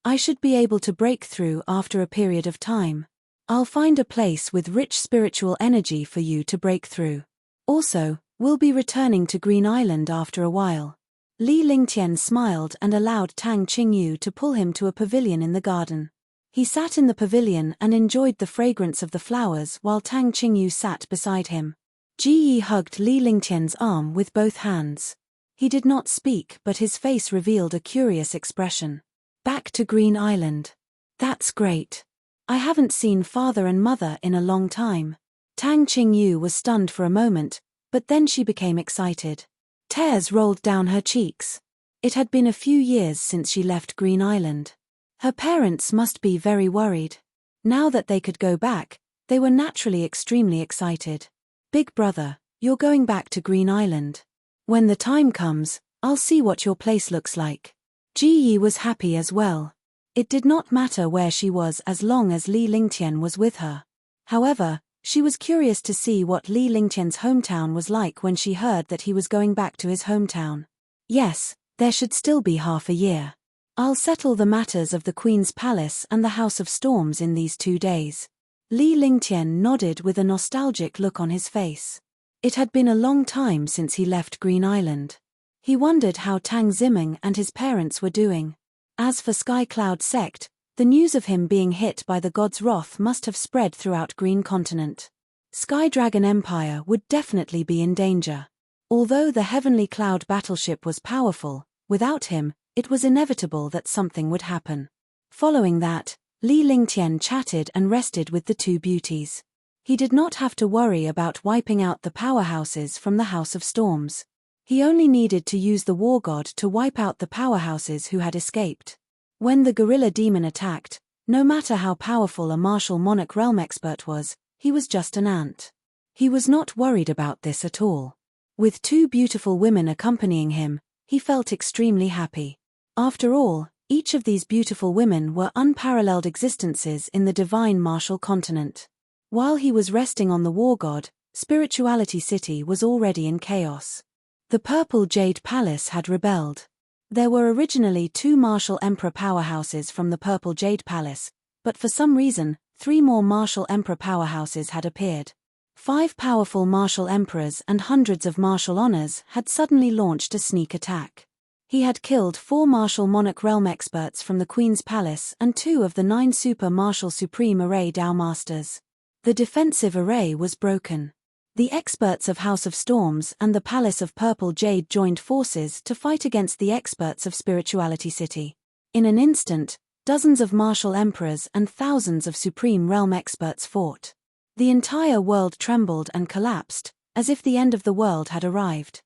I should be able to break through after a period of time. I'll find a place with rich spiritual energy for you to break through. Also, we'll be returning to Green Island after a while." Li Lingtian smiled and allowed Tang Qingyu to pull him to a pavilion in the garden. He sat in the pavilion and enjoyed the fragrance of the flowers while Tang Qingyu sat beside him. Ji Yi hugged Li Lingtian's arm with both hands. He did not speak, but his face revealed a curious expression. "Back to Green Island. That's great. I haven't seen father and mother in a long time." Tang Qingyu was stunned for a moment, but then she became excited. Tears rolled down her cheeks. It had been a few years since she left Green Island. Her parents must be very worried. Now that they could go back, they were naturally extremely excited. "Big brother, you're going back to Green Island. When the time comes, I'll see what your place looks like." Ji Yi was happy as well. It did not matter where she was as long as Li Lingtian was with her. However, she was curious to see what Li Lingtian's hometown was like when she heard that he was going back to his hometown. "Yes, there should still be half a year. I'll settle the matters of the Queen's Palace and the House of Storms in these 2 days." Li Lingtian nodded with a nostalgic look on his face. It had been a long time since he left Green Island. He wondered how Tang Ziming and his parents were doing. As for Sky Cloud Sect, the news of him being hit by the god's wrath must have spread throughout Green Continent. Sky Dragon Empire would definitely be in danger. Although the Heavenly Cloud battleship was powerful, without him, it was inevitable that something would happen. Following that, Li Lingtian chatted and rested with the 2 beauties. He did not have to worry about wiping out the powerhouses from the House of Storms. He only needed to use the war god to wipe out the powerhouses who had escaped. When the gorilla demon attacked, no matter how powerful a martial monarch realm expert was, he was just an ant. He was not worried about this at all. With 2 beautiful women accompanying him, he felt extremely happy. After all, each of these beautiful women were unparalleled existences in the divine martial continent. While he was resting on the war god, Spirituality City was already in chaos. The Purple Jade Palace had rebelled. There were originally 2 martial emperor powerhouses from the Purple Jade Palace, but for some reason, 3 more martial emperor powerhouses had appeared. 5 powerful martial emperors and hundreds of martial honors had suddenly launched a sneak attack. He had killed 4 martial monarch realm experts from the Queen's Palace and 2 of the 9 super martial supreme array Dao masters. The defensive array was broken. The experts of House of Storms and the Palace of Purple Jade joined forces to fight against the experts of Spirituality City. In an instant, dozens of martial emperors and thousands of Supreme Realm experts fought. The entire world trembled and collapsed, as if the end of the world had arrived.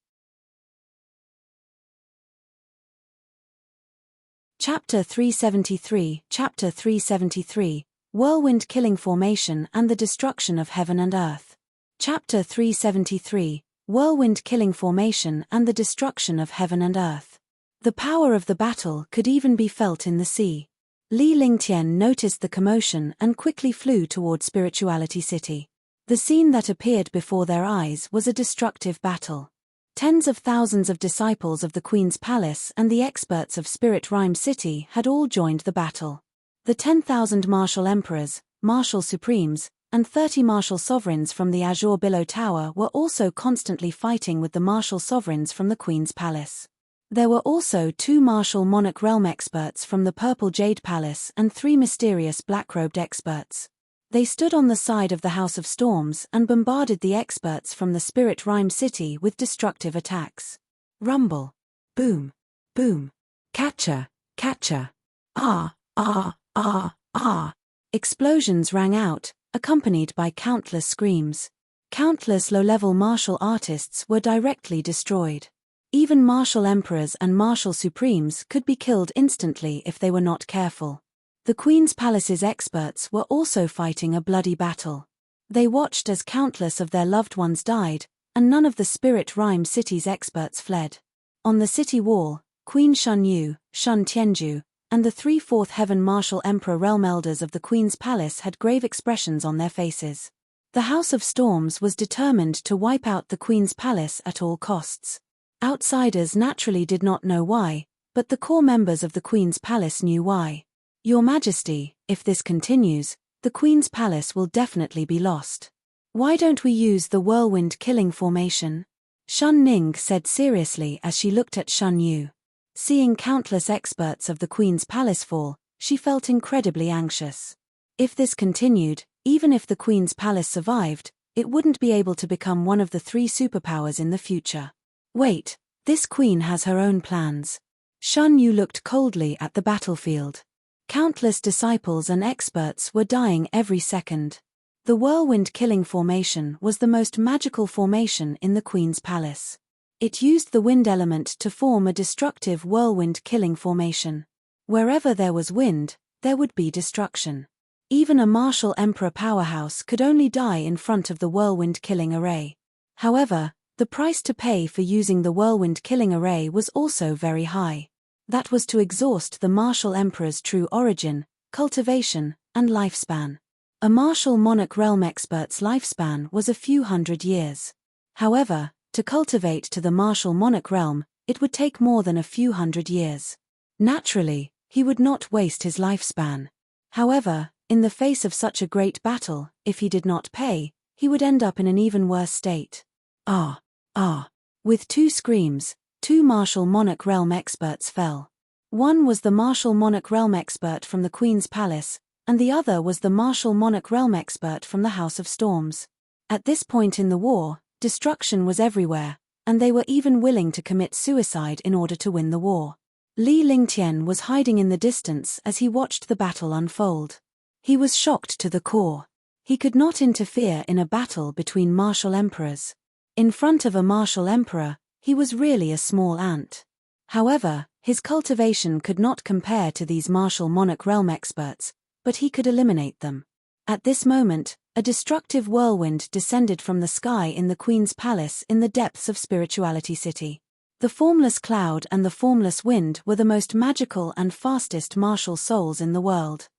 Chapter 373, Chapter 373, Whirlwind Killing Formation and the Destruction of Heaven and Earth. Chapter 373, Whirlwind Killing Formation and the Destruction of Heaven and Earth. The power of the battle could even be felt in the sea. Li Lingtian noticed the commotion and quickly flew toward Spirituality City. The scene that appeared before their eyes was a destructive battle. Tens of thousands of disciples of the Queen's Palace and the experts of Spirit Rhyme City had all joined the battle. The 10,000 martial emperors, martial supremes, and 30 martial sovereigns from the Azure Billow Tower were also constantly fighting with the martial sovereigns from the Queen's Palace. There were also 2 martial monarch realm experts from the Purple Jade Palace and 3 mysterious black-robed experts. They stood on the side of the House of Storms and bombarded the experts from the Spirit Rhyme City with destructive attacks. Rumble. Boom. Boom. Catcher. Catcher. Ah, ah, ah, ah. Explosions rang out, accompanied by countless screams. Countless low-level martial artists were directly destroyed. Even martial emperors and martial supremes could be killed instantly if they were not careful. The Queen's Palace's experts were also fighting a bloody battle. They watched as countless of their loved ones died, and none of the Spirit Rhyme City's experts fled. On the city wall, Queen Shun Yu, Shun Tianju, and the 3/4 Heaven Martial Emperor Realm Elders of the Queen's Palace had grave expressions on their faces. The House of Storms was determined to wipe out the Queen's Palace at all costs. Outsiders naturally did not know why, but the core members of the Queen's Palace knew why. Your Majesty, if this continues, the Queen's Palace will definitely be lost. Why don't we use the whirlwind killing formation? Shun Ning said seriously as she looked at Shun Yu. Seeing countless experts of the Queen's Palace fall, she felt incredibly anxious. If this continued, even if the Queen's Palace survived, it wouldn't be able to become one of the 3 superpowers in the future. Wait, this queen has her own plans. Shun Yu looked coldly at the battlefield. Countless disciples and experts were dying every second. The whirlwind killing formation was the most magical formation in the Queen's Palace. It used the wind element to form a destructive whirlwind killing formation. Wherever there was wind, there would be destruction. Even a martial emperor powerhouse could only die in front of the whirlwind killing array. However, the price to pay for using the whirlwind killing array was also very high. That was to exhaust the martial emperor's true origin, cultivation, and lifespan. A martial monarch realm expert's lifespan was a few hundred years. However, to cultivate to the martial monarch realm, it would take more than a few hundred years. Naturally, he would not waste his lifespan. However, in the face of such a great battle, if he did not pay, he would end up in an even worse state. Ah! Ah! With 2 screams, 2 martial monarch realm experts fell. One was the martial monarch realm expert from the Queen's Palace, and the other was the martial monarch realm expert from the House of Storms. At this point in the war, destruction was everywhere, and they were even willing to commit suicide in order to win the war. Li Lingtian was hiding in the distance as he watched the battle unfold. He was shocked to the core. He could not interfere in a battle between martial emperors. In front of a martial emperor, he was really a small ant. However, his cultivation could not compare to these martial monarch realm experts, but he could eliminate them. At this moment, a destructive whirlwind descended from the sky in the Queen's Palace in the depths of Spirituality City. The formless cloud and the formless wind were the most magical and fastest martial souls in the world.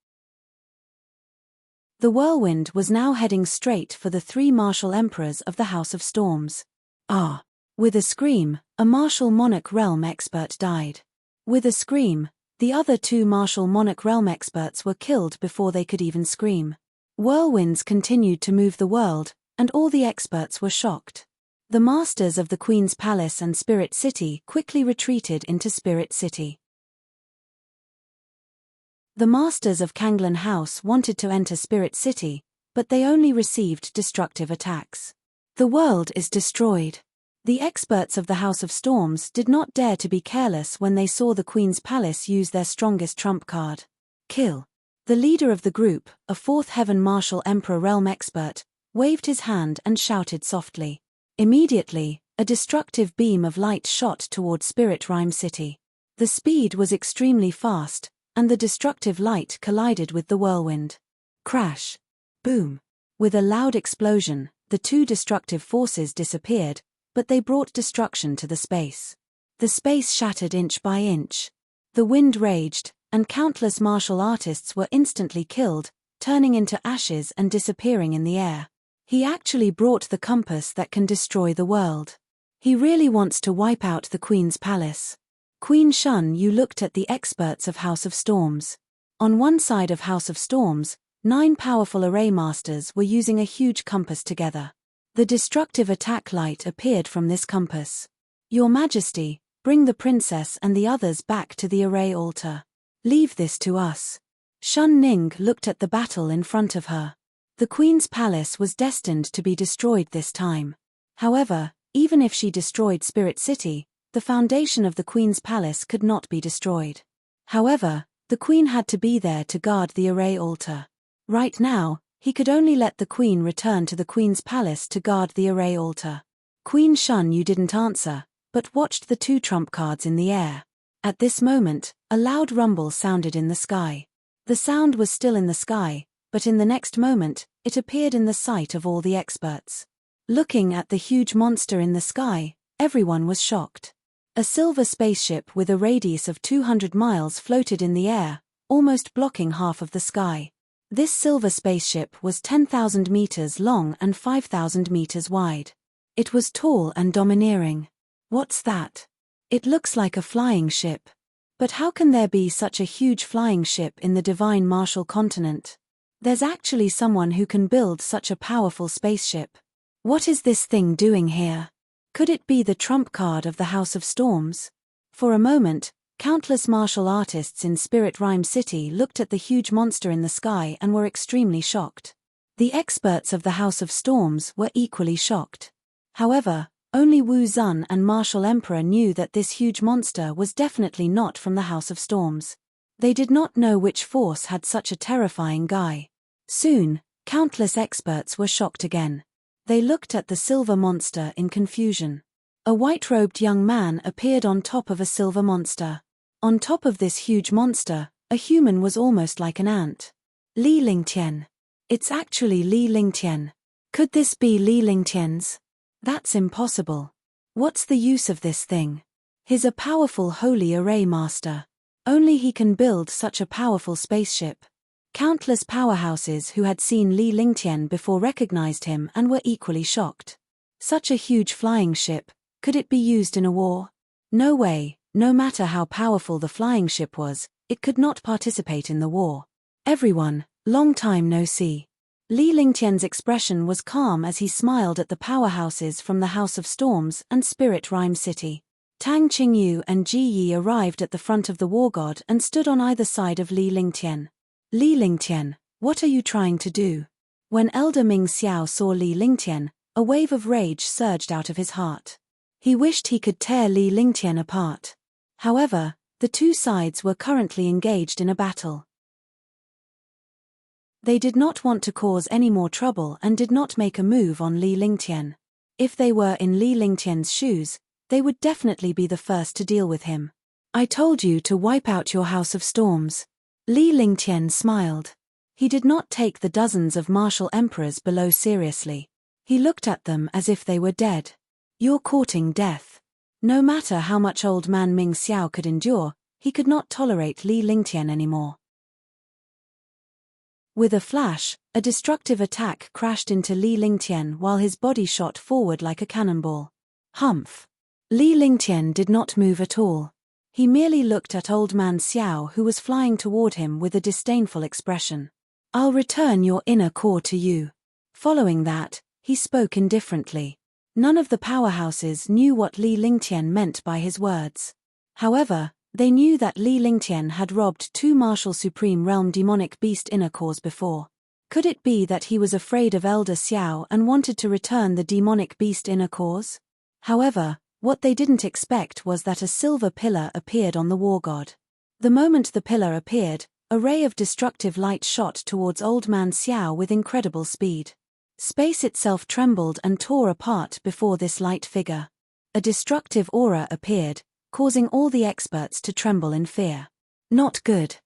The whirlwind was now heading straight for the 3 martial emperors of the House of Storms. Ah! With a scream, a martial monarch realm expert died. With a scream, the other 2 martial monarch realm experts were killed before they could even scream. Whirlwinds continued to move the world, and all the experts were shocked. The masters of the Queen's Palace and Spirit City quickly retreated into Spirit City. The masters of Kanglan House wanted to enter Spirit City, but they only received destructive attacks. The world is destroyed. The experts of the House of Storms did not dare to be careless when they saw the Queen's palace use their strongest trump card. Kill. The leader of the group, a fourth heaven martial emperor realm expert, waved his hand and shouted softly. Immediately, a destructive beam of light shot toward Spirit Rhyme City. The speed was extremely fast, and the destructive light collided with the whirlwind. Crash. Boom. With a loud explosion, the two destructive forces disappeared, but they brought destruction to the space. The space shattered inch by inch. The wind raged, and countless martial artists were instantly killed, turning into ashes and disappearing in the air. He actually brought the compass that can destroy the world. He really wants to wipe out the Queen's palace. Queen Shun Yu looked at the experts of House of Storms. On one side of House of Storms, 9 powerful array masters were using a huge compass together. The destructive attack light appeared from this compass. Your Majesty, bring the princess and the others back to the array altar. Leave this to us. Shun Ning looked at the battle in front of her. The Queen's palace was destined to be destroyed this time. However, even if she destroyed Spirit City, the foundation of the Queen's palace could not be destroyed. However, the Queen had to be there to guard the array altar. Right now, he could only let the Queen return to the Queen's palace to guard the array altar. Queen Shun Yu didn't answer, but watched the 2 trump cards in the air. At this moment, a loud rumble sounded in the sky. The sound was still in the sky, but in the next moment, it appeared in the sight of all the experts. Looking at the huge monster in the sky, everyone was shocked. A silver spaceship with a radius of 200 miles floated in the air, almost blocking half of the sky. This silver spaceship was 10,000 meters long and 5,000 meters wide. It was tall and domineering. What's that? It looks like a flying ship. But how can there be such a huge flying ship in the divine martial continent? There's actually someone who can build such a powerful spaceship. What is this thing doing here? Could it be the trump card of the House of Storms? For a moment, countless martial artists in Spirit Rhyme City looked at the huge monster in the sky and were extremely shocked. The experts of the House of Storms were equally shocked. However, only Wu Zun and Martial Emperor knew that this huge monster was definitely not from the House of Storms. They did not know which force had such a terrifying guy. Soon, countless experts were shocked again. They looked at the silver monster in confusion. A white-robed young man appeared on top of a silver monster. On top of this huge monster, a human was almost like an ant. Li Lingtian. It's actually Li Lingtian. Could this be Li Lingtian's? That's impossible. What's the use of this thing? He's a powerful holy array master. Only he can build such a powerful spaceship. Countless powerhouses who had seen Li Lingtian before recognized him and were equally shocked. Such a huge flying ship, could it be used in a war? No way, no matter how powerful the flying ship was, it could not participate in the war. Everyone, long time no see. Li Lingtian's expression was calm as he smiled at the powerhouses from the House of Storms and Spirit Rhyme City. Tang Qingyu and Ji Yi arrived at the front of the war god and stood on either side of Li Lingtian. Li Lingtian, what are you trying to do? When Elder Ming Xiao saw Li Lingtian, a wave of rage surged out of his heart. He wished he could tear Li Lingtian apart. However, the two sides were currently engaged in a battle. They did not want to cause any more trouble and did not make a move on Li Lingtian. If they were in Li Lingtian's shoes, they would definitely be the first to deal with him. I told you to wipe out your House of Storms. Li Lingtian smiled. He did not take the dozens of martial emperors below seriously. He looked at them as if they were dead. You're courting death. No matter how much old man Ming Xiao could endure, he could not tolerate Li Lingtian anymore. With a flash, a destructive attack crashed into Li Lingtian while his body shot forward like a cannonball. Humph! Li Lingtian did not move at all. He merely looked at old man Xiao who was flying toward him with a disdainful expression. I'll return your inner core to you. Following that, he spoke indifferently. None of the powerhouses knew what Li Lingtian meant by his words. However, they knew that Li Lingtian had robbed two martial supreme realm demonic beast inner cores before. Could it be that he was afraid of Elder Xiao and wanted to return the demonic beast inner cores? However, what they didn't expect was that a silver pillar appeared on the war god. The moment the pillar appeared, a ray of destructive light shot towards Old Man Xiao with incredible speed. Space itself trembled and tore apart before this light figure. A destructive aura appeared, causing all the experts to tremble in fear. Not good.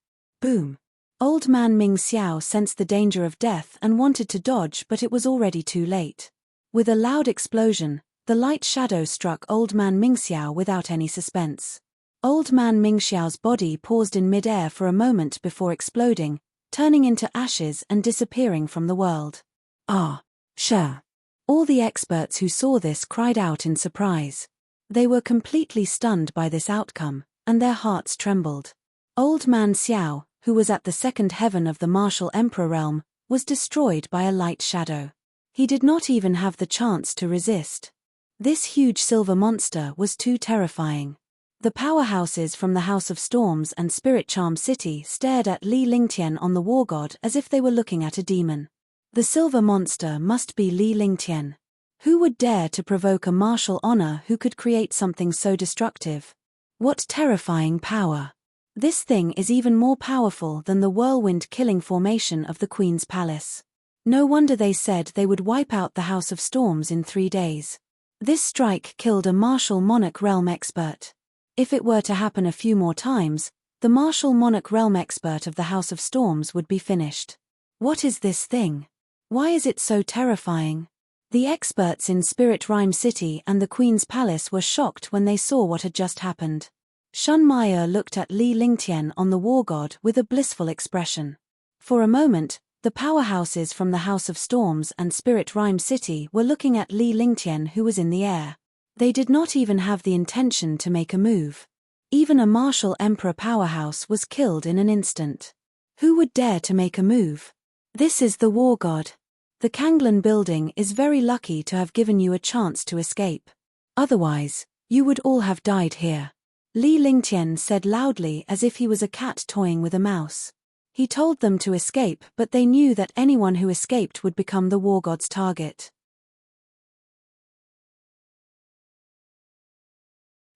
Boom. Old Man Ming Xiao sensed the danger of death and wanted to dodge, but it was already too late. With a loud explosion, the light shadow struck Old Man Ming Xiao without any suspense. Old Man Ming Xiao's body paused in mid-air for a moment before exploding, turning into ashes and disappearing from the world. Ah, sure. All the experts who saw this cried out in surprise. They were completely stunned by this outcome, and their hearts trembled. Old Man Xiao, who was at the second heaven of the martial emperor realm, was destroyed by a light shadow. He did not even have the chance to resist. This huge silver monster was too terrifying. The powerhouses from the House of Storms and Spirit Charm City stared at Li Lingtian on the war god as if they were looking at a demon. The silver monster must be Li Lingtian. Who would dare to provoke a martial honor who could create something so destructive? What terrifying power! This thing is even more powerful than the whirlwind-killing formation of the Queen's Palace. No wonder they said they would wipe out the House of Storms in 3 days. This strike killed a martial monarch realm expert. If it were to happen a few more times, the martial monarch realm expert of the House of Storms would be finished. What is this thing? Why is it so terrifying? The experts in Spirit Rhyme City and the Queen's Palace were shocked when they saw what had just happened. Shun Maya looked at Li Lingtian on the war god with a blissful expression. For a moment, the powerhouses from the House of Storms and Spirit Rhyme City were looking at Li Lingtian, who was in the air. They did not even have the intention to make a move. Even a martial emperor powerhouse was killed in an instant. Who would dare to make a move? This is the war god. The Kanglan building is very lucky to have given you a chance to escape. Otherwise, you would all have died here. Li Lingtian said loudly as if he was a cat toying with a mouse. He told them to escape, but they knew that anyone who escaped would become the war god's target.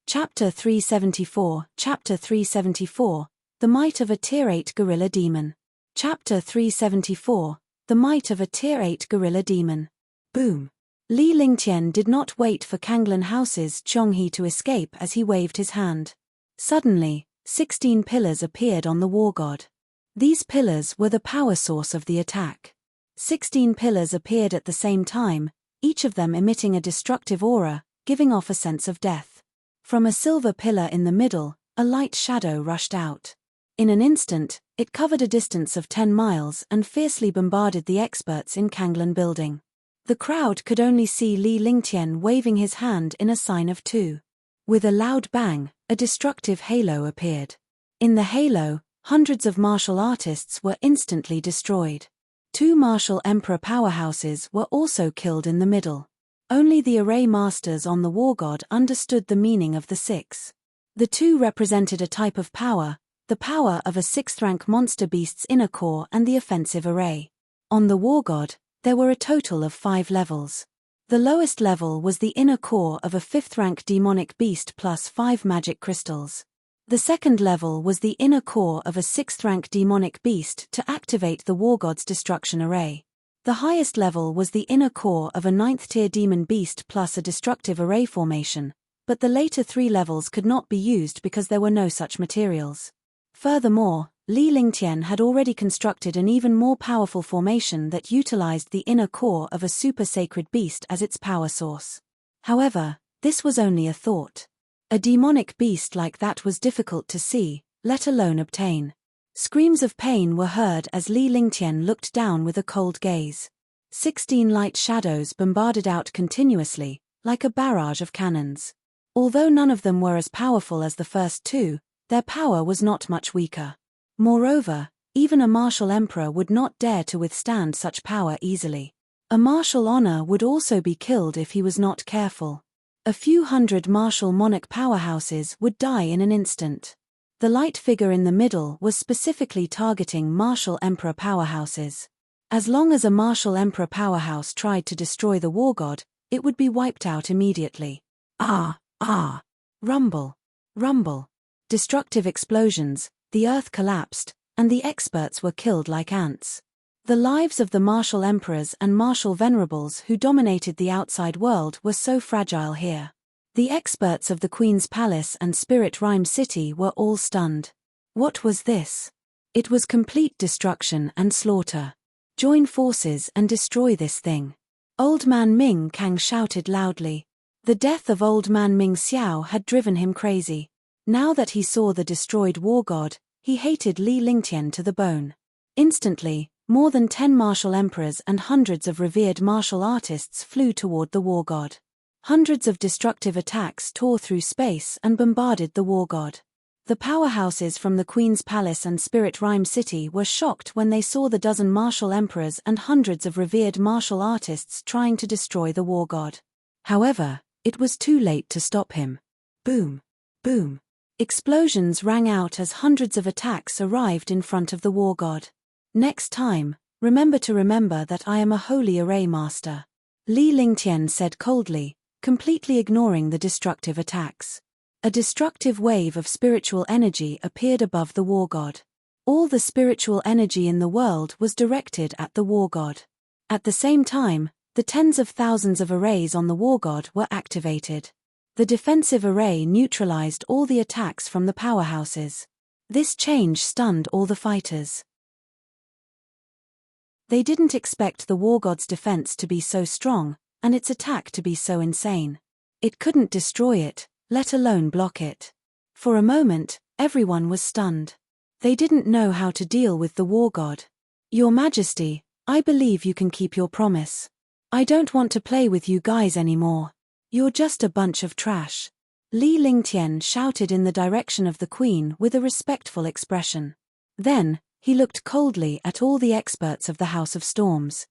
Chapter 374, Chapter 374, The Might of a Tier 8 Gorilla Demon. Chapter 374, The Might of a Tier 8 Gorilla Demon. Boom. Li Lingtian did not wait for Kanglan House's Chonghe to escape as he waved his hand. Suddenly, 16 pillars appeared on the war god. These pillars were the power source of the attack. 16 pillars appeared at the same time, each of them emitting a destructive aura, giving off a sense of death. From a silver pillar in the middle, a light shadow rushed out. In an instant, it covered a distance of 10 miles and fiercely bombarded the experts in Kanglan building. The crowd could only see Li Lingtian waving his hand in a sign of 2. With a loud bang, a destructive halo appeared. In the halo, hundreds of martial artists were instantly destroyed. 2 martial emperor powerhouses were also killed in the middle. Only the array masters on the war god understood the meaning of the 6. The 2 represented a type of power, the power of a 6th-rank monster beast's inner core and the offensive array. On the war god, there were a total of 5 levels. The lowest level was the inner core of a 5th-rank demonic beast plus 5 magic crystals. The second level was the inner core of a 6th-rank demonic beast to activate the war god's destruction array. The highest level was the inner core of a 9th-tier demon beast plus a destructive array formation, but the later 3 levels could not be used because there were no such materials. Furthermore, Li Lingtian had already constructed an even more powerful formation that utilized the inner core of a super sacred beast as its power source. However, this was only a thought. A demonic beast like that was difficult to see, let alone obtain. Screams of pain were heard as Li Lingtian looked down with a cold gaze. 16 light shadows bombarded out continuously, like a barrage of cannons. Although none of them were as powerful as the first 2, their power was not much weaker. Moreover, even a martial emperor would not dare to withstand such power easily. A martial honor would also be killed if he was not careful. A few hundred martial monarch powerhouses would die in an instant. The light figure in the middle was specifically targeting martial emperor powerhouses. As long as a martial emperor powerhouse tried to destroy the war god, it would be wiped out immediately. Ah, ah. Rumble. Rumble. Destructive explosions, the earth collapsed, and the experts were killed like ants. The lives of the martial emperors and martial venerables who dominated the outside world were so fragile here. The experts of the Queen's Palace and Spirit Rhyme City were all stunned. What was this? It was complete destruction and slaughter. Join forces and destroy this thing. Old Man Ming Kang shouted loudly. The death of Old Man Ming Xiao had driven him crazy. Now that he saw the destroyed war god, he hated Li Lingtian to the bone. Instantly, more than 10 martial emperors and hundreds of revered martial artists flew toward the war god. Hundreds of destructive attacks tore through space and bombarded the war god. The powerhouses from the Queen's Palace and Spirit Rhyme City were shocked when they saw the dozen martial emperors and hundreds of revered martial artists trying to destroy the war god. However, it was too late to stop him. Boom! Boom! Explosions rang out as hundreds of attacks arrived in front of the war god. Next time, remember that I am a holy array master. Li Lingtian said coldly, completely ignoring the destructive attacks. A destructive wave of spiritual energy appeared above the war god. All the spiritual energy in the world was directed at the war god. At the same time, the tens of thousands of arrays on the war god were activated. The defensive array neutralized all the attacks from the powerhouses. This change stunned all the fighters. They didn't expect the war god's defense to be so strong, and its attack to be so insane. It couldn't destroy it, let alone block it. For a moment, everyone was stunned. They didn't know how to deal with the war god. Your Majesty, I believe you can keep your promise. I don't want to play with you guys anymore. You're just a bunch of trash. Li Lingtian shouted in the direction of the Queen with a respectful expression. Then, he looked coldly at all the experts of the House of Storms.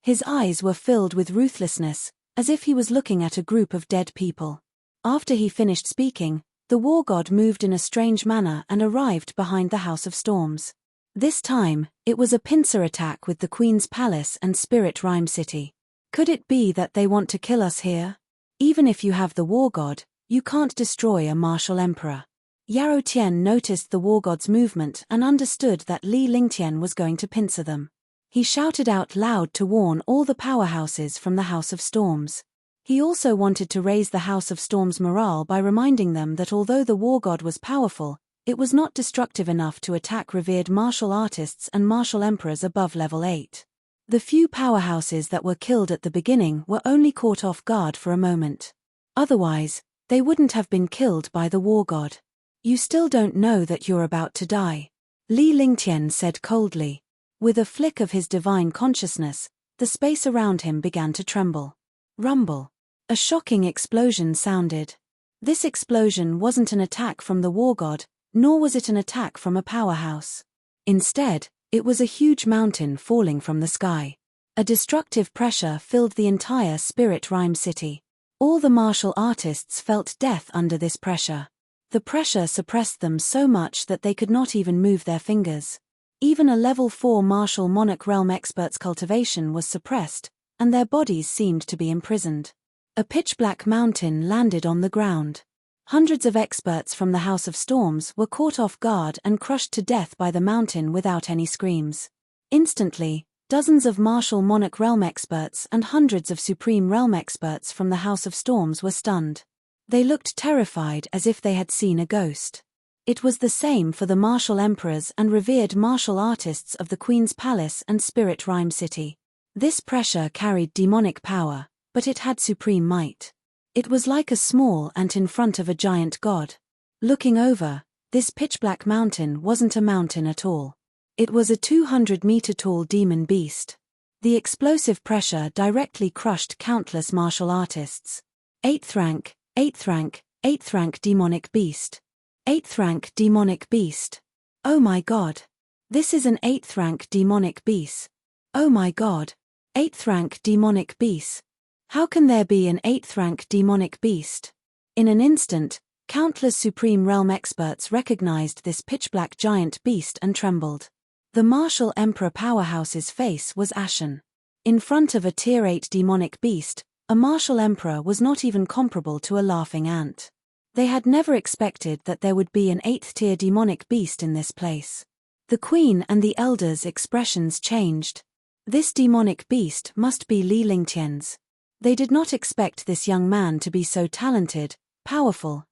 His eyes were filled with ruthlessness, as if he was looking at a group of dead people. After he finished speaking, the war god moved in a strange manner and arrived behind the House of Storms. This time, it was a pincer attack with the Queen's Palace and Spirit Rhyme City. Could it be that they want to kill us here? Even if you have the war god, you can't destroy a martial emperor. Yarrow Tian noticed the war god's movement and understood that Li Lingtian was going to pincer them. He shouted out loud to warn all the powerhouses from the House of Storms. He also wanted to raise the House of Storms' morale by reminding them that although the war god was powerful, it was not destructive enough to attack revered martial artists and martial emperors above level 8. The few powerhouses that were killed at the beginning were only caught off guard for a moment. Otherwise, they wouldn't have been killed by the war god. You still don't know that you're about to die. Li Lingtian said coldly. With a flick of his divine consciousness, the space around him began to tremble. Rumble. A shocking explosion sounded. This explosion wasn't an attack from the war god, nor was it an attack from a powerhouse. Instead, it was a huge mountain falling from the sky. A destructive pressure filled the entire Spirit Rhyme City. All the martial artists felt death under this pressure. The pressure suppressed them so much that they could not even move their fingers. Even a level 4 martial monarch realm expert's cultivation was suppressed, and their bodies seemed to be imprisoned. A pitch-black mountain landed on the ground. Hundreds of experts from the House of Storms were caught off guard and crushed to death by the mountain without any screams. Instantly, dozens of martial monarch realm experts and hundreds of supreme realm experts from the House of Storms were stunned. They looked terrified as if they had seen a ghost. It was the same for the martial emperors and revered martial artists of the Queen's Palace and Spirit Rhyme City. This pressure carried demonic power, but it had supreme might. It was like a small ant in front of a giant god. Looking over, this pitch-black mountain wasn't a mountain at all. It was a 200-meter-tall demon beast. The explosive pressure directly crushed countless martial artists. 8th rank, 8th rank, 8th rank demonic beast. 8th rank demonic beast. Oh my god. This is an 8th rank demonic beast. Oh my god. 8th rank demonic beast. How can there be an 8th rank demonic beast? In an instant, countless Supreme Realm experts recognized this pitch-black giant beast and trembled. The martial Emperor Powerhouse's face was ashen. In front of a Tier 8 demonic beast, a martial Emperor was not even comparable to a laughing ant. They had never expected that there would be an 8th tier demonic beast in this place. The Queen and the Elders' expressions changed. This demonic beast must be Li Lingtian's. They did not expect this young man to be so talented, powerful.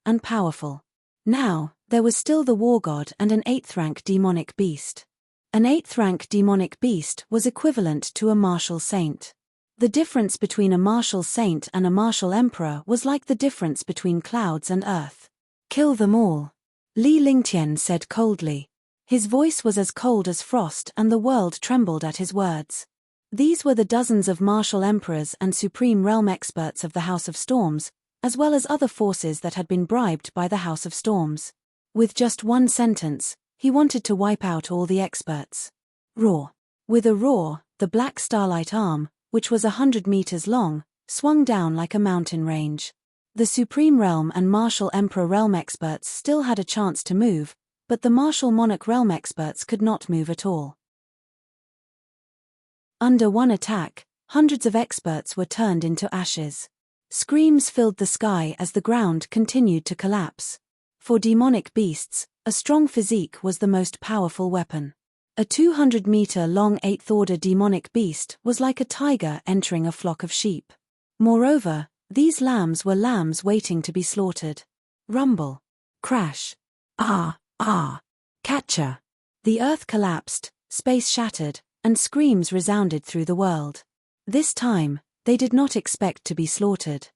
Now, there was still the war god and an 8th rank demonic beast. An 8th rank demonic beast was equivalent to a martial saint. The difference between a martial saint and a martial emperor was like the difference between clouds and earth. Kill them all, Li Lingtian said coldly. His voice was as cold as frost and the world trembled at his words. These were the dozens of martial emperors and supreme realm experts of the House of Storms, as well as other forces that had been bribed by the House of Storms. With just one sentence, he wanted to wipe out all the experts. Roar. With a roar, the black starlight arm, which was 100 meters long, swung down like a mountain range. The Supreme Realm and Martial Emperor Realm experts still had a chance to move, but the Martial Monarch Realm experts could not move at all. Under one attack, hundreds of experts were turned into ashes. Screams filled the sky as the ground continued to collapse. For demonic beasts, a strong physique was the most powerful weapon. A 200-meter-long 8th-order demonic beast was like a tiger entering a flock of sheep. Moreover, these lambs were lambs waiting to be slaughtered. Rumble. Crash. Catcher. The earth collapsed, space shattered, and screams resounded through the world. This time, they did not expect to be slaughtered.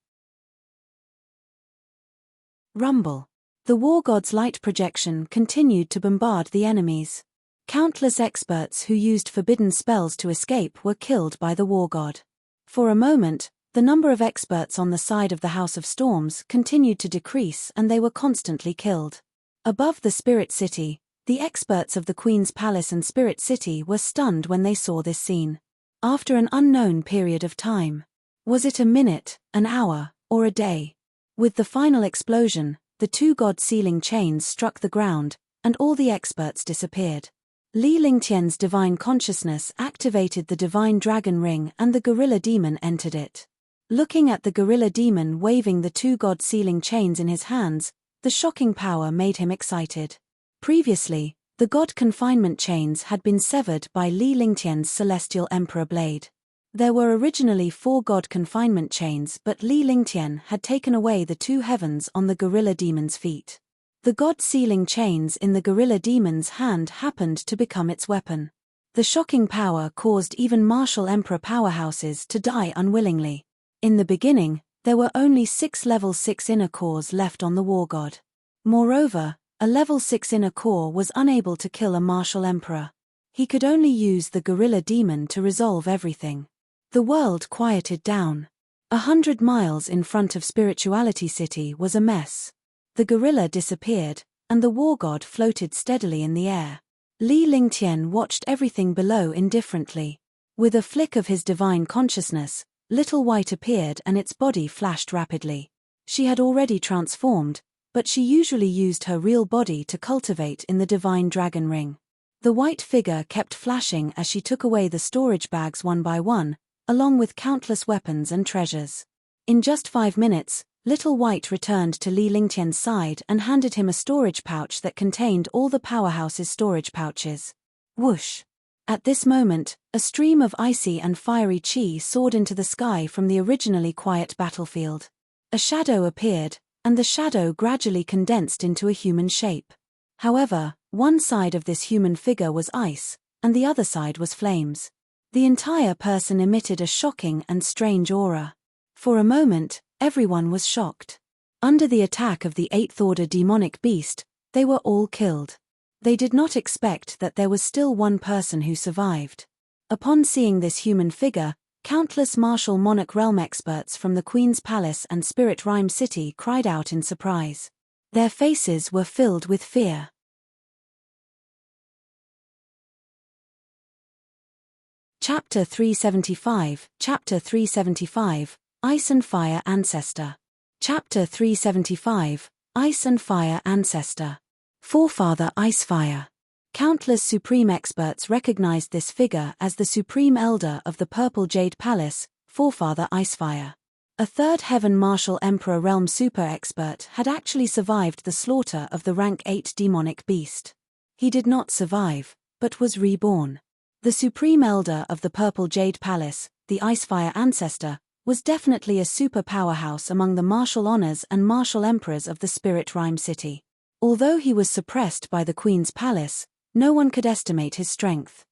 Rumble. The war god's light projection continued to bombard the enemies. Countless experts who used forbidden spells to escape were killed by the war god. For a moment, the number of experts on the side of the House of Storms continued to decrease and they were constantly killed. Above the Spirit City, the experts of the Queen's Palace and Spirit City were stunned when they saw this scene. After an unknown period of time. Was it a minute, an hour, or a day? With the final explosion, the two god sealing chains struck the ground, and all the experts disappeared. Li Lingtian's divine consciousness activated the divine dragon ring and the gorilla demon entered it. Looking at the gorilla demon waving the two god sealing chains in his hands, the shocking power made him excited. Previously, the god confinement chains had been severed by Li Lingtian's celestial emperor blade. There were originally 4 god confinement chains, but Li Lingtian had taken away the 2 heavens on the gorilla demon's feet. The god sealing chains in the gorilla demon's hand happened to become its weapon. The shocking power caused even martial emperor powerhouses to die unwillingly. In the beginning, there were only 6 level 6 inner cores left on the war god. Moreover, a level 6 inner core was unable to kill a martial emperor. He could only use the gorilla demon to resolve everything. The world quieted down. 100 miles in front of Spirituality City was a mess. The gorilla disappeared, and the war god floated steadily in the air. Li Lingtian watched everything below indifferently. With a flick of his divine consciousness, Little White appeared and its body flashed rapidly. She had already transformed, but she usually used her real body to cultivate in the divine dragon ring. The white figure kept flashing as she took away the storage bags one by one, along with countless weapons and treasures. In just 5 minutes, Little White returned to Li Lingtian's side and handed him a storage pouch that contained all the powerhouse's storage pouches. Whoosh! At this moment, a stream of icy and fiery chi soared into the sky from the originally quiet battlefield. A shadow appeared, and the shadow gradually condensed into a human shape. However, one side of this human figure was ice, and the other side was flames. The entire person emitted a shocking and strange aura. For a moment, everyone was shocked. Under the attack of the 8th order demonic beast, they were all killed. They did not expect that there was still one person who survived. Upon seeing this human figure, countless martial monarch realm experts from the Queen's Palace and Spirit Rhyme City cried out in surprise. Their faces were filled with fear. Chapter 375, Chapter 375, Ice and Fire Ancestor. Chapter 375, Ice and Fire Ancestor. Forefather Icefire. Countless supreme experts recognized this figure as the supreme elder of the Purple Jade Palace, Forefather Icefire. A third heaven martial emperor realm super expert had actually survived the slaughter of the rank 8 demonic beast. He did not survive, but was reborn. The supreme elder of the Purple Jade Palace, the Icefire ancestor, was definitely a super powerhouse among the martial honors and martial emperors of the Spirit Rime City. Although he was suppressed by the Queen's palace, no one could estimate his strength.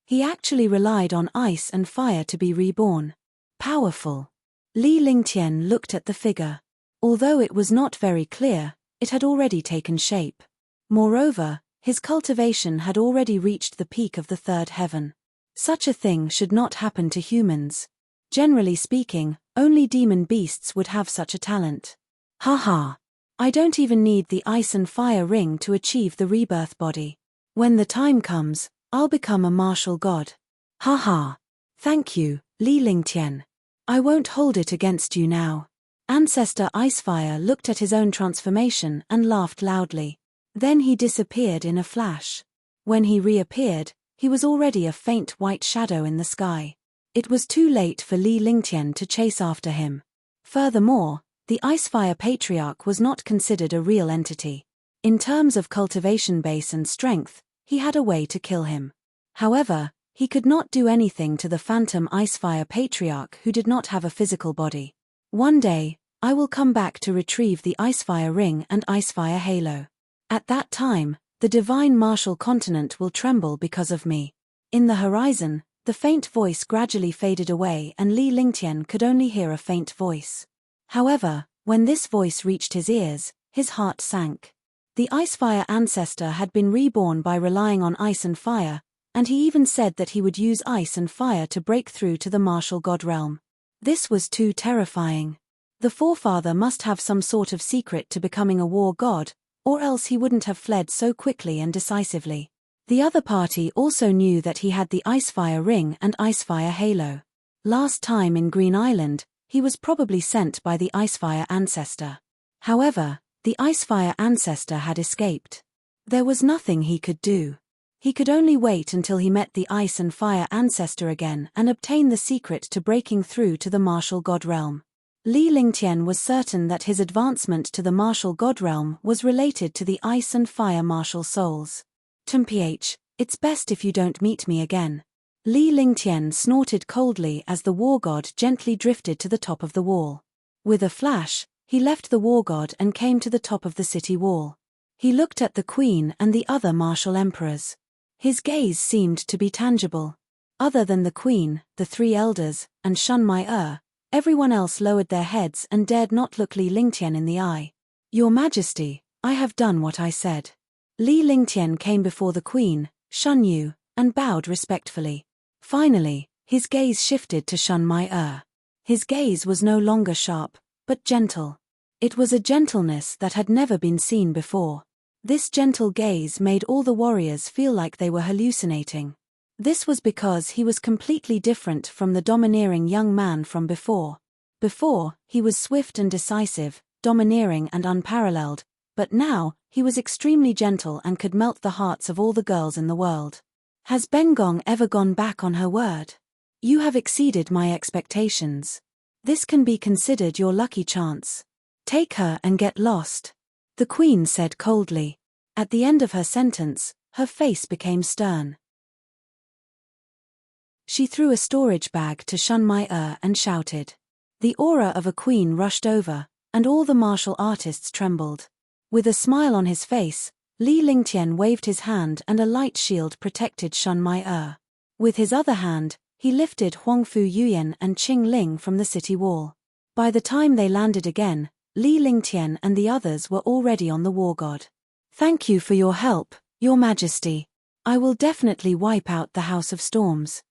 He actually relied on ice and fire to be reborn. Powerful. Li Lingtian looked at the figure. Although it was not very clear, it had already taken shape. Moreover, his cultivation had already reached the peak of the third heaven. Such a thing should not happen to humans. Generally speaking, only demon beasts would have such a talent. Haha. I don't even need the ice and fire ring to achieve the rebirth body. When the time comes, I'll become a martial god. Haha. Thank you, Li Lingtian. I won't hold it against you now. Ancestor Icefire looked at his own transformation and laughed loudly. Then he disappeared in a flash. When he reappeared, he was already a faint white shadow in the sky. It was too late for Li Lingtian to chase after him. Furthermore, the Icefire Patriarch was not considered a real entity. In terms of cultivation base and strength, he had a way to kill him. However, he could not do anything to the phantom Icefire Patriarch who did not have a physical body. One day, I will come back to retrieve the Icefire Ring and Icefire Halo. At that time, the divine martial continent will tremble because of me. In the horizon, the faint voice gradually faded away and Li Lingtian could only hear a faint voice. However, when this voice reached his ears, his heart sank. The Icefire ancestor had been reborn by relying on ice and fire, and he even said that he would use ice and fire to break through to the martial god realm. This was too terrifying. The forefather must have some sort of secret to becoming a war god, or else he wouldn't have fled so quickly and decisively. The other party also knew that he had the Icefire Ring and Icefire Halo. Last time in Green Island, he was probably sent by the Icefire ancestor. However, the Icefire ancestor had escaped. There was nothing he could do. He could only wait until he met the Ice and Fire ancestor again and obtain the secret to breaking through to the martial god realm. Li Lingtian was certain that his advancement to the martial god realm was related to the Ice and Fire martial souls. "Mph, it's best if you don't meet me again." Li Lingtian snorted coldly as the war god gently drifted to the top of the wall. With a flash, he left the war god and came to the top of the city wall. He looked at the queen and the other martial emperors. His gaze seemed to be tangible. Other than the queen, the three elders, and Shun Mai everyone else lowered their heads and dared not look Li Lingtian in the eye. "Your Majesty, I have done what I said." Li Lingtian came before the queen, Shun Yu, and bowed respectfully. Finally, his gaze shifted to Shun Mai. His gaze was no longer sharp, but gentle. It was a gentleness that had never been seen before. This gentle gaze made all the warriors feel like they were hallucinating. This was because he was completely different from the domineering young man from before. Before, he was swift and decisive, domineering and unparalleled, but now, he was extremely gentle and could melt the hearts of all the girls in the world. Has Bengong ever gone back on her word? You have exceeded my expectations. This can be considered your lucky chance. Take her and get lost. The queen said coldly. At the end of her sentence, her face became stern. She threw a storage bag to Shun Mai and shouted. The aura of a queen rushed over, and all the martial artists trembled. With a smile on his face, Li Lingtian waved his hand and a light shield protected Shun Mai. With his other hand, he lifted Huangfu Yuyan and Qing Ling from the city wall. By the time they landed again, Li Lingtian and the others were already on the war god. "Thank you for your help, Your Majesty. I will definitely wipe out the House of Storms.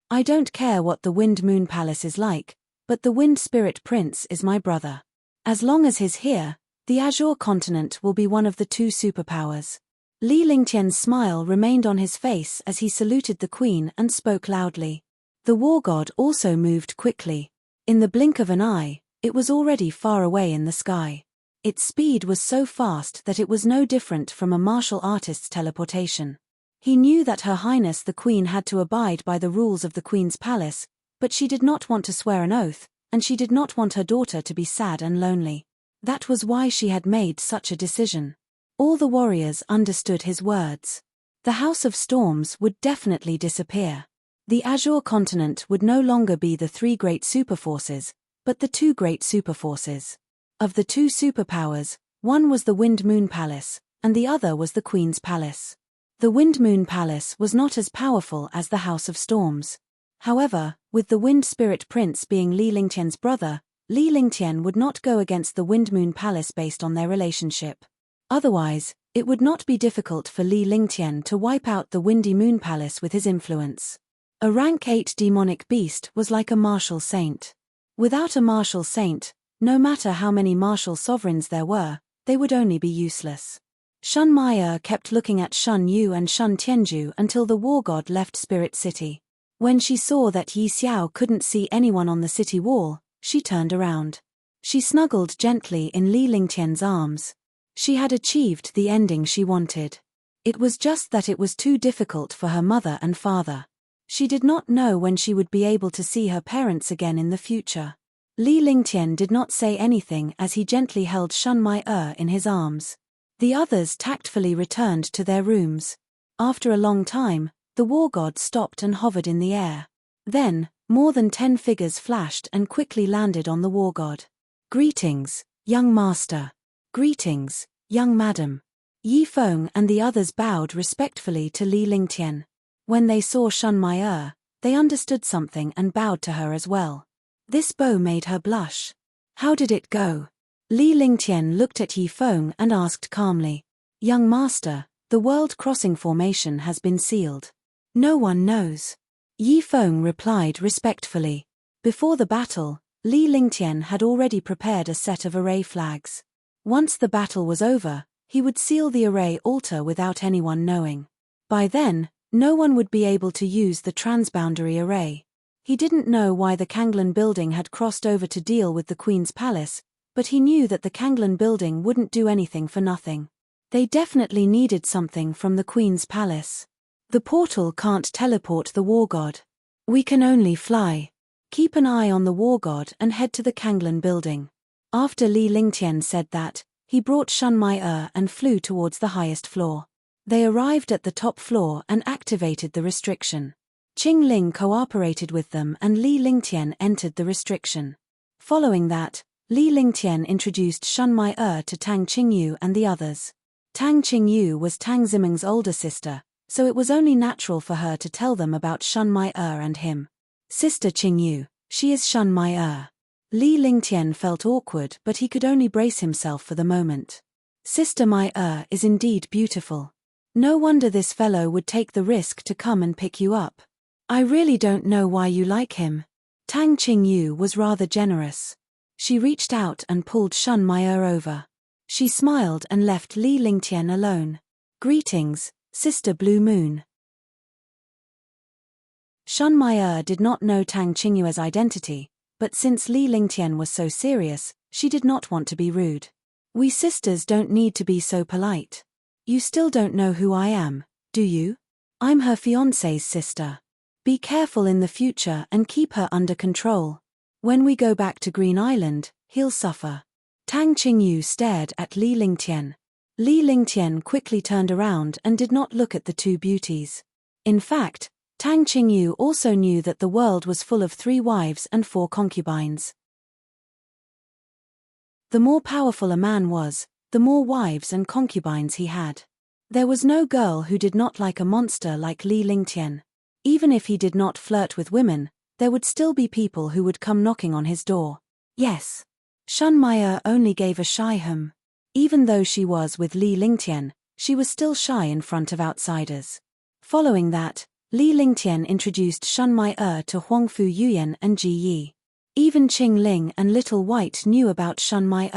I don't care what the Wind Moon Palace is like, but the Wind Spirit Prince is my brother. As long as he's here, the Azure continent will be one of the two superpowers." Li Lingtian's smile remained on his face as he saluted the queen and spoke loudly. The war god also moved quickly. In the blink of an eye, it was already far away in the sky. Its speed was so fast that it was no different from a martial artist's teleportation. He knew that Her Highness the Queen had to abide by the rules of the Queen's palace, but she did not want to swear an oath, and she did not want her daughter to be sad and lonely. That was why she had made such a decision. All the warriors understood his words. The House of Storms would definitely disappear. The Azure continent would no longer be the three great superforces, but the two great superforces. Of the two superpowers, one was the Wind Moon Palace, and the other was the Queen's Palace. The Wind Moon Palace was not as powerful as the House of Storms. However, with the Wind Spirit Prince being Li Lingtian's brother, Li Lingtian would not go against the Wind Moon Palace based on their relationship. Otherwise, it would not be difficult for Li Lingtian to wipe out the Windy Moon Palace with his influence. A rank 8 demonic beast was like a martial saint. Without a martial saint, no matter how many martial sovereigns there were, they would only be useless. Shun Maya kept looking at Shun Yu and Shun Tianju until the war god left Spirit City. When she saw that Yi Xiao couldn't see anyone on the city wall, she turned around. She snuggled gently in Li Lingtian's arms. She had achieved the ending she wanted. It was just that it was too difficult for her mother and father. She did not know when she would be able to see her parents again in the future. Li Lingtian did not say anything as he gently held Shun Mai in his arms. The others tactfully returned to their rooms. After a long time, the war god stopped and hovered in the air. Then, more than 10 figures flashed and quickly landed on the war god. "Greetings, young master. Greetings, young madam." Yi Feng and the others bowed respectfully to Li Lingtian. When they saw Shun Mai, they understood something and bowed to her as well. This bow made her blush. How did it go? Li Lingtian looked at Yi Feng and asked calmly. "Young master, the world crossing formation has been sealed. No one knows." Yi Feng replied respectfully. Before the battle, Li Lingtian had already prepared a set of array flags. Once the battle was over, he would seal the array altar without anyone knowing. By then, no one would be able to use the transboundary array. He didn't know why the Kanglan building had crossed over to deal with the Queen's Palace, but he knew that the Kanglan building wouldn't do anything for nothing. They definitely needed something from the Queen's Palace. "The portal can't teleport the war god. We can only fly. Keep an eye on the war god and head to the Kanglan building." After Li Lingtian said that, he brought Shun Mai and flew towards the highest floor. They arrived at the top floor and activated the restriction. Qing Ling cooperated with them and Li Lingtian entered the restriction. Following that, Li Lingtian introduced Shun Mai to Tang Qingyu and the others. Tang Qingyu was Tang Ziming's older sister, so it was only natural for her to tell them about Shun Mai and him. "Sister Qingyu, she is Shun Mai." Li Lingtian felt awkward, but he could only brace himself for the moment. "Sister Mai is indeed beautiful. No wonder this fellow would take the risk to come and pick you up. I really don't know why you like him." Tang Qingyu was rather generous. She reached out and pulled Shun Mai over. She smiled and left Li Lingtian alone. "Greetings, Sister Blue Moon." Shun Mai did not know Tang Qingyu's identity, but since Li Lingtian was so serious, she did not want to be rude. "We sisters don't need to be so polite. You still don't know who I am, do you? I'm her fiancé's sister. Be careful in the future and keep her under control. When we go back to Green Island, he'll suffer." Tang Qingyu stared at Li Lingtian. Li Lingtian quickly turned around and did not look at the two beauties. In fact, Tang Qingyu also knew that the world was full of 3 wives and 4 concubines. The more powerful a man was, the more wives and concubines he had. There was no girl who did not like a monster like Li Lingtian. Even if he did not flirt with women, there would still be people who would come knocking on his door. Yes. Shun Mai only gave a shy hum. Even though she was with Li Lingtian, she was still shy in front of outsiders. Following that, Li Lingtian introduced Shun Mai to Huangfu Yuyan and Ji Yi. Even Qing Ling and Little White knew about Shun Mai.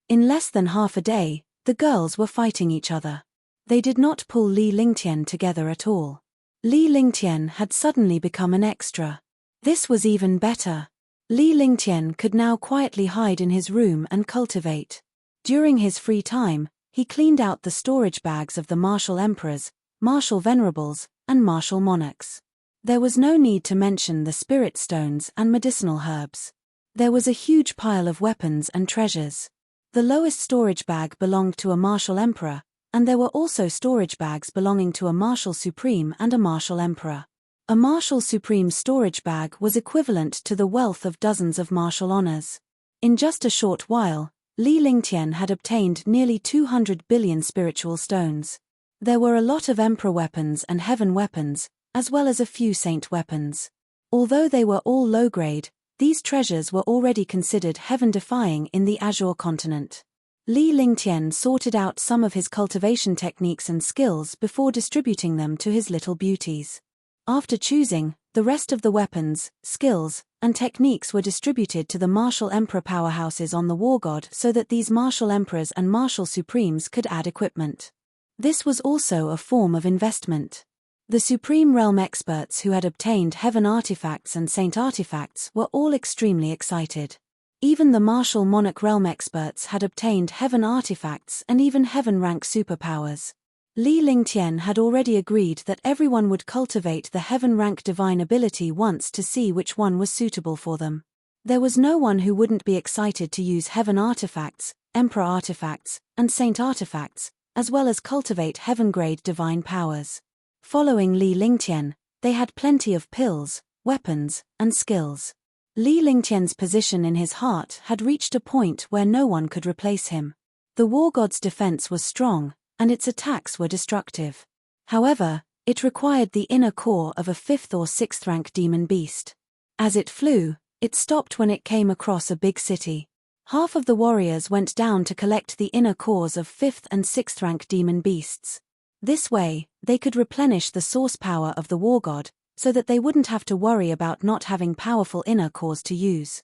In less than half a day, the girls were fighting each other. They did not pull Li Lingtian together at all. Li Lingtian had suddenly become an extra. This was even better. Li Lingtian could now quietly hide in his room and cultivate. During his free time, he cleaned out the storage bags of the martial emperors, martial venerables, and martial monarchs. There was no need to mention the spirit stones and medicinal herbs. There was a huge pile of weapons and treasures. The lowest storage bag belonged to a martial emperor, and there were also storage bags belonging to a martial supreme and a martial emperor. A martial supreme storage bag was equivalent to the wealth of dozens of martial honors. In just a short while, Li Lingtian had obtained nearly 200 billion spiritual stones. There were a lot of emperor weapons and heaven weapons, as well as a few saint weapons. Although they were all low-grade, these treasures were already considered heaven-defying in the Azure continent. Li Lingtian sorted out some of his cultivation techniques and skills before distributing them to his little beauties. After choosing, the rest of the weapons, skills, and techniques were distributed to the martial emperor powerhouses on the war god so that these martial emperors and martial supremes could add equipment. This was also a form of investment. The Supreme Realm experts who had obtained heaven artifacts and saint artifacts were all extremely excited. Even the martial monarch realm experts had obtained heaven artifacts and even heaven rank superpowers. Li Lingtian had already agreed that everyone would cultivate the heaven rank divine ability once to see which one was suitable for them. There was no one who wouldn't be excited to use heaven artifacts, emperor artifacts, and saint artifacts, as well as cultivate heaven-grade divine powers. Following Li Lingtian, they had plenty of pills, weapons, and skills. Li Lingtian's position in his heart had reached a point where no one could replace him. The war god's defense was strong, and its attacks were destructive. However, it required the inner core of a 5th or 6th rank demon beast. As it flew, it stopped when it came across a big city. Half of the warriors went down to collect the inner cores of 5th and 6th rank demon beasts. This way, they could replenish the source power of the war god, so that they wouldn't have to worry about not having powerful inner cores to use.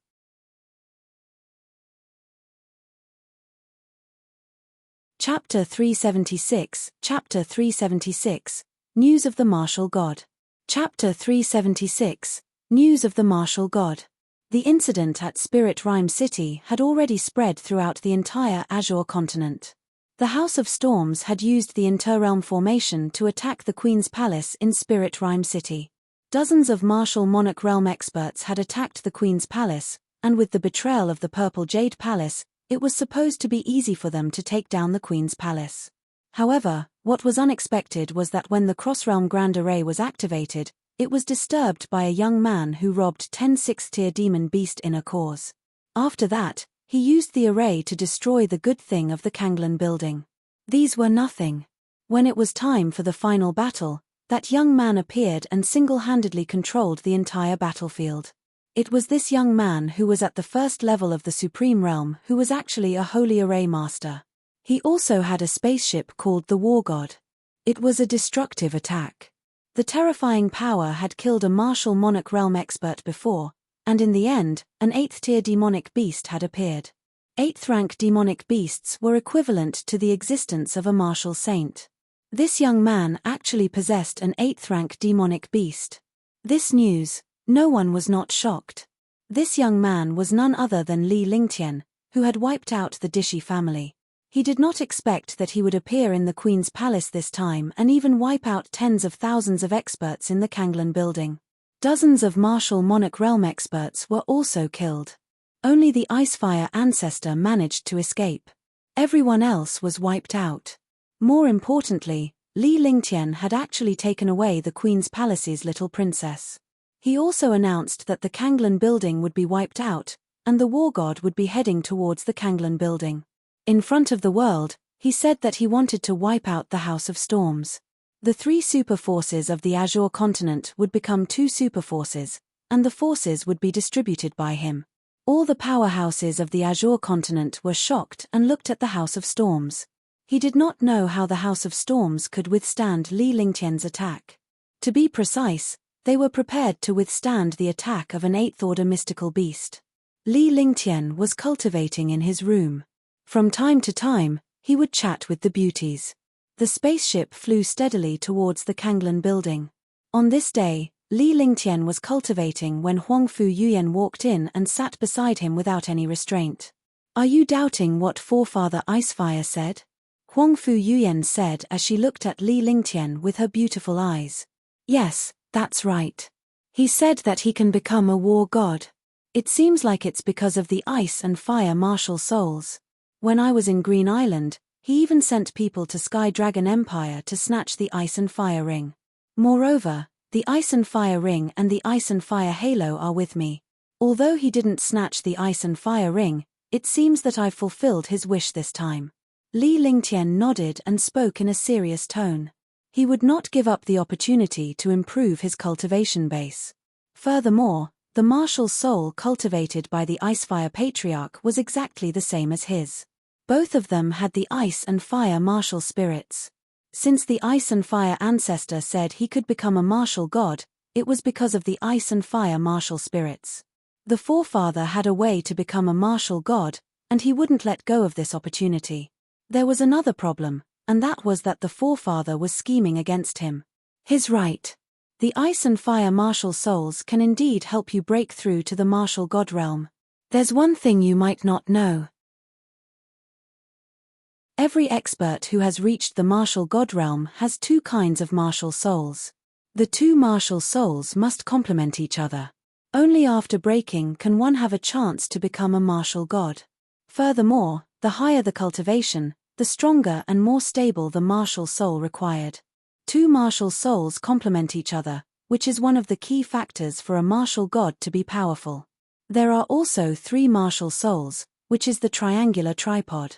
Chapter 376, Chapter 376, News of the Martial God. Chapter 376, News of the Martial God. The incident at Spirit Rime City had already spread throughout the entire Azure continent. The House of Storms had used the Interrealm formation to attack the Queen's Palace in Spirit Rime City. Dozens of martial monarch realm experts had attacked the Queen's Palace, and with the betrayal of the Purple Jade Palace, it was supposed to be easy for them to take down the Queen's Palace. However, what was unexpected was that when the Cross-Realm Grand Array was activated, it was disturbed by a young man who robbed 10 6th-tier demon beast inner cores. After that, he used the array to destroy the good thing of the Kanglan building. These were nothing. When it was time for the final battle, that young man appeared and single-handedly controlled the entire battlefield. It was this young man who was at the first level of the Supreme Realm who was actually a Holy Array Master. He also had a spaceship called the War God. It was a destructive attack. The terrifying power had killed a martial monarch realm expert before, and in the end, an 8th-tier demonic beast had appeared. 8th-rank demonic beasts were equivalent to the existence of a martial saint. This young man actually possessed an 8th-rank demonic beast. This news, no one was not shocked. This young man was none other than Li Lingtian, who had wiped out the Dishi family. He did not expect that he would appear in the Queen's Palace this time and even wipe out tens of thousands of experts in the Kanglan building. Dozens of martial monarch realm experts were also killed. Only the Icefire ancestor managed to escape. Everyone else was wiped out. More importantly, Li Lingtian had actually taken away the Queen's Palace's little princess. He also announced that the Kanglan building would be wiped out, and the war god would be heading towards the Kanglan building. In front of the world, he said that he wanted to wipe out the House of Storms. The 3 super forces of the Azure continent would become 2 super forces, and the forces would be distributed by him. All the powerhouses of the Azure continent were shocked and looked at the House of Storms. He did not know how the House of Storms could withstand Li Lingtian's attack. To be precise, they were prepared to withstand the attack of an 8th-order mystical beast. Li Lingtian was cultivating in his room. From time to time, he would chat with the beauties. The spaceship flew steadily towards the Kanglan building. On this day, Li Lingtian was cultivating when Huangfu Yuyan walked in and sat beside him without any restraint. Are you doubting what Forefather Icefire said? Huang Fu Yuyan said as she looked at Li Lingtian with her beautiful eyes. Yes, that's right. He said that he can become a war god. It seems like it's because of the ice and fire martial souls. When I was in Green Island, he even sent people to Sky Dragon Empire to snatch the ice and fire ring. Moreover, the ice and fire ring and the ice and fire halo are with me. Although he didn't snatch the ice and fire ring, it seems that I've fulfilled his wish this time. Li Lingtian nodded and spoke in a serious tone. He would not give up the opportunity to improve his cultivation base. Furthermore, the martial soul cultivated by the Icefire Patriarch was exactly the same as his. Both of them had the ice and fire martial spirits. Since the ice and fire ancestor said he could become a martial god, it was because of the ice and fire martial spirits. The forefather had a way to become a martial god, and he wouldn't let go of this opportunity. There was another problem, and that was that the forefather was scheming against him. He's right. The ice and fire martial souls can indeed help you break through to the martial god realm. There's one thing you might not know. Every expert who has reached the martial god realm has two kinds of martial souls. The two martial souls must complement each other. Only after breaking can one have a chance to become a martial god. Furthermore, the higher the cultivation, the stronger and more stable the martial soul required. Two martial souls complement each other, which is one of the key factors for a martial god to be powerful. There are also three martial souls, which is the triangular tripod.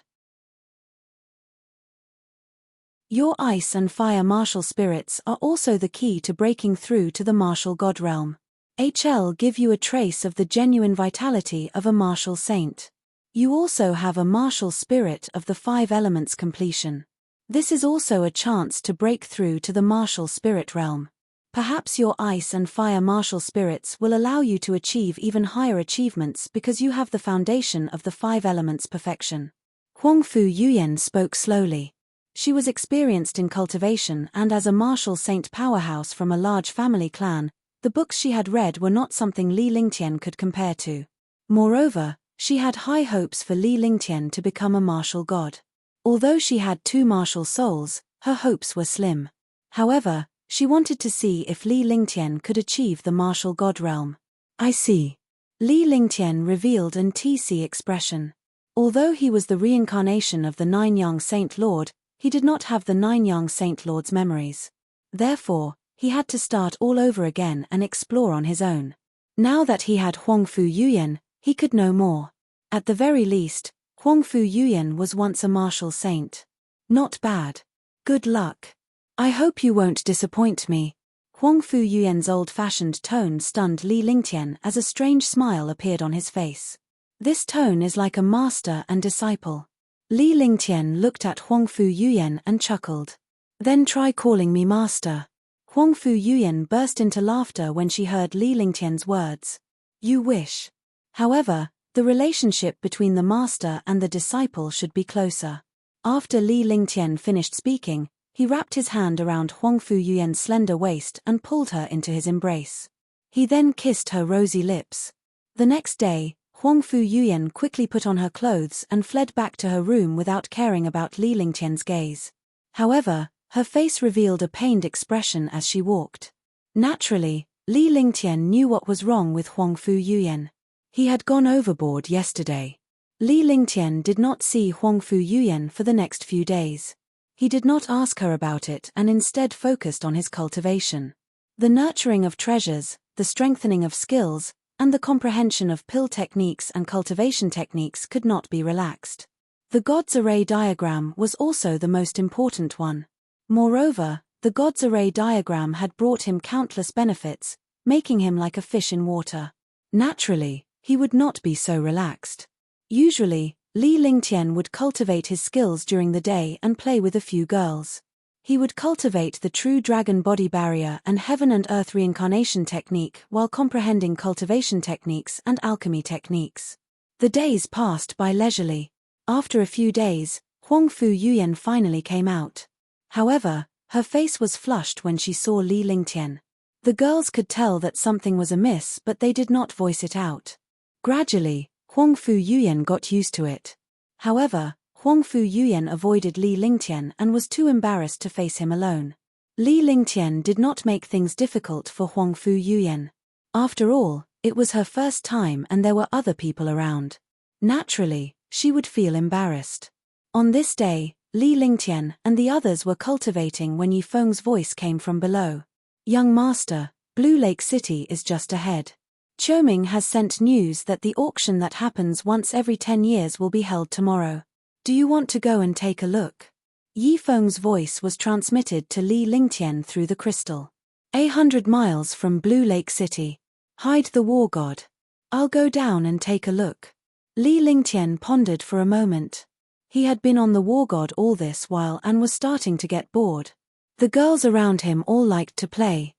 Your ice and fire martial spirits are also the key to breaking through to the martial god realm. HL give you a trace of the genuine vitality of a martial saint. You also have a martial spirit of the 5 elements completion. This is also a chance to break through to the martial spirit realm. Perhaps your ice and fire martial spirits will allow you to achieve even higher achievements because you have the foundation of the 5 elements perfection. Huang Fu Yuyan spoke slowly. She was experienced in cultivation and as a martial saint powerhouse from a large family clan, the books she had read were not something Li Lingtian could compare to. Moreover, she had high hopes for Li Lingtian to become a martial god. Although she had 2 martial souls, her hopes were slim. However, she wanted to see if Li Lingtian could achieve the martial god realm. I see. Li Lingtian revealed an TC expression. Although he was the reincarnation of the 9 Young Saint Lord, he did not have the 9 Young Saint Lord's memories. Therefore, he had to start all over again and explore on his own. Now that he had Huang Fu Yuyan, he could know more. At the very least, Huang Fu Yuyan was once a martial saint. Not bad. Good luck. I hope you won't disappoint me. Huang Fu Yuyan's old-fashioned tone stunned Li Lingtian as a strange smile appeared on his face. This tone is like a master and disciple. Li Lingtian looked at Huang Fu Yuyan and chuckled. Then try calling me master. Huang Fu Yuyan burst into laughter when she heard Li Lingtian's words. You wish. However, the relationship between the master and the disciple should be closer. After Li Lingtian finished speaking, he wrapped his hand around Huang Fu Yuyan's slender waist and pulled her into his embrace. He then kissed her rosy lips. The next day, Huang Fu Yuyan quickly put on her clothes and fled back to her room without caring about Li Lingtian's gaze. However, her face revealed a pained expression as she walked. Naturally, Li Lingtian knew what was wrong with Huang Fu Yuyan. He had gone overboard yesterday. Li Lingtian did not see Huang Fu Yuyan for the next few days. He did not ask her about it and instead focused on his cultivation. The nurturing of treasures, the strengthening of skills, and the comprehension of pill techniques and cultivation techniques could not be relaxed. The God's Array diagram was also the most important one. Moreover, the God's Array diagram had brought him countless benefits, making him like a fish in water. Naturally, he would not be so relaxed. Usually, Li Lingtian would cultivate his skills during the day and play with a few girls. He would cultivate the true dragon body barrier and heaven and earth reincarnation technique while comprehending cultivation techniques and alchemy techniques. The days passed by leisurely. After a few days, Huang Fu Yuyan finally came out. However, her face was flushed when she saw Li Lingtian. The girls could tell that something was amiss but they did not voice it out. Gradually, Huangfu Yuyan got used to it. However, Huangfu Yuyan avoided Li Lingtian and was too embarrassed to face him alone. Li Lingtian did not make things difficult for Huangfu Yuyan. After all, it was her first time and there were other people around. Naturally, she would feel embarrassed. On this day, Li Lingtian and the others were cultivating when Yifeng's voice came from below. Young master, Blue Lake City is just ahead. Qiuming has sent news that the auction that happens once every 10 years will be held tomorrow. Do you want to go and take a look? Yifeng's voice was transmitted to Li Lingtian through the crystal. 100 miles from Blue Lake City. Hide the war god. I'll go down and take a look. Li Lingtian pondered for a moment. He had been on the war god all this while and was starting to get bored. The girls around him all liked to play.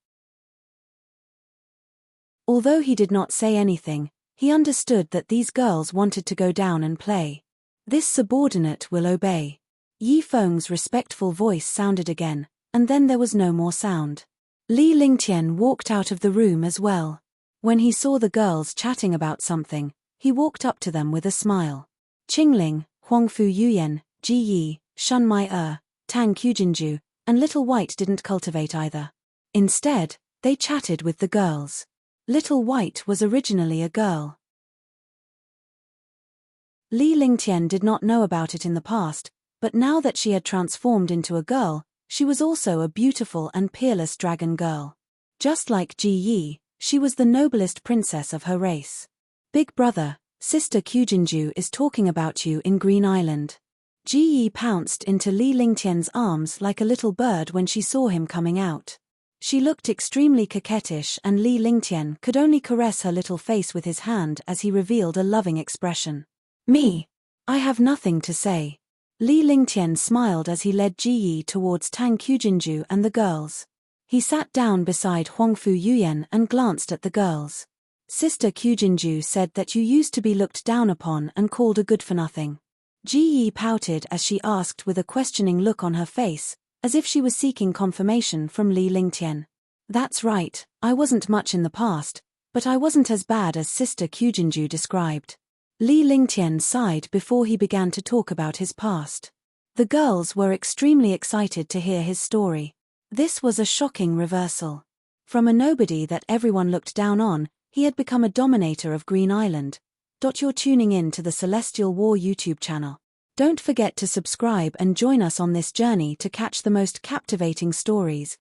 Although he did not say anything, he understood that these girls wanted to go down and play. This subordinate will obey. Yifeng's respectful voice sounded again, and then there was no more sound. Li Lingtian walked out of the room as well. When he saw the girls chatting about something, he walked up to them with a smile. Qingling, Huangfu Yuyan, Ji Yi, Shun Mai Tang Qujinju, and Little White didn't cultivate either. Instead, they chatted with the girls. Little White was originally a girl. Li Lingtian did not know about it in the past, but now that she had transformed into a girl, she was also a beautiful and peerless dragon girl. Just like Ji Yi, she was the noblest princess of her race. Big brother, Sister Qujinju is talking about you in Green Island. Ji Yi pounced into Li Lingtian's arms like a little bird when she saw him coming out. She looked extremely coquettish and Li Lingtian could only caress her little face with his hand as he revealed a loving expression. Me? I have nothing to say. Li Lingtian smiled as he led Ji Yi towards Tang Qujinju and the girls. He sat down beside Huangfu Yuyan and glanced at the girls. Sister Qujinju said that you used to be looked down upon and called a good-for-nothing. Ji Yi pouted as she asked with a questioning look on her face, as if she was seeking confirmation from Li Lingtian. That's right, I wasn't much in the past, but I wasn't as bad as Sister Qujinju described. Li Lingtian sighed before he began to talk about his past. The girls were extremely excited to hear his story. This was a shocking reversal. From a nobody that everyone looked down on, he had become a dominator of Green Island. You're tuning in to the Celestial War YouTube channel. Don't forget to subscribe and join us on this journey to catch the most captivating stories.